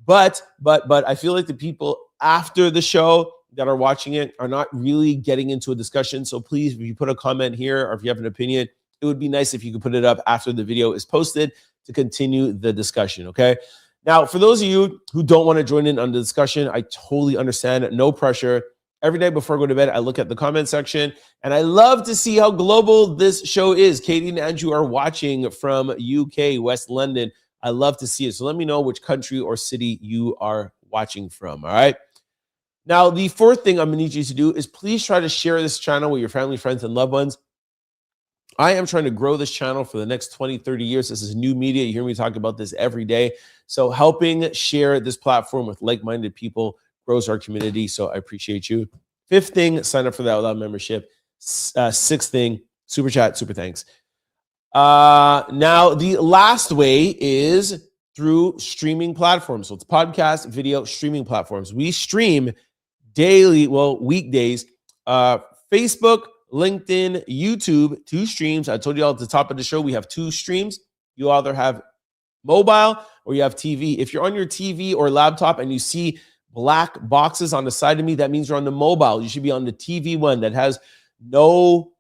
But I feel like the people after the show that are watching it are not really getting into a discussion. So please, if you put a comment here or if you have an opinion, it would be nice if you could put it up after the video is posted to continue the discussion, okay? Now, for those of you who don't want to join in on the discussion, I totally understand. No pressure. Every night before I go to bed, I look at the comment section, and I love to see how global this show is. Katie and Andrew are watching from UK, West London. I love to see it. So let me know which country or city you are watching from, all right? Now, the fourth thing I'm going to need you to do is please try to share this channel with your family, friends, and loved ones. I am trying to grow this channel for the next 20, 30 years. This is new media. You hear me talk about this every day. So helping share this platform with like-minded people grows our community. So I appreciate you. Fifth thing, sign up for the Out Loud membership. Sixth thing, super chat, super thanks. Now, the last way is through streaming platforms. So it's podcast, video, streaming platforms. We stream daily, weekdays, Facebook, LinkedIn, YouTube, 2 streams. I told you all at the top of the show, we have 2 streams. You either have mobile or you have TV. If you're on your TV or laptop and you see black boxes on the side of me, that means you're on the mobile. You should be on the TV one that has no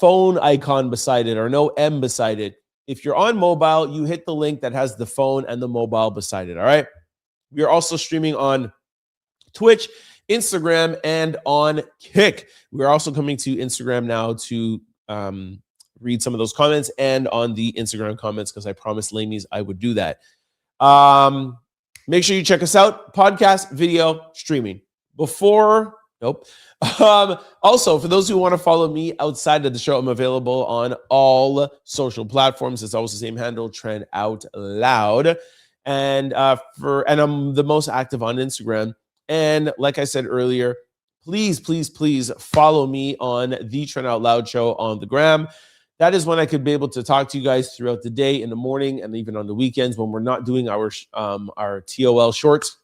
phone icon beside it or no M beside it. If you're on mobile, you hit the link that has the phone and the mobile beside it, all right? We are also streaming on Twitch, Instagram, and on Kick. We're also coming to Instagram now to read some of those comments and on the Instagram comments because I promised Lamies I would do that. Make sure you check us out. Podcast, video, streaming. Also, for those who want to follow me outside of the show, I'm available on all social platforms. It's always the same handle, Trent Out Loud. And I'm the most active on Instagram. And like I said earlier, please follow me on the Trent Out Loud show on the gram. That is when I could be able to talk to you guys throughout the day, in the morning, and even on the weekends when we're not doing our TOL shorts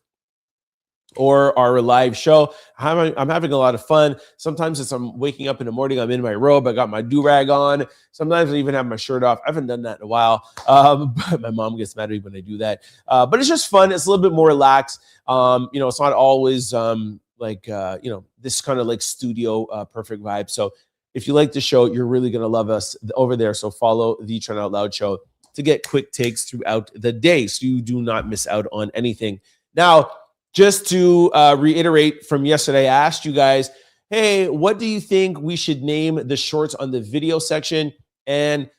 or our live show. I'm having a lot of fun. Sometimes as I'm waking up in the morning, I'm in my robe. I got my do-rag on. Sometimes I even have my shirt off. I haven't done that in a while. But my mom gets mad at me when I do that. But it's just fun. It's a little bit more relaxed. It's not always this kind of like studio perfect vibe. So if you like the show, you're really going to love us over there. So follow the Trent Out Loud show to get quick takes throughout the day so you do not miss out on anything. Now, just to reiterate from yesterday, I asked you guys, hey, what do you think we should name the shorts on the video section? And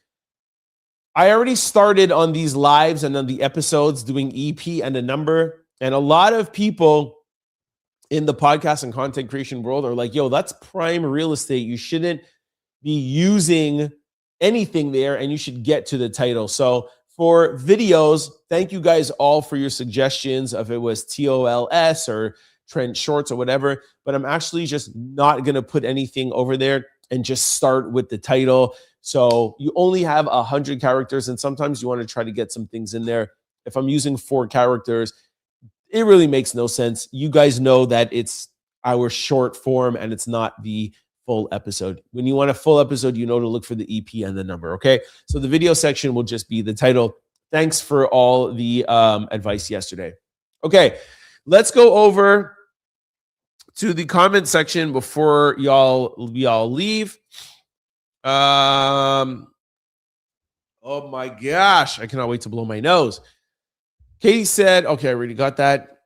I already started on these lives and on the episodes doing EP and a number. And a lot of people in the podcast and content creation world are like, yo, that's prime real estate. You shouldn't be using anything there and you should get to the title. So for videos, thank you guys all for your suggestions of it was TOLS or Trent Shorts or whatever, but I'm actually just not going to put anything over there and just start with the title. So you only have 100 characters and sometimes you want to try to get some things in there. If I'm using 4 characters, it really makes no sense. You guys know that it's our short form and it's not the full episode. When you want a full episode, you know to look for the EP and the number, okay? So the video section will just be the title. Thanks for all the advice yesterday. Okay, let's go over to the comment section before we all leave. Oh my gosh, I cannot wait to blow my nose. Katie said, okay, I already got that.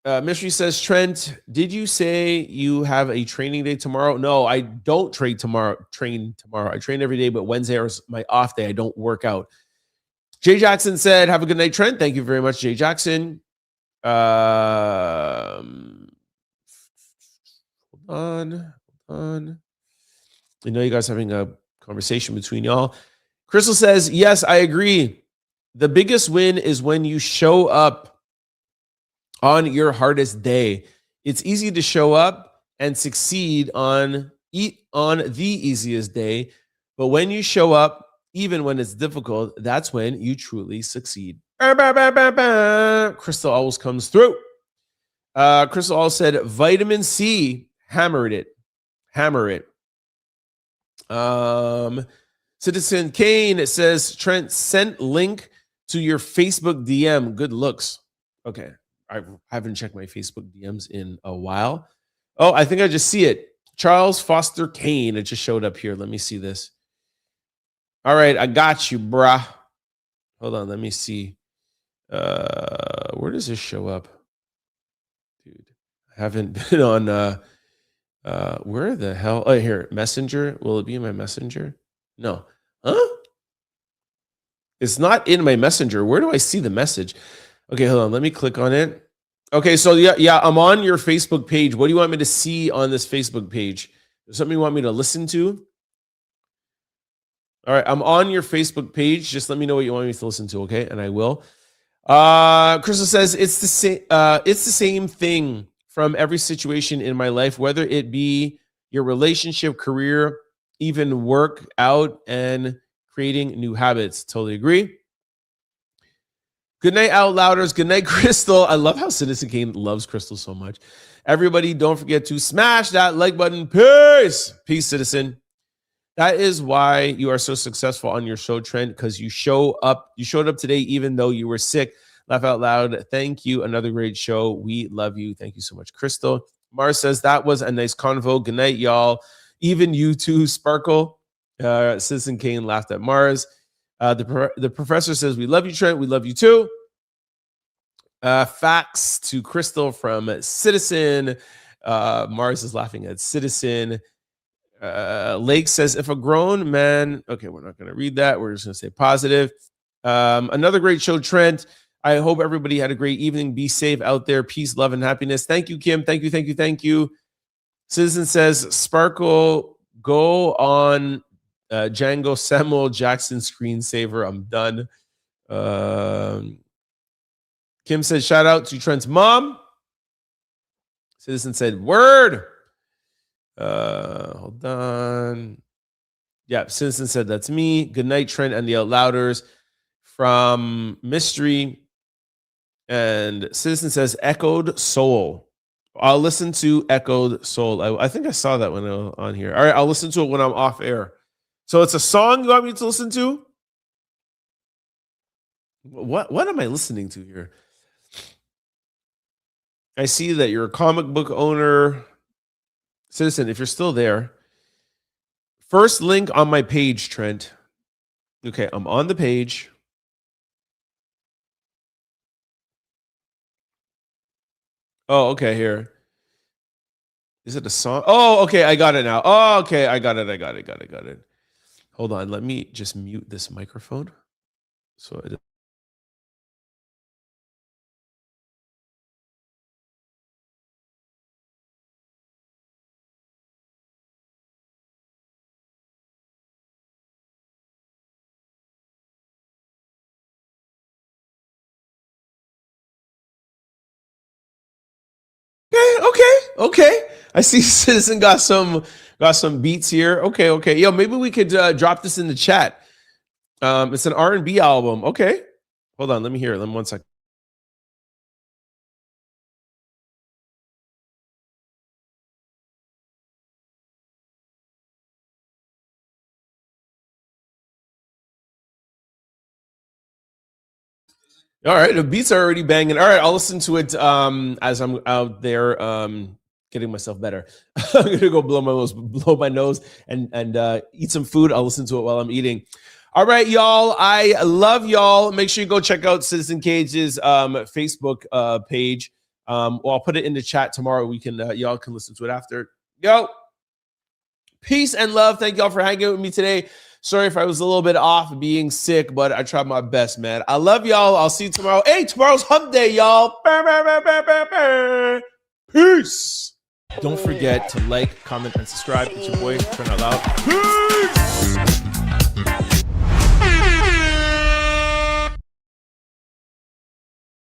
Mystery says, Trent, did you say you have a training day tomorrow? No, I don't train tomorrow. I train every day, but Wednesday is my off day. I don't work out. Jay Jackson said, have a good night, Trent. Thank you very much, Jay Jackson. Hold on. I know you guys are having a conversation between y'all. Crystal says, yes, I agree. The biggest win is when you show up on your hardest day. It's easy to show up and succeed on the easiest day. But when you show up, even when it's difficult, that's when you truly succeed. Crystal always comes through. Crystal also said, vitamin C, hammer it. Citizen Kane says, Trent, sent link to your Facebook DM. Good looks. Okay. I haven't checked my Facebook DMs in a while. Oh, I think I just see it. Charles Foster Kane. It just showed up here. Let me see this. All right, I got you, bruh. Hold on, let me see. Where does this show up? Dude, I haven't been on where the hell? Oh, here, Messenger. Will it be in my Messenger? No. Huh? It's not in my Messenger. Where do I see the message? Okay, hold on. Let me click on it. Okay, so yeah, I'm on your Facebook page. What do you want me to see on this Facebook page? Is something you want me to listen to? All right, I'm on your Facebook page. Just let me know what you want me to listen to, okay? And I will. Crystal says it's the same thing from every situation in my life, whether it be your relationship, career, even work out and creating new habits. Totally agree. Good night, Out Louders. Good night, Crystal. I love how Citizen Kane loves Crystal so much. Everybody, don't forget to smash that like button. Peace. Peace, Citizen. That is why you are so successful on your show, Trent, because you showed up today even though you were sick. Laugh out loud. Thank you. Another great show. We love you. Thank you so much, Crystal. Mars says that was a nice convo. Good night, y'all. Even you too, Sparkle. Citizen Kane laughed at Mars. The professor says, we love you, Trent. We love you too. Facts to Crystal from Citizen. Mars is laughing at Citizen. Lake says, if a grown man, okay, we're not going to read that. We're just going to say positive. Another great show, Trent. I hope everybody had a great evening. Be safe out there. Peace, love, and happiness. Thank you, Kim. Thank you. Citizen says, Sparkle, go on Django Samuel Jackson screensaver. I'm done. Kim said, shout out to Trent's mom. Citizen said, word. Hold on. Yeah, Citizen said that's me. Good night, Trent and the Out Louders from Mystery. And Citizen says Echoed Soul. I'll listen to Echoed Soul. I think I saw that one on here. All right, I'll listen to it when I'm off air. So it's a song you want me to listen to? What am I listening to here? I see that you're a comic book owner. Citizen, if you're still there, first link on my page, Trent. Okay, I'm on the page. Oh, okay, here. Is it a song? Oh, okay, I got it now. Oh, okay, I got it. Hold on, let me just mute this microphone. So it. Okay. I see Citizen got some beats here. Okay. Yo, maybe we could drop this in the chat. It's an R&B album. Okay. Hold on, let me hear it. Let me 1 second. All right, the beats are already banging. All right, I'll listen to it as I'm out there getting myself better. I'm gonna go blow my nose, and eat some food. I'll listen to it while I'm eating. All right, y'all. I love y'all. Make sure you go check out Citizen Cage's Facebook page. I'll put it in the chat tomorrow. We can y'all can listen to it after. Yo, peace and love. Thank y'all for hanging with me today. Sorry if I was a little bit off being sick, but I tried my best, man. I love y'all. I'll see you tomorrow. Hey, tomorrow's hump day, y'all. Peace. Don't forget to like, comment, and subscribe. It's your boy, Trent Out Loud. Peace.